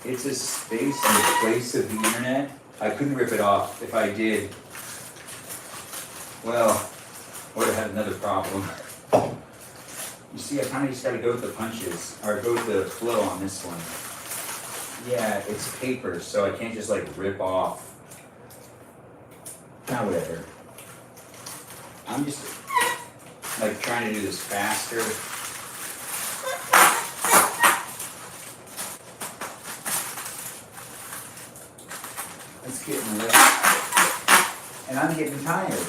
[SPEAKER 1] It's a space and a place of the internet. I couldn't rip it off. If I did, well, I would have had another problem. You see, I kind of just got to go with the punches, or go with the flow on this one. Yeah, it's paper, so I can't just like rip off. Nah, whatever. I'm just like trying to do this faster. It's getting late, and I'm getting tired.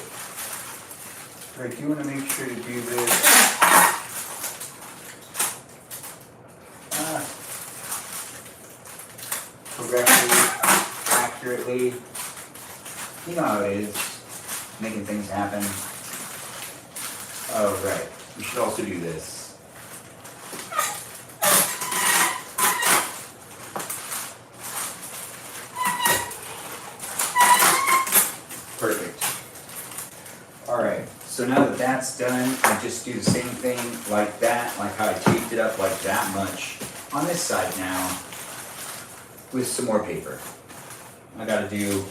[SPEAKER 1] But I do want to make sure to do this correctly, accurately. You know how it is, making things happen. Oh, right. We should also do this. Perfect. All right, so now that that's done, I just do the same thing like that, like how I taped it up like that much on this side now with some more paper. I gotta do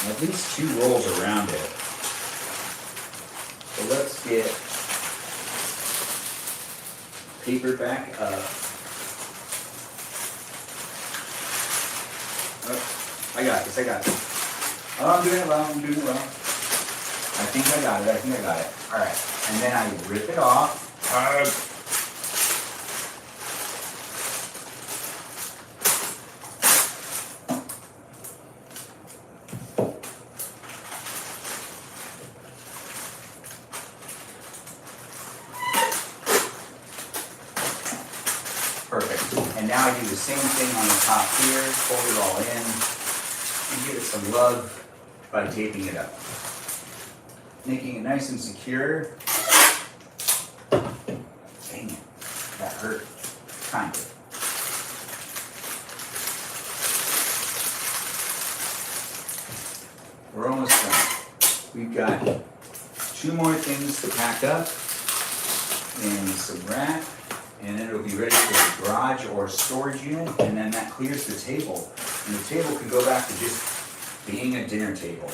[SPEAKER 1] at least 2 rolls around it. So let's get paper back up. Oh, I got this. Oh, I'm doing it well. I think I got it. All right, and then I rip it off. Perfect. And now I do the same thing on the top here, fold it all in, and give it some love by taping it up. Making it nice and secure. Dang it, that hurt, kind of. We're almost done. We've got 2 more things to pack up and some wrap. and then it'll be ready for the garage or storage unit, and then that clears the table. And the table can go back to just being a dinner table,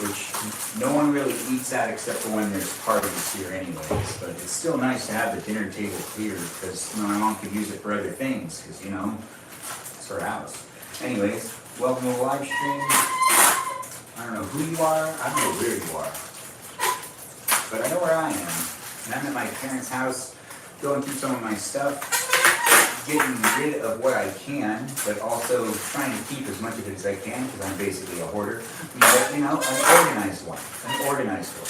[SPEAKER 1] which no one really eats at except for when there's parties here anyways. But it's still nice to have the dinner table cleared because my mom could use it for other things because, it's her house. Anyways, welcome to the live stream. I don't know who you are, I don't know where you are, but I know where I am. And I'm at my parents' house going through some of my stuff, getting rid of what I can, but also trying to keep as much of it as I can because I'm basically a hoarder. But, an organized one, an organized one.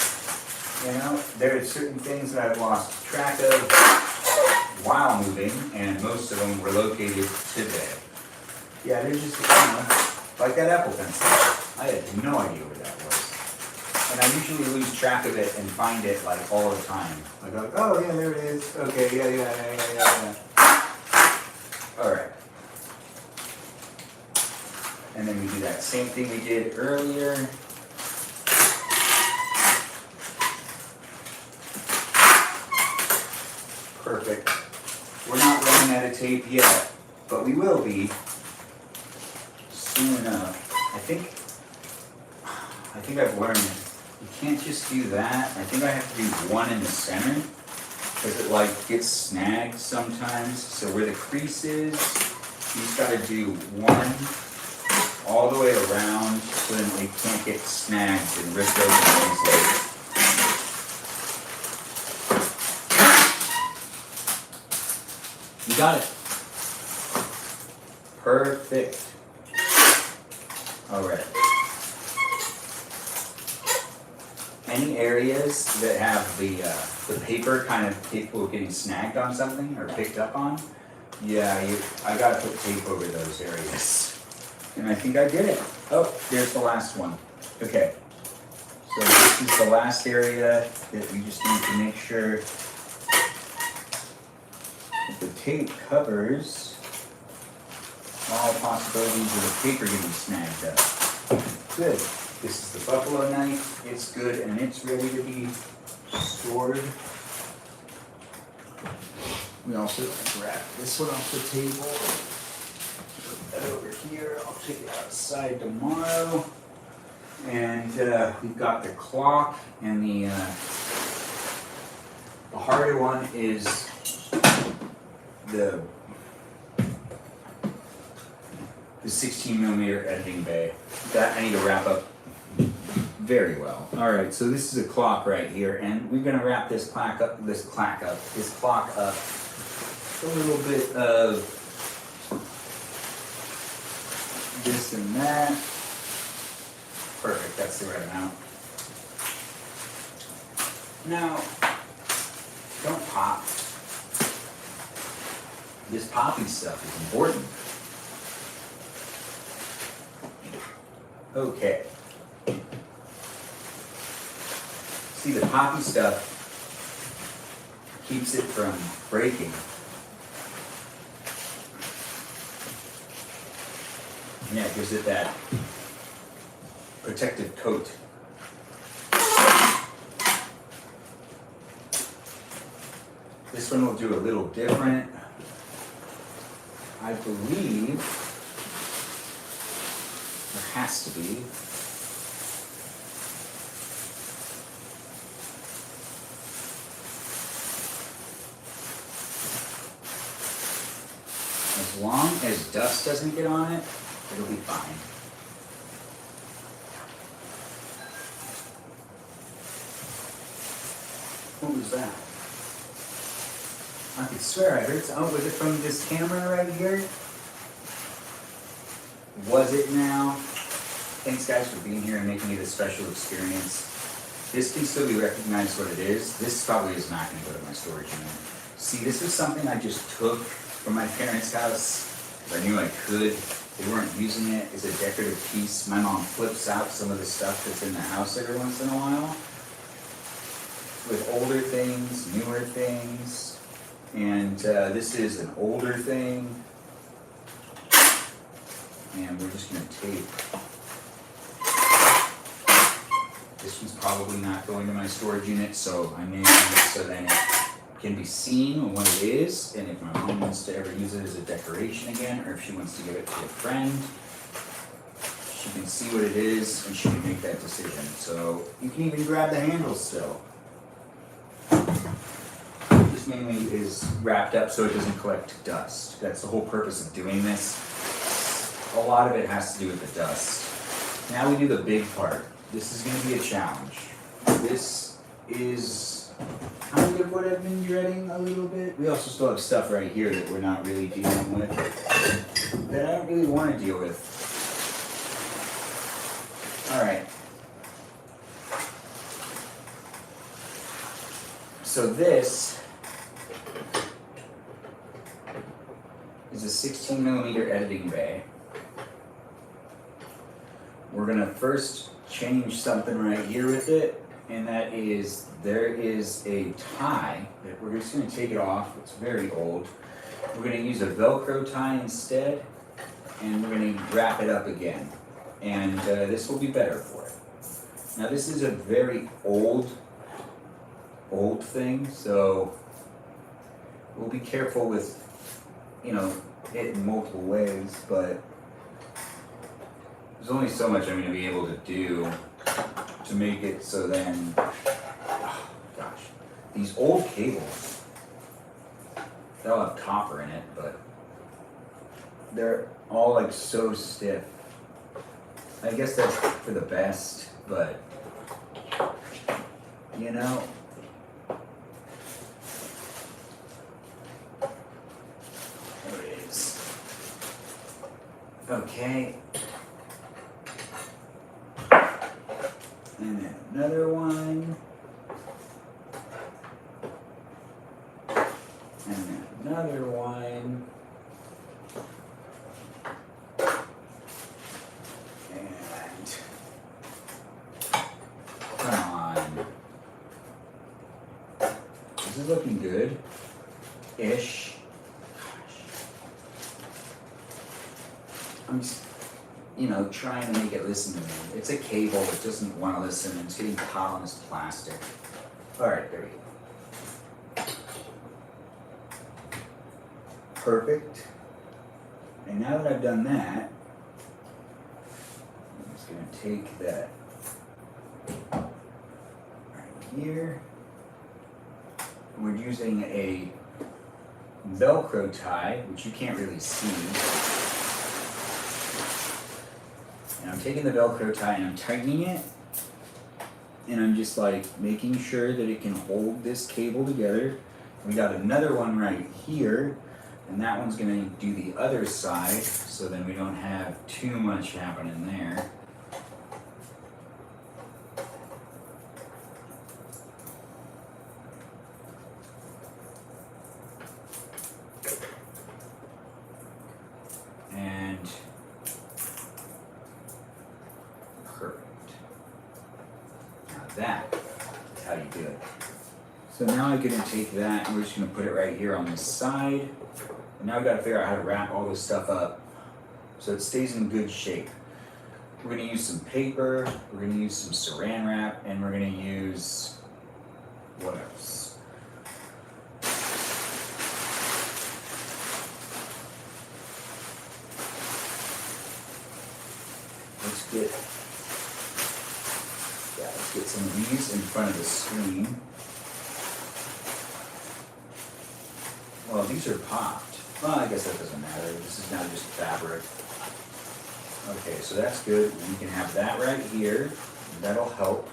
[SPEAKER 1] There are certain things that I've lost track of while moving, and most of them were located today. Yeah, they're just, like that Apple Pencil. I had no idea where that was. And I usually lose track of it and find it like all the time. I go, oh yeah, there it is. Okay, yeah. Alright. And then we do that same thing we did earlier. Perfect. We're not running out of tape yet, but we will be soon enough. I think I've learned you can't just do that. I think I have to do one in the center because it gets snagged sometimes. So where the crease is, you just got to do one all the way around so then it can't get snagged and ripped open easily. You got it. Perfect. All right. Any areas that have the paper kind of capable of getting snagged on something or picked up on, I gotta put tape over those areas. And I think I did it. Oh, there's the last one. Okay. So this is the last area that we just need to make sure that the tape covers all possibilities of the paper getting snagged up. Good. This is the buffalo knife. It's good and it's ready to be stored. We also grab this one off the table. Put that over here. I'll take it outside tomorrow. And we've got the clock, and the harder one is the 16mm editing bay. That I need to wrap up very well. All right, so this is a clock right here, and we're gonna wrap this clock up. A little bit of this and that. Perfect. That's the right amount. Now, don't pop. This poppy stuff is important. Okay. See, the poppy stuff keeps it from breaking. Yeah, it gives it that protective coat. This one will do a little different. I believe there has to be. As long as dust doesn't get on it, it'll be fine. What was that? I could swear I heard some. Oh, was it from this camera right here? Was it now? Thanks guys for being here and making it a special experience. This can still be recognized what it is. This probably is not going to go to my storage unit. See, this is something I just took from my parents' house. I knew I could. They weren't using it as a decorative piece. My mom flips out some of the stuff that's in the house every once in a while. With older things, newer things. And this is an older thing. And we're just going to tape. This one's probably not going to my storage unit, so I'm naming it so then it can be seen on what it is, and if my mom wants to ever use it as a decoration again, or if she wants to give it to a friend, she can see what it is and she can make that decision. So you can even grab the handle still. This mainly is wrapped up so it doesn't collect dust. That's the whole purpose of doing this. A lot of it has to do with the dust. Now we do the big part. This is going to be a challenge. This is kind of what I've been dreading a little bit. We also still have stuff right here that we're not really dealing with, that I don't really want to deal with. Alright. So this is a 16 millimeter editing bay. We're gonna first change something right here with it, and that is, there is a tie that we're just gonna take it off. It's very old. We're gonna use a Velcro tie instead, and we're gonna wrap it up again. And this will be better for it. Now this is a very old thing, so we'll be careful with, it in multiple ways, but there's only so much I'm going to be able to do to make it so then, oh gosh, these old cables, they'll have copper in it, but they're all like so stiff. I guess that's for the best, but there it is. Okay. And then another one. And then another one. And come on. This is looking good-ish. I'm just, trying to make it listen to me. It's a cable that doesn't want to listen, and it's getting caught on this plastic. Alright, there we go. Perfect. And now that I've done that, I'm just going to take that right here. We're using a Velcro tie, which you can't really see. And I'm taking the Velcro tie and I'm tightening it. And I'm just like making sure that it can hold this cable together. We got another one right here. And that one's going to do the other side, so then we don't have too much happening there. And perfect. Now that is how you do it. So now I'm going to take that and we're just going to put it right here on this side. And now we've got to figure out how to wrap all this stuff up so it stays in good shape. We're going to use some paper, we're going to use some saran wrap, and we're going to use, what else? Let's get some of these in front of the screen. Well, these are popped. Well, I guess that doesn't matter. This is now just fabric. Okay, so that's good. We can have that right here. That'll help.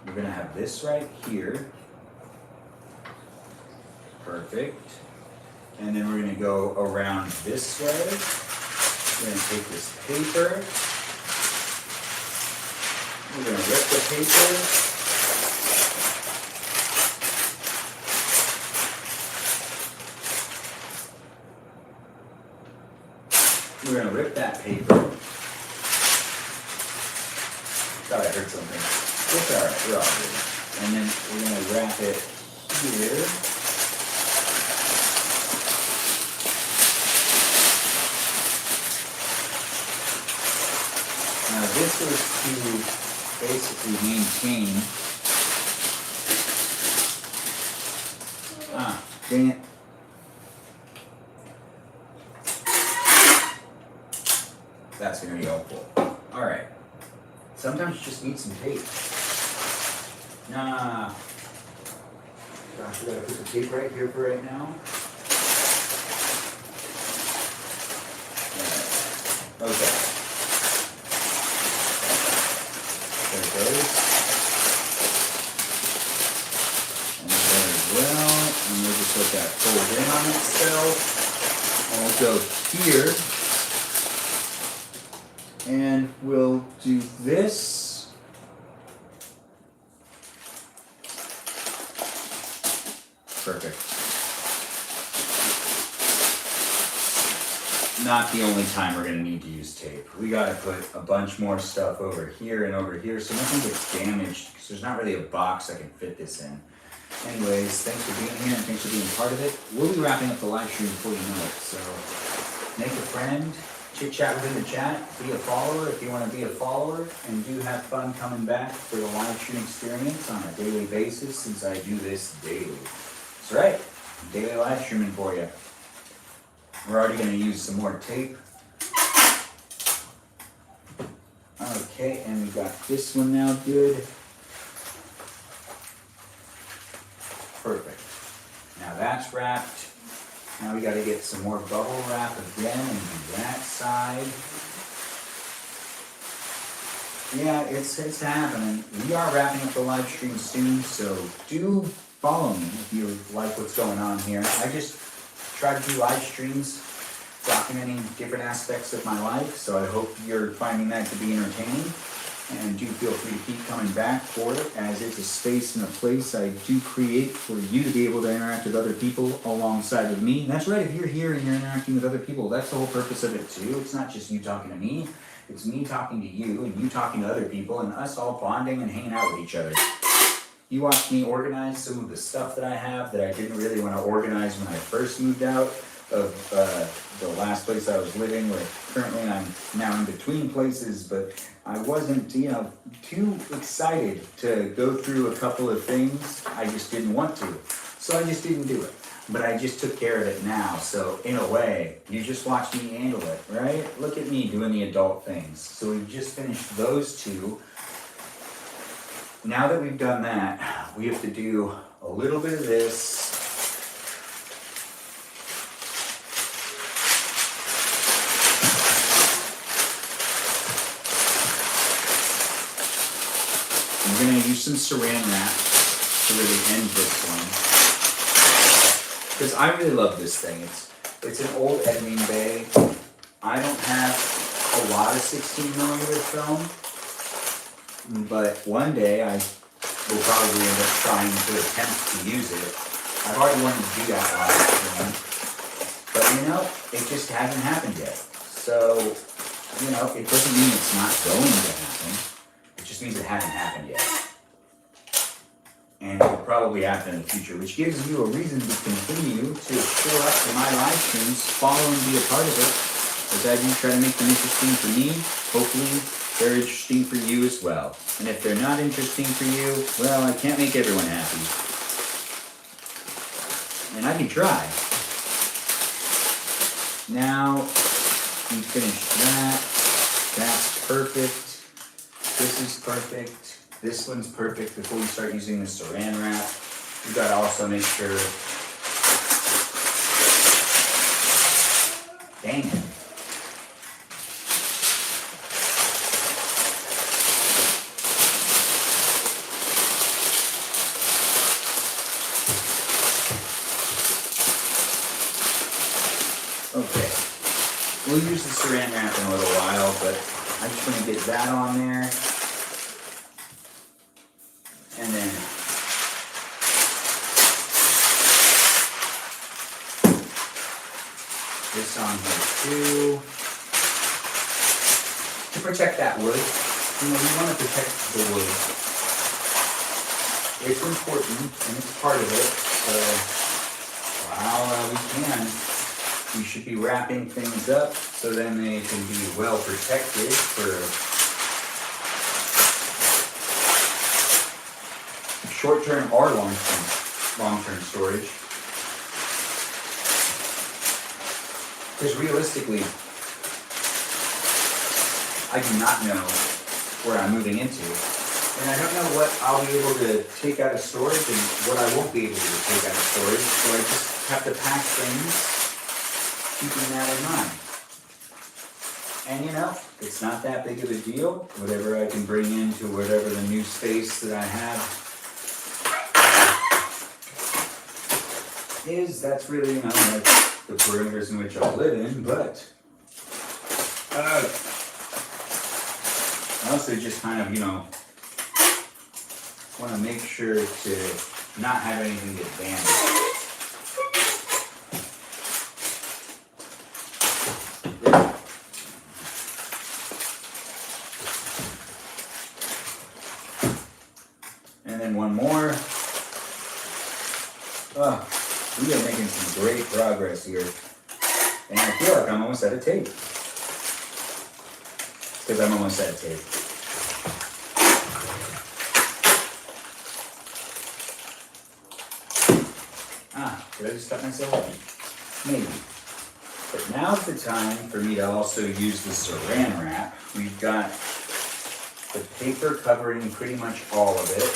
[SPEAKER 1] We're going to have this right here. Perfect. And then we're going to go around this way. We're going to take this paper. We're going to rip the paper. We're going to rip that paper. Thought I heard something. It's alright, we're all good. And then we're going to wrap it here. Now this is to basically maintain Dang it. That's gonna be helpful. Alright. Sometimes you just need some tape. Nah. Gosh, we gotta put the tape right here for right now. Okay. There it goes. And there as well. And we'll just let that fold in on itself. And we'll go here. And we'll do this. Perfect. Not the only time we're going to need to use tape. We got to put a bunch more stuff over here and over here so nothing gets damaged because there's not really a box I can fit this in. Anyways, thanks for being here and thanks for being part of it. We'll be wrapping up the live stream before you know it. So make a friend, chit chat within the chat, be a follower if you want to be a follower, and do have fun coming back for the live stream experience on a daily basis since I do this daily. That's right, daily live streaming for you. We're already going to use some more tape. Okay, and we got this one now good. Perfect. Now that's wrapped. Now we got to get some more bubble wrap again and do that side. Yeah, it's happening. We are wrapping up the live stream soon, so do follow me if you like what's going on here. I just try to do live streams documenting different aspects of my life, so I hope you're finding that to be entertaining. And do feel free to keep coming back for it, as it's a space and a place I do create for you to be able to interact with other people alongside of me. And that's right, if you're here and you're interacting with other people, that's the whole purpose of it too. It's not just you talking to me, it's me talking to you and you talking to other people and us all bonding and hanging out with each other. You watched me organize some of the stuff that I have that I didn't really want to organize when I first moved out of the last place I was living, where currently I'm now in between places, but I wasn't, too excited to go through a couple of things. I just didn't want to, so I just didn't do it. But I just took care of it now, so in a way, you just watched me handle it, right? Look at me doing the adult things. So we've just finished those two. Now that we've done that, we have to do a little bit of this. I'm going to use some saran wrap to really end this one. Because I really love this thing. It's an old editing bay. I don't have a lot of 16mm film, but one day I will probably end up trying to attempt to use it. I've already wanted to do that last time, but it just hasn't happened yet. So, it doesn't mean it's not going to happen. It just means it hasn't happened yet. And it will probably happen in the future, which gives you a reason to continue to show up to my live streams, follow and be a part of it, as I do try to make them interesting for me. Hopefully, they're interesting for you as well. And if they're not interesting for you, well, I can't make everyone happy. And I can try. Now, we finished that. That's perfect. This is perfect. This one's perfect before you start using the saran wrap. You gotta also make sure. Dang it. Okay. We'll use the saran wrap in a little while, but I just want to get that on there. And then this on here too. To protect that wood. We want to protect the wood. It's important and it's part of it. So while we should be wrapping things up so then they can be well protected for short-term or long-term storage. Because realistically, I do not know where I'm moving into. And I don't know what I'll be able to take out of storage and what I won't be able to take out of storage. So I just have to pack things, keeping that in mind. And you know, it's not that big of a deal. Whatever I can bring into whatever the new space that I have is, that's really, you know, like the perimeters in which I'll live in, but I also just kind of, you know, want to make sure to not have anything get damaged. And then one more. Oh, we are making some great progress here. And I feel like I'm almost out of tape. Because I'm almost out of tape. Did I just cut myself? Maybe. But now's the time for me to also use the saran wrap. We've got the paper covering pretty much all of it.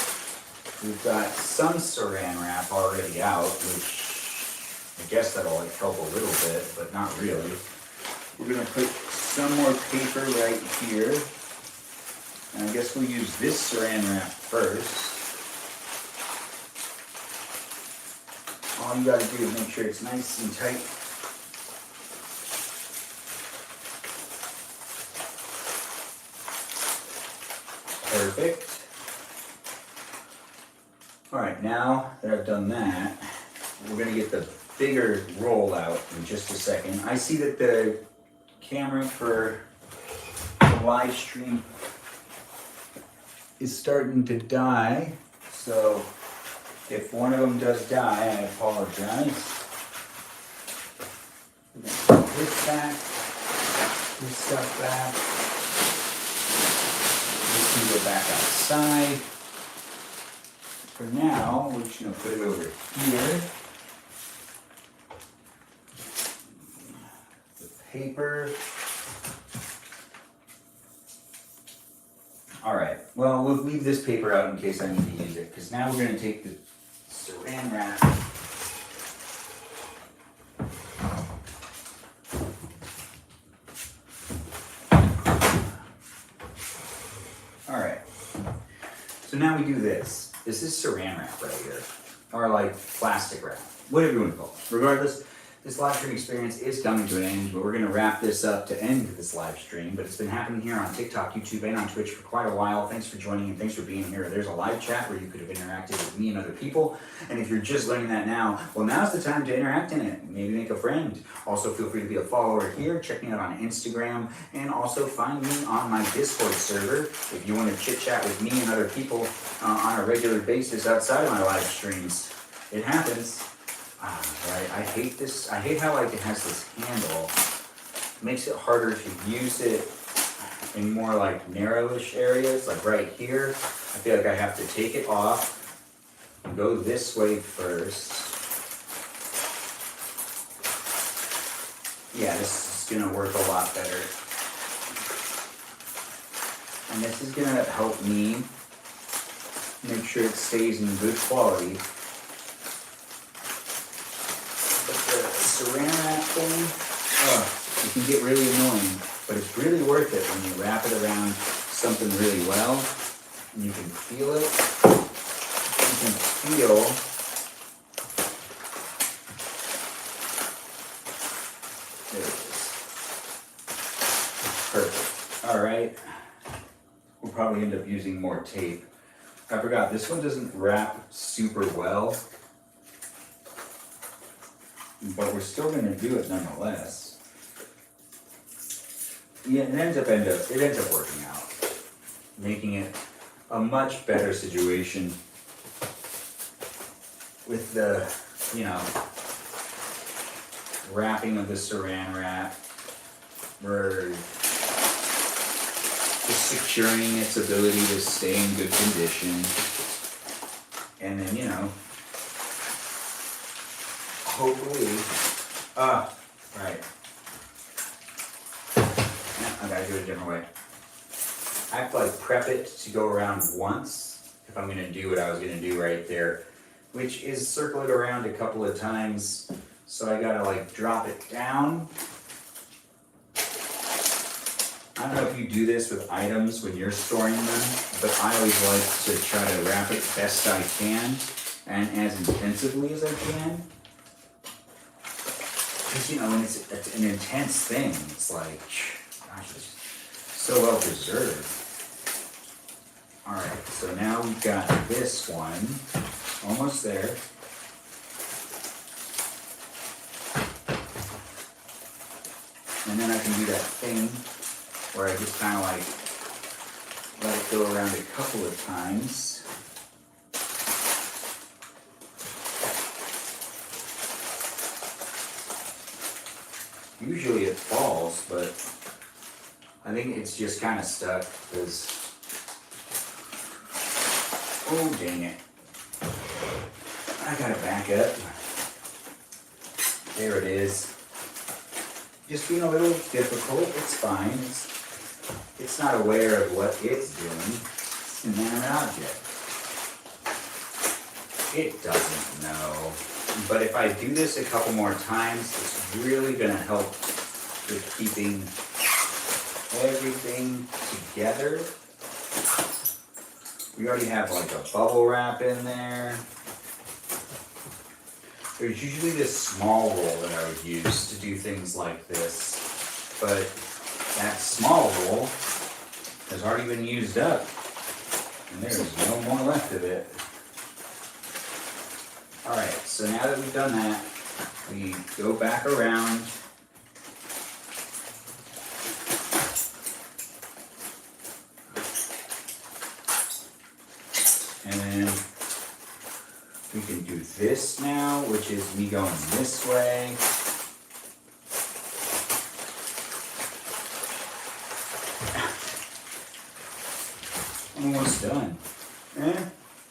[SPEAKER 1] We've got some saran wrap already out, which I guess that'll like help a little bit, but not really. We're gonna put some more paper right here. And I guess we'll use this saran wrap first. All you gotta do is make sure it's nice and tight. Perfect. All right, now that I've done that, we're gonna get the bigger roll out in just a second. I see that the camera for the live stream is starting to die, so if one of them does die, I apologize. We're gonna put this back, this stuff back. This can go back outside. For now, we're just gonna put it over here. The paper. All right, well, we'll leave this paper out in case I need to use it, because now we're gonna take the saran wrap. All right, so now we do this. This is saran wrap right here, or like plastic wrap, whatever you want to call it. Regardless, this live stream experience is coming to an end, but we're going to wrap this up to end this live stream. But it's been happening here on TikTok, YouTube, and on Twitch for quite a while. Thanks for joining and thanks for being here. There's a live chat where you could have interacted with me and other people. And if you're just learning that now, well, now's the time to interact in it. Maybe make a friend. Also, feel free to be a follower here. Check me out on Instagram. And also find me on my Discord server if you want to chit-chat with me and other people on a regular basis outside of my live streams. It happens. Right, I hate this. I hate how like it has this handle. It makes it harder to use it in more like narrowish areas, like right here. I feel like I have to take it off and go this way first. Yeah, this is gonna work a lot better. And this is gonna help me make sure it stays in good quality. Saran wrap thing, it can get really annoying, but it's really worth it when you wrap it around something really well, and you can feel it. You can feel there it is. Perfect. All right. We'll probably end up using more tape. I forgot, this one doesn't wrap super well, but we're still going to do it nonetheless. Yeah, it ends up working out, making it a much better situation with the, you know, wrapping of the saran wrap. We're just securing its ability to stay in good condition, and then, you know, hopefully, right. I gotta do it a different way. I have to like prep it to go around once if I'm gonna do what I was gonna do right there, which is circle it around a couple of times. So I gotta like drop it down. I don't know if you do this with items when you're storing them, but I always like to try to wrap it best I can and as intensively as I can. Because, you know, when it's an intense thing, it's like, gosh, it's so well preserved. Alright, so now we've got this one, almost there. And then I can do that thing where I just kind of like let it go around a couple of times. Usually it falls, but I think it's just kind of stuck because, oh dang it. I gotta back up. There it is. Just being a little difficult, it's fine. It's not aware of what it's doing. It's an inanimate object. It doesn't know. But if I do this a couple more times, it's really gonna help with keeping everything together. We already have like a bubble wrap in there. There's usually this small roll that I would use to do things like this, but that small roll has already been used up, and there's no more left of it. Alright, so now that we've done that, we go back around. And then we can do this now, which is me going this way. Almost done.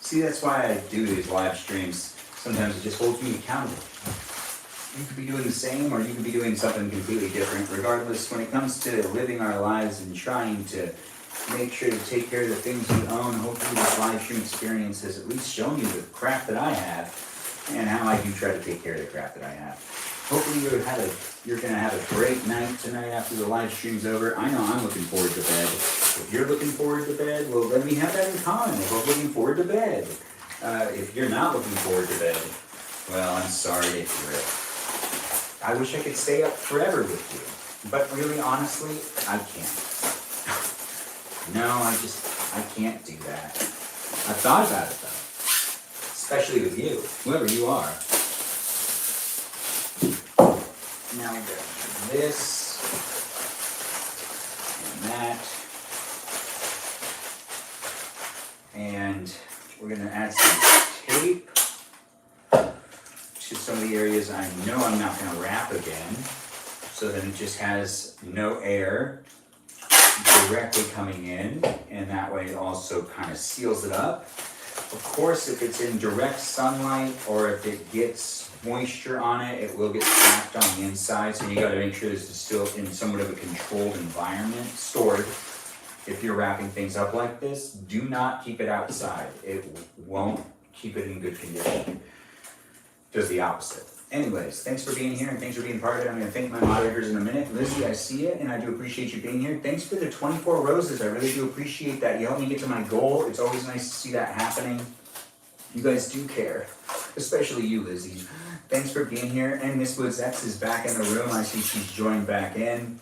[SPEAKER 1] See, that's why I do these live streams. Sometimes it just holds me accountable. You could be doing the same, or you could be doing something completely different. Regardless, when it comes to living our lives and trying to make sure to take care of the things we own, hopefully this live stream experience has at least shown you the crap that I have and how I do try to take care of the crap that I have. Hopefully you're going to have a great night tonight after the live stream's over. I know I'm looking forward to bed. If you're looking forward to bed, well, let me have that in common. If I'm looking forward to bed. If you're not looking forward to bed, well, I'm sorry to hear it. I wish I could stay up forever with you. But really, honestly, I can't. No, I can't do that. I've thought about it, though. Especially with you, whoever you are. Now we go this, and that. And we're going to add some tape to some of the areas I know I'm not going to wrap again. So then it just has no air directly coming in, and that way it also kind of seals it up. Of course, if it's in direct sunlight or if it gets moisture on it, it will get trapped on the inside, so you got to make sure this is still in somewhat of a controlled environment, stored. If you're wrapping things up like this, do not keep it outside. It won't keep it in good condition. Does the opposite. Anyways, thanks for being here and thanks for being part of it. I'm going to thank my moderators in a minute. Lizzie, I see it and I do appreciate you being here. Thanks for the 24 roses. I really do appreciate that. You helped me get to my goal. It's always nice to see that happening. You guys do care, especially you, Lizzie. Thanks for being here. And Miss Woods X is back in the room. I see she's joined back in.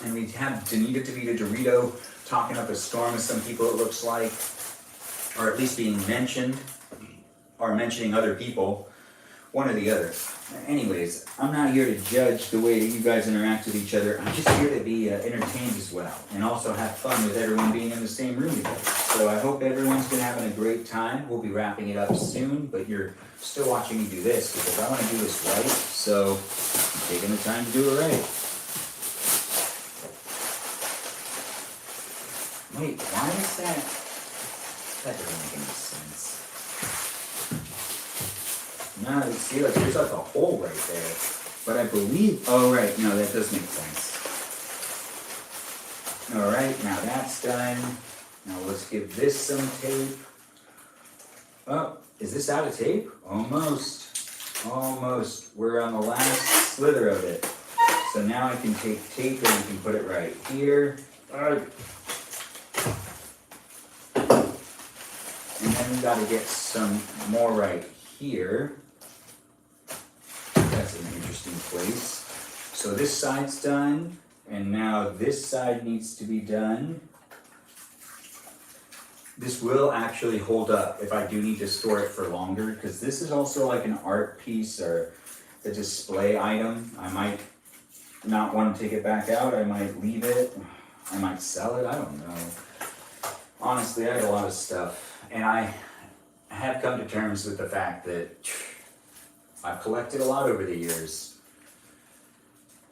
[SPEAKER 1] And we have Danita DeVita Dorito talking up a storm with some people, it looks like, or at least being mentioned, or mentioning other people. One or the other. Anyways, I'm not here to judge the way that you guys interact with each other. I'm just here to be entertained as well, and also have fun with everyone being in the same room together. So I hope everyone's been having a great time. We'll be wrapping it up soon, but you're still watching me do this because I want to do this right, so I'm taking the time to do it right. Wait, why is that? That doesn't make any sense. No, see, like, there's like a hole right there. But I believe, oh right, no, that does make sense. All right, now that's done. Now let's give this some tape. Oh, is this out of tape? Almost. Almost. We're on the last slither of it. So now I can take tape and I can put it right here. And then we gotta get some more right here. That's an interesting place. So this side's done, and now this side needs to be done. This will actually hold up if I do need to store it for longer, because this is also like an art piece or a display item. I might not want to take it back out. I might leave it. I might sell it. I don't know. Honestly, I have a lot of stuff, and I have come to terms with the fact that I've collected a lot over the years.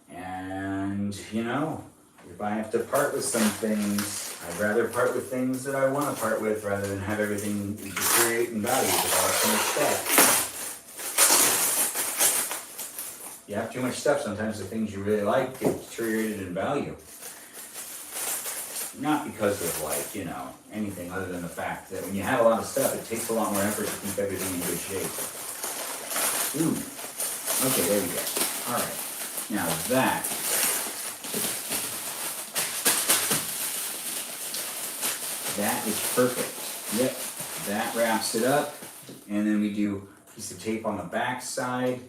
[SPEAKER 1] And, you know, if I have to part with some things, I'd rather part with things that I want to part with rather than have everything deteriorate in value because I have so much stuff. You have too much stuff, sometimes the things you really like get deteriorated in value. Not because of, like, you know, anything other than the fact that when you have a lot of stuff, it takes a lot more effort to keep everything in good shape. Ooh. Okay, there we go. All right. Now that is perfect. Yep, that wraps it up. And then we do a piece of tape on the back side.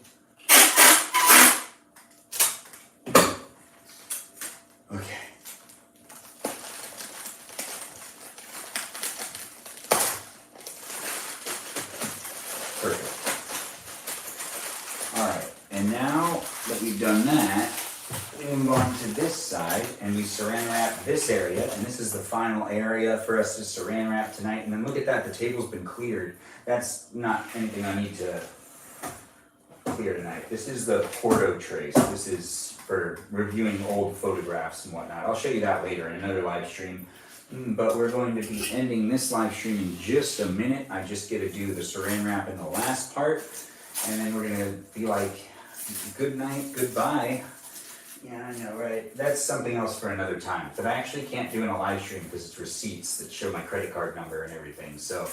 [SPEAKER 1] Okay. Perfect. All right, and now that we've done that, we move on to this side and we saran wrap this area, and this is the final area for us to saran wrap tonight. And then look at that, the table's been cleared. That's not anything I need to clear tonight. This is the Porto trace. This is for reviewing old photographs and whatnot. I'll show you that later in another live stream. But we're going to be ending this live stream in just a minute. I just get to do the saran wrap in the last part, and then we're gonna be like, good night, goodbye. Yeah, I know, right? That's something else for another time. But I actually can't do in a live stream because it's receipts that show my credit card number and everything. So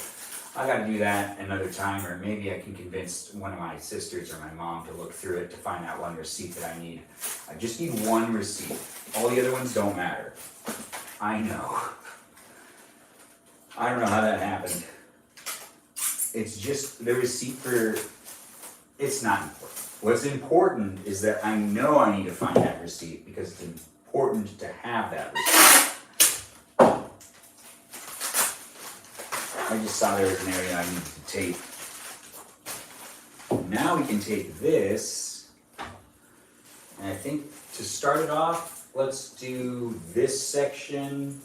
[SPEAKER 1] I gotta do that another time, or maybe I can convince one of my sisters or my mom to look through it to find out one receipt that I need. I just need one receipt. All the other ones don't matter. I know. I don't know how that happened. It's just the receipt for, it's not important. What's important is that I know I need to find that receipt because it's important to have that receipt. I just saw there was an area I needed to tape. Now we can take this, and I think to start it off, let's do this section.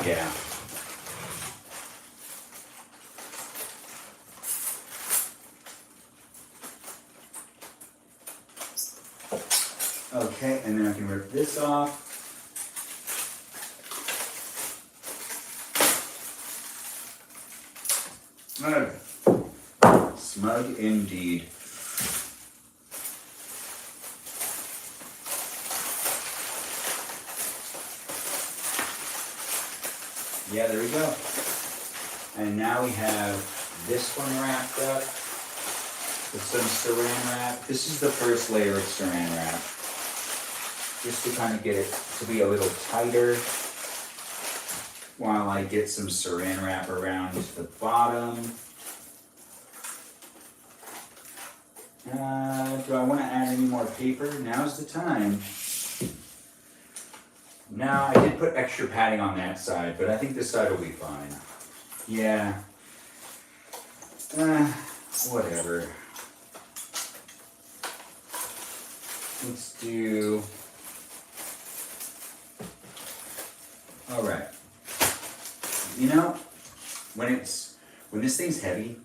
[SPEAKER 1] Yeah. Okay, and then I can rip this off. Okay. Smug indeed. Yeah, there we go. And now we have this one wrapped up with some saran wrap. This is the first layer of saran wrap, just to kind of get it to be a little tighter while I get some saran wrap around the bottom. Do I want to add any more paper? Now's the time. Now, I did put extra padding on that side, but I think this side will be fine. Yeah. Whatever. Let's do... Alright. You know, when this thing's heavy,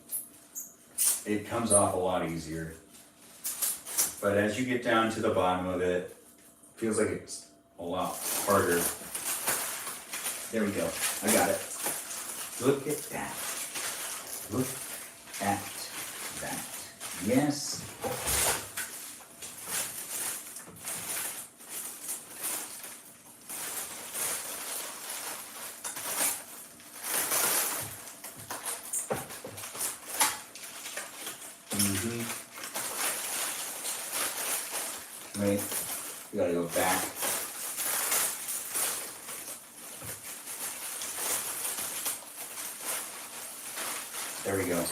[SPEAKER 1] it comes off a lot easier. But as you get down to the bottom of it, it feels like it's a lot harder. There we go. I got it. Look at that. Look at that. Yes. Wait, we gotta go back. There we go.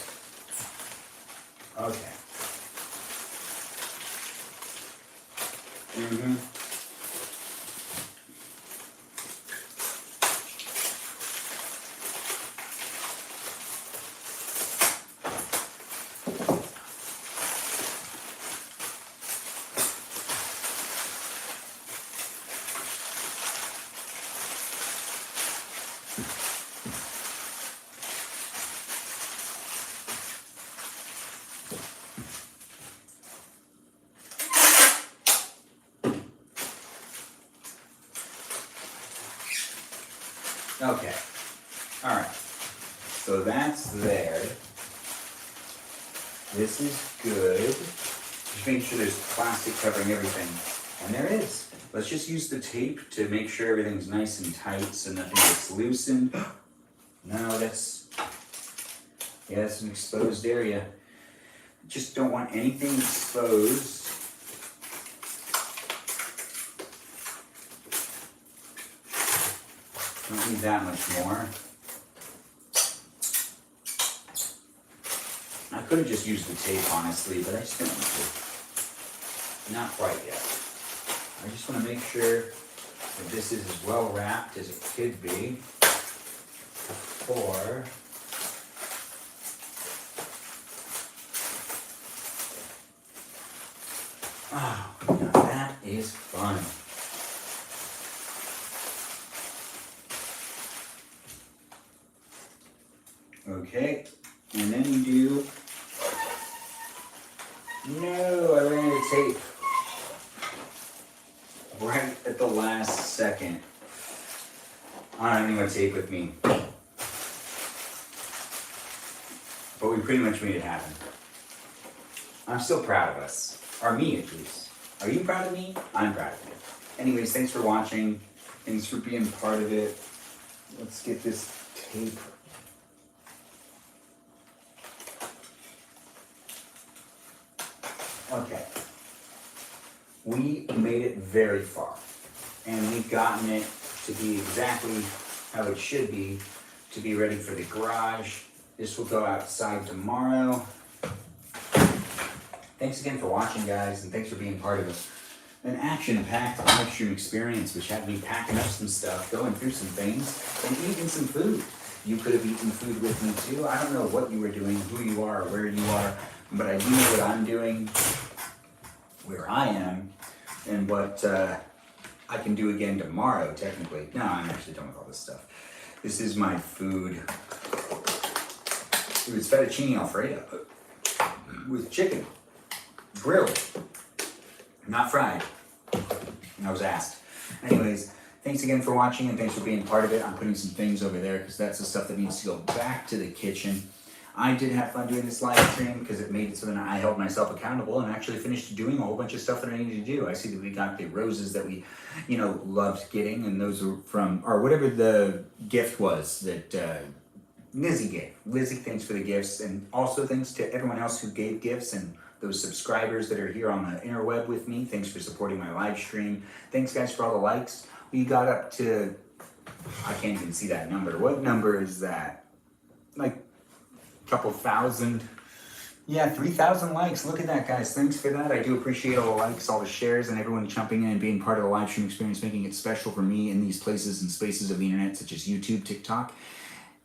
[SPEAKER 1] Okay. Okay. All right. So that's there. This is good. Just make sure there's plastic covering everything. And there is. Let's just use the tape to make sure everything's nice and tight so nothing gets loosened. No, that's an exposed area. Just don't want anything exposed. Don't need that much more. I could have just used the tape, honestly, but I just didn't want to. Not quite yet. I just want to make sure that this is as well wrapped as it could be before. Oh, now that is fun. Okay, and then you do. No, I ran out of tape. Right at the last second. I don't have any more tape with me. But we pretty much made it happen. I'm still proud of us. Or me, at least. Are you proud of me? I'm proud of you. Anyways, thanks for watching. Thanks for being part of it. Let's get this tape. Okay. We made it very far. And we've gotten it to be exactly how it should be to be ready for the garage. This will go outside tomorrow. Thanks again for watching, guys, and thanks for being part of an action-packed live stream experience, which had me packing up some stuff, going through some things, and eating some food. You could have eaten food with me too. I don't know what you were doing, who you are, where you are, but I do know what I'm doing, where I am, and what I can do again tomorrow, technically. No, I'm actually done with all this stuff. This is my food. It was fettuccine Alfredo with chicken, grilled, not fried. I was asked. Anyways, thanks again for watching and thanks for being part of it. I'm putting some things over there because that's the stuff that needs to go back to the kitchen. I did have fun doing this live stream because it made it so that I held myself accountable and actually finished doing a whole bunch of stuff that I needed to do. I see that we got the roses that we, loved getting, and those were from, or whatever the gift was that Lizzie gave. Lizzie, thanks for the gifts, and also thanks to everyone else who gave gifts and those subscribers that are here on the interweb with me. Thanks for supporting my live stream. Thanks, guys, for all the likes. We got up to, I can't even see that number. What number is that? Like a couple thousand. Yeah, 3,000 likes. Look at that, guys. Thanks for that. I do appreciate all the likes, all the shares, and everyone jumping in and being part of the live stream experience, making it special for me in these places and spaces of the internet, such as YouTube, TikTok,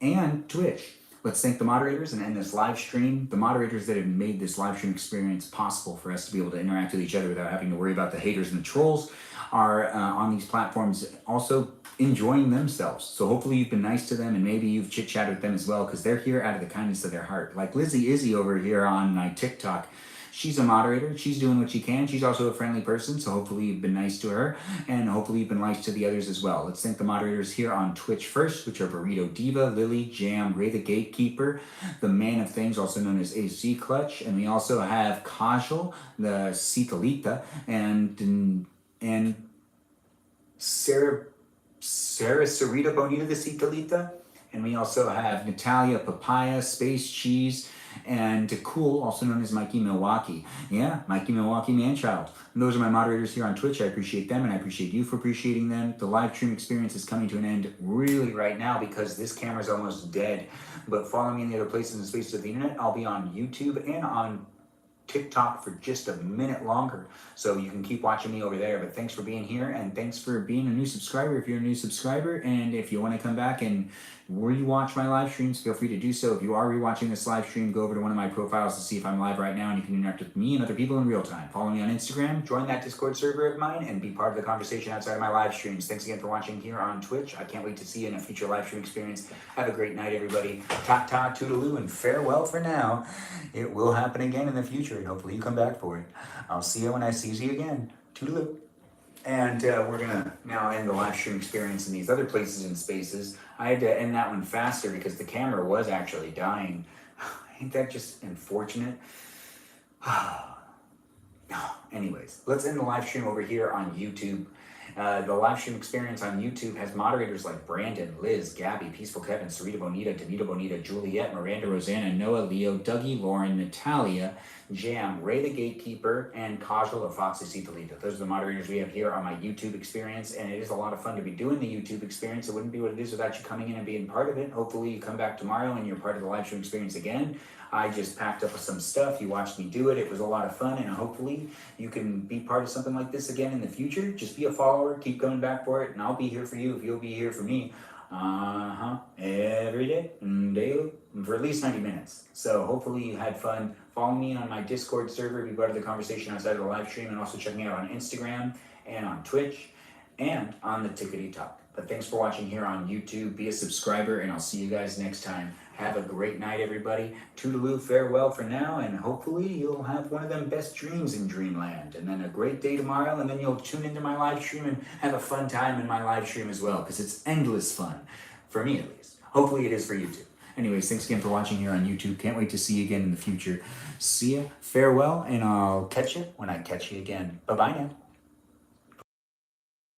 [SPEAKER 1] and Twitch. Let's thank the moderators and end this live stream. The moderators that have made this live stream experience possible for us to be able to interact with each other without having to worry about the haters and the trolls are on these platforms also enjoying themselves. So hopefully you've been nice to them and maybe you've chit-chatted with them as well because they're here out of the kindness of their heart. Like Lizzie Izzy over here on my TikTok. She's a moderator. She's doing what she can. She's also a friendly person, so hopefully you've been nice to her, and hopefully you've been nice to the others as well. Let's thank the moderators here on Twitch first, which are Burrito Diva, Lily, Jam, Ray the Gatekeeper, the Man of Things, also known as AC Clutch, and we also have Kajal, the Citalita, and Sarah Sarita Bonita, the Citalita, and we also have Natalia Papaya, Space Cheese, and Cool, also known as Mikey Milwaukee. Yeah, Mikey Milwaukee Manchild. And those are my moderators here on Twitch. I appreciate them, and I appreciate you for appreciating them. The live stream experience is coming to an end really right now because this camera's almost dead. But follow me in the other places and spaces of the internet. I'll be on YouTube and on TikTok for just a minute longer, so you can keep watching me over there. But thanks for being here, and thanks for being a new subscriber if you're a new subscriber. And if you want to come back and rewatch my live streams, feel free to do so. If you are rewatching this live stream, go over to one of my profiles to see if I'm live right now, and you can interact with me and other people in real time. Follow me on Instagram, join that Discord server of mine, and be part of the conversation outside of my live streams. Thanks again for watching here on Twitch. I can't wait to see you in a future live stream experience. Have a great night, everybody. Ta-ta, toodaloo, and farewell for now. It will happen again in the future, and hopefully you come back for it. I'll see you when I see you again. Toodaloo. And we're going to now end the live stream experience in these other places and spaces. I had to end that one faster because the camera was actually dying. Ain't that just unfortunate? Anyways, let's end the live stream over here on YouTube. The live stream experience on YouTube has moderators like Brandon, Liz, Gabby, Peaceful Kevin, Sarita Bonita, Danita Bonita, Juliet, Miranda, Rosanna, Noah, Leo, Dougie, Lauren, Natalia, Jam, Ray the Gatekeeper, and Kajal or Foxy C. Toledo. Those are the moderators we have here on my YouTube experience, and it is a lot of fun to be doing the YouTube experience. It wouldn't be what it is without you coming in and being part of it. Hopefully you come back tomorrow and you're part of the live stream experience again. I just packed up some stuff. You watched me do it. It was a lot of fun, and hopefully you can be part of something like this again in the future. Just be a follower, keep coming back for it, and I'll be here for you if you'll be here for me. Every day, daily, for at least 90 minutes. So hopefully you had fun. Follow me on my Discord server, be part of the conversation outside of the live stream, and also check me out on Instagram and on Twitch and on the Tickety Talk. But thanks for watching here on YouTube. Be a subscriber, and I'll see you guys next time. Have a great night, everybody. Toodaloo, farewell for now, and hopefully you'll have one of them best dreams in Dreamland. And then a great day tomorrow, and then you'll tune into my live stream and have a fun time in my live stream as well, because it's endless fun. For me, at least. Hopefully it is for you too. Anyways, thanks again for watching here on YouTube. Can't wait to see you again in the future. See ya, farewell, and I'll catch you when I catch you again. Bye-bye now.